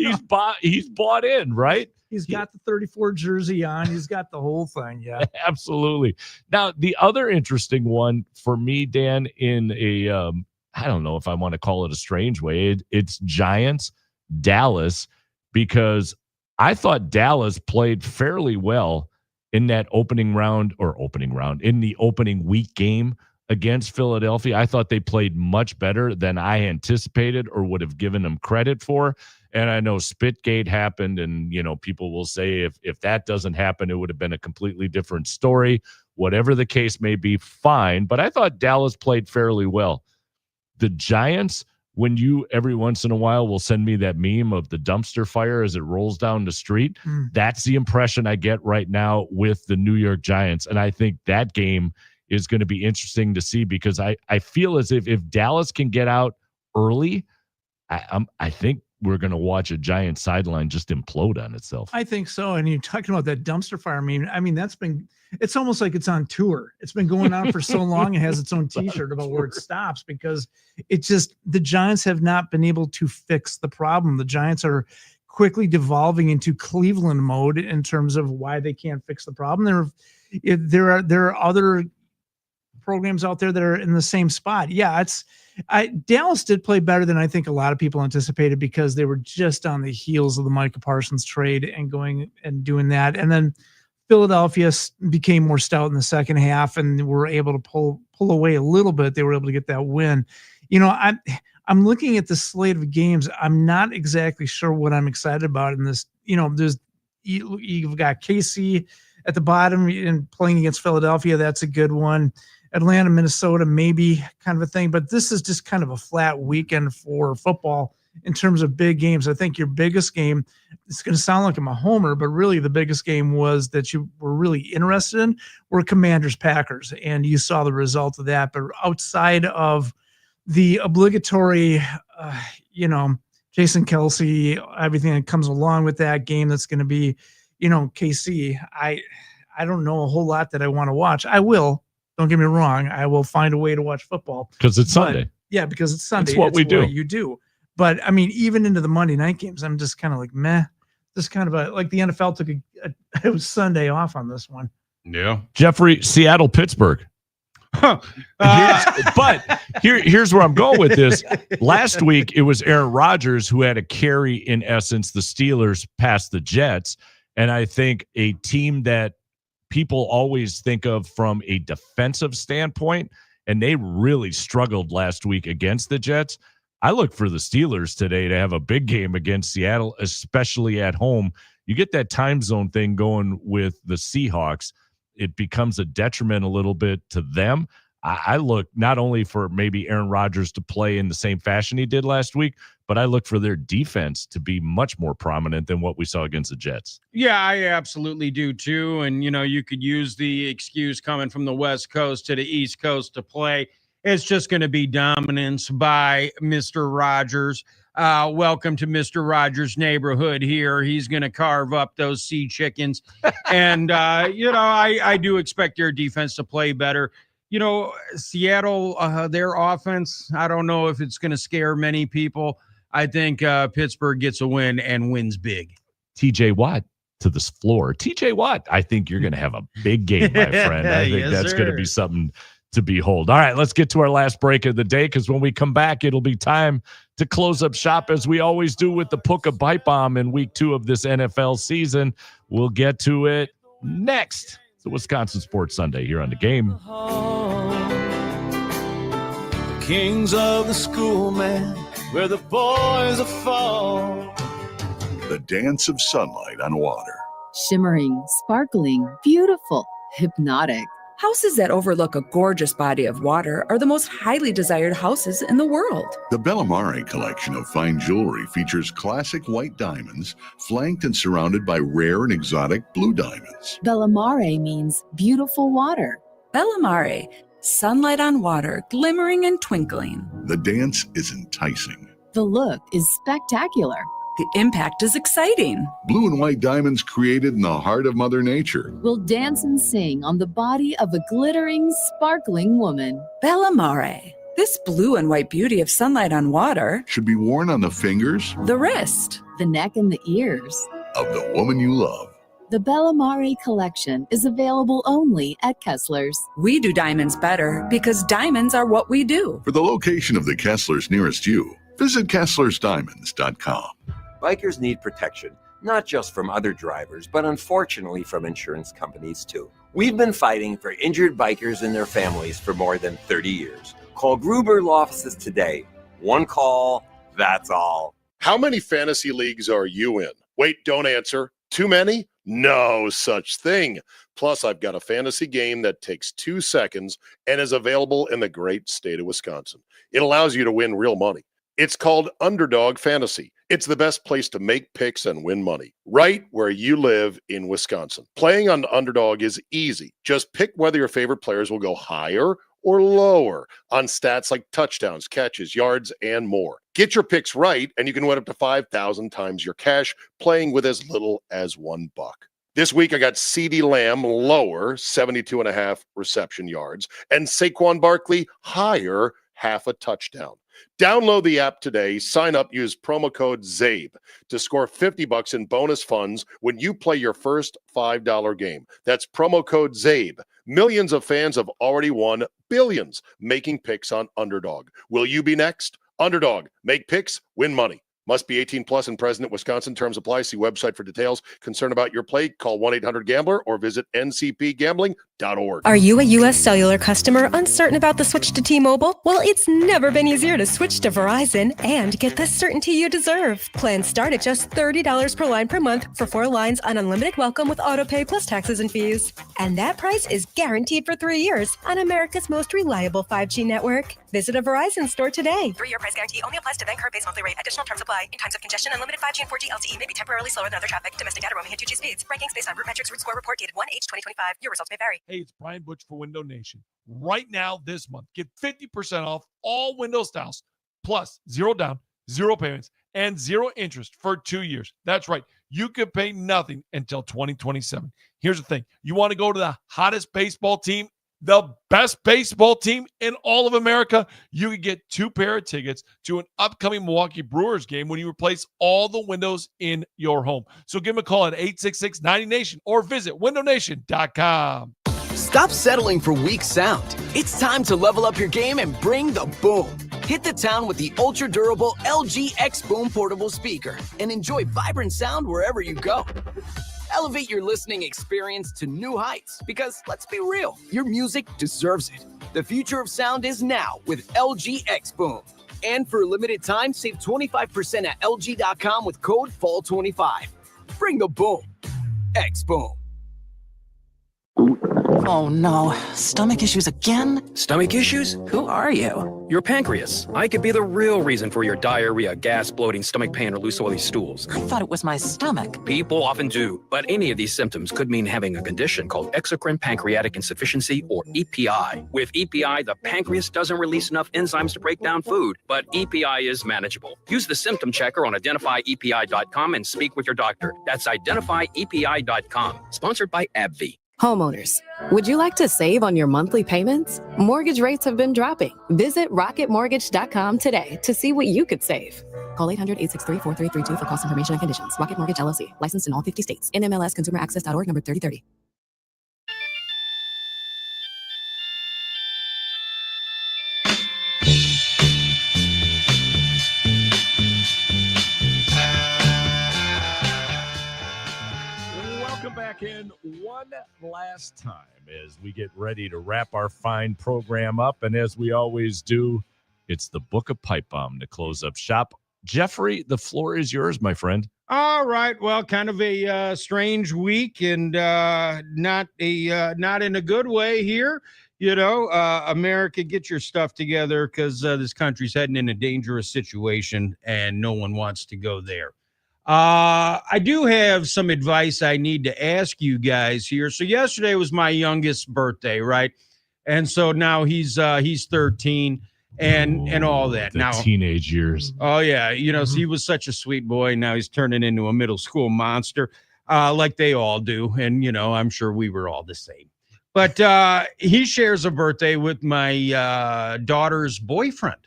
[SPEAKER 4] He's bought in, right?
[SPEAKER 5] He's got the 34 jersey on. He's got the whole thing. Yeah,
[SPEAKER 4] absolutely. Now, the other interesting one for me, Dan, in a I don't know if I want to call it a strange way, it's Giants, Dallas, because I thought Dallas played fairly well in that opening round, in the opening week game against Philadelphia. I thought they played much better than I anticipated or would have given them credit for. And I know Spitgate happened, and, people will say if that doesn't happen, it would have been a completely different story. Whatever the case may be, fine. But I thought Dallas played fairly well. The Giants, when you every once in a while will send me that meme of the dumpster fire as it rolls down the street, that's the impression I get right now with the New York Giants. And I think that game is going to be interesting to see, because I feel as if Dallas can get out early, I think we're going to watch a Giant sideline just implode on itself.
[SPEAKER 5] I think so. And you're talking about that dumpster fire meme. I mean, it's almost like it's on tour. It's been going on for so long. It has its own t-shirt about where it stops, because the Giants have not been able to fix the problem. The Giants are quickly devolving into Cleveland mode in terms of why they can't fix the problem. There are other programs out there that are in the same spot. Yeah, Dallas did play better than I think a lot of people anticipated, because they were just on the heels of the Micah Parsons trade and going and doing that. And then Philadelphia became more stout in the second half and were able to pull away a little bit. They were able to get that win. I'm looking at the slate of games. I'm not exactly sure what I'm excited about in this. You've got KC at the bottom and playing against Philadelphia. That's a good one. Atlanta, Minnesota, maybe kind of a thing, but this is just kind of a flat weekend for football in terms of big games. I think your biggest game, it's going to sound like I'm a homer, but really the biggest game was that you were really interested in were Commanders-Packers, and you saw the result of that. But outside of the obligatory, Jason Kelsey, everything that comes along with that game. That's going to be, KC. I don't know a whole lot that I want to watch. I will. Don't get me wrong. I will find a way to watch football
[SPEAKER 4] because it's Sunday.
[SPEAKER 5] Yeah, because it's Sunday.
[SPEAKER 4] It's what we do.
[SPEAKER 5] You do. But I mean, even into the Monday night games, I'm just kind of like, meh. Just kind of like the NFL took it was Sunday off on this one.
[SPEAKER 4] Yeah. Jeffrey, Seattle, Pittsburgh. But here's where I'm going with this. Last week, it was Aaron Rodgers who had a carry, in essence, the Steelers past the Jets. And I think a team that people always think of from a defensive standpoint, and they really struggled last week against the Jets. I look for the Steelers today to have a big game against Seattle, especially at home. You get that time zone thing going with the Seahawks. It becomes a detriment a little bit to them. I look not only for maybe Aaron Rodgers to play in the same fashion he did last week, but I look for their defense to be much more prominent than what we saw against the Jets.
[SPEAKER 6] Yeah, I absolutely do too. And, you could use the excuse coming from the West Coast to the East Coast to play. It's just going to be dominance by Mr. Rodgers. Welcome to Mr. Rogers' neighborhood here. He's going to carve up those sea chickens. And, I do expect their defense to play better. Seattle, their offense, I don't know if it's going to scare many people. I think Pittsburgh gets a win and wins big.
[SPEAKER 4] TJ Watt to this floor. TJ Watt, I think you're going to have a big game, my friend. I think that's going to be something to behold. All right, let's get to our last break of the day, because when we come back, it'll be time to close up shop as we always do with the Puka Bite Bomb in week 2 of this NFL season. We'll get to it next. It's the Wisconsin Sports Sunday here on The Game.
[SPEAKER 3] Kings of the schoolman, where the boys are fall.
[SPEAKER 13] The dance of sunlight on water.
[SPEAKER 17] Shimmering, sparkling, beautiful, hypnotic. Houses that overlook a gorgeous body of water are the most highly desired houses in the world.
[SPEAKER 13] The Bellamare collection of fine jewelry features classic white diamonds, flanked and surrounded by rare and exotic blue diamonds.
[SPEAKER 17] Bellamare means beautiful water. Bellamare, sunlight on water, glimmering and twinkling.
[SPEAKER 13] The dance is enticing.
[SPEAKER 17] The look is spectacular. The impact is exciting.
[SPEAKER 13] Blue and white diamonds created in the heart of Mother Nature
[SPEAKER 17] will dance and sing on the body of a glittering, sparkling woman. Bellamare. This blue and white beauty of sunlight on water
[SPEAKER 13] should be worn on the fingers,
[SPEAKER 17] the wrist, the neck, and the ears
[SPEAKER 13] of the woman you love.
[SPEAKER 17] The Bellamare collection is available only at Kessler's. We do diamonds better because diamonds are what we do.
[SPEAKER 13] For the location of the Kessler's nearest you, visit KesslersDiamonds.com.
[SPEAKER 19] Bikers need protection, not just from other drivers, but unfortunately from insurance companies too. We've been fighting for injured bikers and their families for more than 30 years. Call Gruber Law Offices today. One call, that's all.
[SPEAKER 21] How many fantasy leagues are you in? Wait, don't answer. Too many? No such thing. Plus, I've got a fantasy game that takes 2 seconds and is available in the great state of Wisconsin. It allows you to win real money. It's called Underdog Fantasy. It's the best place to make picks and win money, right where you live in Wisconsin. Playing on Underdog is easy. Just pick whether your favorite players will go higher or lower on stats like touchdowns, catches, yards, and more. Get your picks right, and you can win up to 5,000 times your cash playing with as little as $1. This week, I got CeeDee Lamb lower, 72.5 reception yards, and Saquon Barkley higher, half a touchdown. Download the app today, sign up, use promo code ZABE to score $50 in bonus funds when you play your first $5 game. That's promo code ZABE. Millions of fans have already won billions making picks on Underdog. Will you be next? Underdog. Make picks, win money. Must be 18 plus and present in Wisconsin. Terms apply. See website for details. Concern about your play? Call 1-800-GAMBLER or visit ncpgambling.org.
[SPEAKER 12] Are you a U.S. Cellular customer uncertain about the switch to T-Mobile? Well, it's never been easier to switch to Verizon and get the certainty you deserve. Plans start at just $30 per line per month for 4 lines on unlimited welcome with autopay plus taxes and fees. And that price is guaranteed for 3 years on America's most reliable 5G network. Visit a Verizon store today.
[SPEAKER 18] 3-year price guarantee only applies to then current base monthly rate. Additional terms apply. In times of congestion, unlimited 5G and 4G LTE may be temporarily slower than other traffic. Domestic data roaming at 2G speeds. Rankings based on root metrics. Root score report dated 1H2025. Your results may vary.
[SPEAKER 25] Hey, it's Brian Butch for Window Nation. Right now, this month, get 50% off all window styles, plus 0 down, 0 payments, and 0 interest for 2 years. That's right. You could pay nothing until 2027. Here's the thing. You want to go to the hottest baseball team, the best baseball team in all of America? You could get 2 pair of tickets to an upcoming Milwaukee Brewers game when you replace all the windows in your home. So give them a call at 866-90NATION or visit windownation.com.
[SPEAKER 1] Stop settling for weak sound. It's time to level up your game and bring the boom. Hit the town with the ultra-durable LG X Boom portable speaker and enjoy vibrant sound wherever you go. Elevate your listening experience to new heights because, let's be real, your music deserves it. The future of sound is now with LG X Boom. And for a limited time, save 25% at LG.com with code FALL25. Bring the boom. X Boom.
[SPEAKER 10] Oh no, stomach issues again?
[SPEAKER 11] Stomach issues?
[SPEAKER 10] Who are you?
[SPEAKER 11] Your pancreas. I could be the real reason for your diarrhea, gas, bloating, stomach pain, or loose oily stools.
[SPEAKER 10] I thought it was my stomach.
[SPEAKER 11] People often do, but any of these symptoms could mean having a condition called exocrine pancreatic insufficiency, or EPI. With EPI, the pancreas doesn't release enough enzymes to break down food, but EPI is manageable. Use the symptom checker on identifyepi.com and speak with your doctor. That's identifyepi.com. Sponsored by AbbVie.
[SPEAKER 8] Homeowners, would you like to save on your monthly payments? Mortgage rates have been dropping. Visit rocketmortgage.com today to see what you could save. Call 800-863-4332 for cost information and conditions. Rocket Mortgage LLC, licensed in all 50 states. NMLS ConsumerAccess.org, number 3030.
[SPEAKER 4] Back in one last time as we get ready to wrap our fine program up. And as we always do, it's the Book of Pipe Bomb to close up shop. Jeffrey, the floor is yours, my friend.
[SPEAKER 6] All right. Well, kind of a strange week and not in a good way here. You know, America, get your stuff together because this country's heading in a dangerous situation and no one wants to go there. I do have some advice I need to ask you guys here. So yesterday was my youngest birthday, right? And so now he's 13 and all that.
[SPEAKER 4] The
[SPEAKER 6] now
[SPEAKER 4] teenage years.
[SPEAKER 6] Oh yeah, you know, so he was such a sweet boy. Now he's turning into a middle school monster, like they all do. And you know, I'm sure we were all the same. But he shares a birthday with my daughter's boyfriend.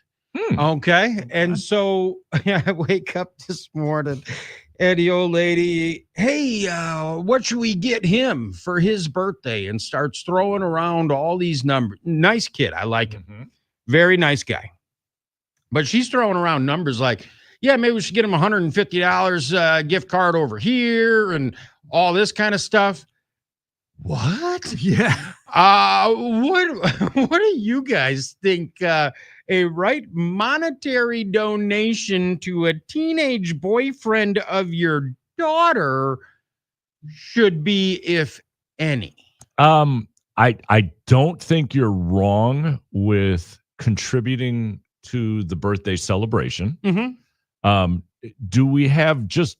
[SPEAKER 6] Okay. And so I wake up this morning and the old lady, hey, what should we get him for his birthday? And starts throwing around all these numbers. Nice kid. I like him. Very nice guy. But she's throwing around numbers like, yeah, maybe we should get him $150 gift card over here and all this kind of stuff. What?
[SPEAKER 5] Yeah.
[SPEAKER 6] What do you guys think a right monetary donation to a teenage boyfriend of your daughter should be, if any?
[SPEAKER 4] I don't think you're wrong with contributing to the birthday celebration. Do we have just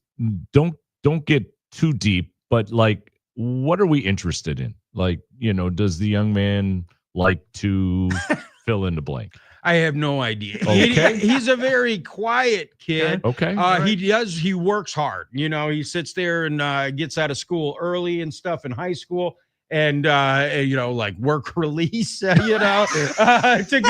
[SPEAKER 4] don't get too deep, but like, what are we interested in? Like, you know, does the young man like to fill in the blank?
[SPEAKER 6] I have no idea.
[SPEAKER 4] Okay.
[SPEAKER 6] He's a very quiet kid.
[SPEAKER 4] Okay.
[SPEAKER 6] He works hard. You know, he sits there and gets out of school early and stuff in high school. And you know, like work release, you know, to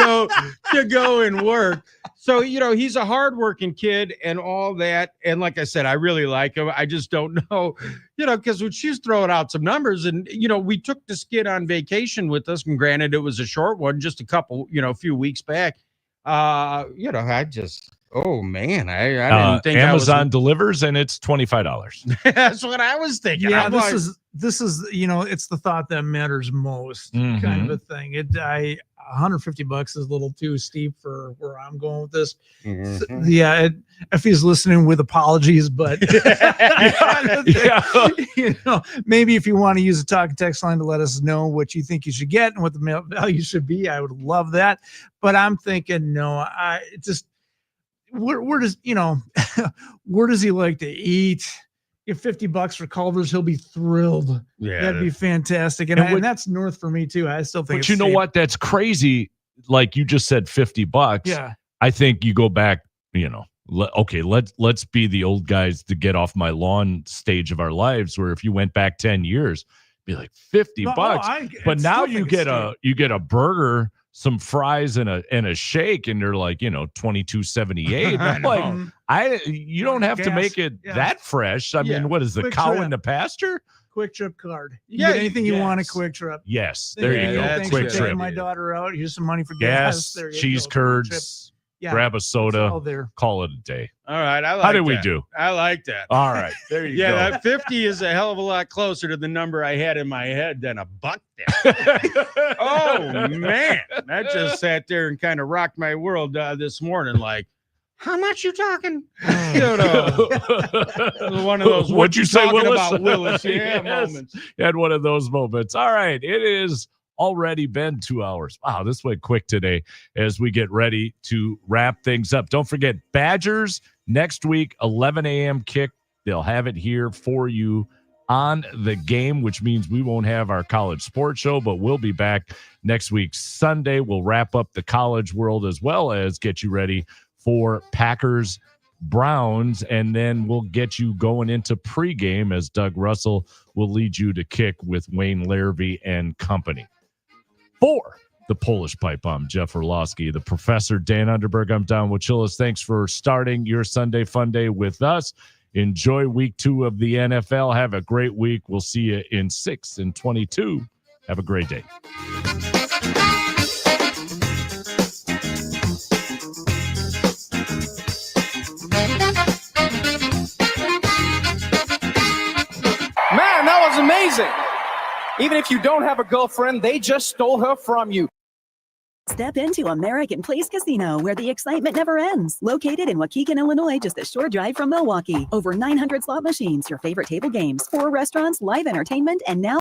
[SPEAKER 6] go and work. So, you know, he's a hardworking kid and all that. And like I said, I really like him. I just don't know, you know, because when she's throwing out some numbers and, you know, we took this kid on vacation with us. And granted, it was a short one, just a few weeks back. You know, oh man, I didn't think
[SPEAKER 4] Amazon delivers and it's $25.
[SPEAKER 6] That's what I was thinking.
[SPEAKER 5] Yeah, this is you know, it's the thought that matters most kind of a thing. $150 is a little too steep for where I'm going with this. So, yeah, if he's listening, with apologies, but you know, maybe if you want to use a talk and text line to let us know what you think you should get and what the value should be, I would love that. But I'm thinking, no, where does, you know, where does he like to eat? Get $50 for Culver's, he'll be thrilled.
[SPEAKER 4] Yeah,
[SPEAKER 5] that'd be fantastic. And that's north for me too. I still think.
[SPEAKER 4] But you know what? That's crazy. Like you just said, $50.
[SPEAKER 5] Yeah.
[SPEAKER 4] I think you go back, you know, let's be the old guys to get off my lawn stage of our lives, where if you went back 10 years, be like $50. But now you get a burger, some fries, and a shake, and they're like, $22.78. I'm like, you don't have to make it that fresh. I mean, what is the cow in the pasture?
[SPEAKER 5] Quick Trip card. You get anything you want at Quick Trip.
[SPEAKER 4] Yes, there you go.
[SPEAKER 5] Thanks
[SPEAKER 4] Quick
[SPEAKER 5] for
[SPEAKER 4] Trip.
[SPEAKER 5] taking my daughter out. Here's some money for
[SPEAKER 4] gas,
[SPEAKER 5] There you
[SPEAKER 4] cheese
[SPEAKER 5] go.
[SPEAKER 4] curds, grab a soda, call it a day.
[SPEAKER 6] All right, I like
[SPEAKER 4] How did we
[SPEAKER 6] that.
[SPEAKER 4] do?
[SPEAKER 6] I like that.
[SPEAKER 4] All right, there you go.
[SPEAKER 6] Yeah, that 50 is a hell of a lot closer to the number I had in my head than a buck. Oh man, that just sat there and kind of rocked my world this morning. Like, how much you talking? One of those.
[SPEAKER 4] What'd you say,
[SPEAKER 6] talking
[SPEAKER 4] Willis?
[SPEAKER 6] about Willis? Yeah,
[SPEAKER 4] Yes.
[SPEAKER 6] moments.
[SPEAKER 4] You had one of those moments. All right, it is already been 2 hours. Wow, this went quick today as we get ready to wrap things up. Don't forget, Badgers next week, 11 a.m. kick. They'll have it here for you on the game, which means we won't have our college sports show, but we'll be back next week, Sunday. We'll wrap up the college world as well as get you ready for Packers Browns, and then we'll get you going into pregame as Doug Russell will lead you to kick with Wayne Larrabee and company. For the Polish Pipe, I'm Jeff Orlowski. The Professor Dan Underberg, I'm Don Wachillis. Thanks for starting your Sunday fun day with us. Enjoy week 2 of the NFL. Have a great week. We'll see you in 6 and 22. Have a great day.
[SPEAKER 9] Man, that was amazing. Even if you don't have a girlfriend, they just stole her from you.
[SPEAKER 15] Step into American Place Casino, where the excitement never ends. Located in Waukegan, Illinois, just a short drive from Milwaukee. Over 900 slot machines, your favorite table games, 4 restaurants, live entertainment, and now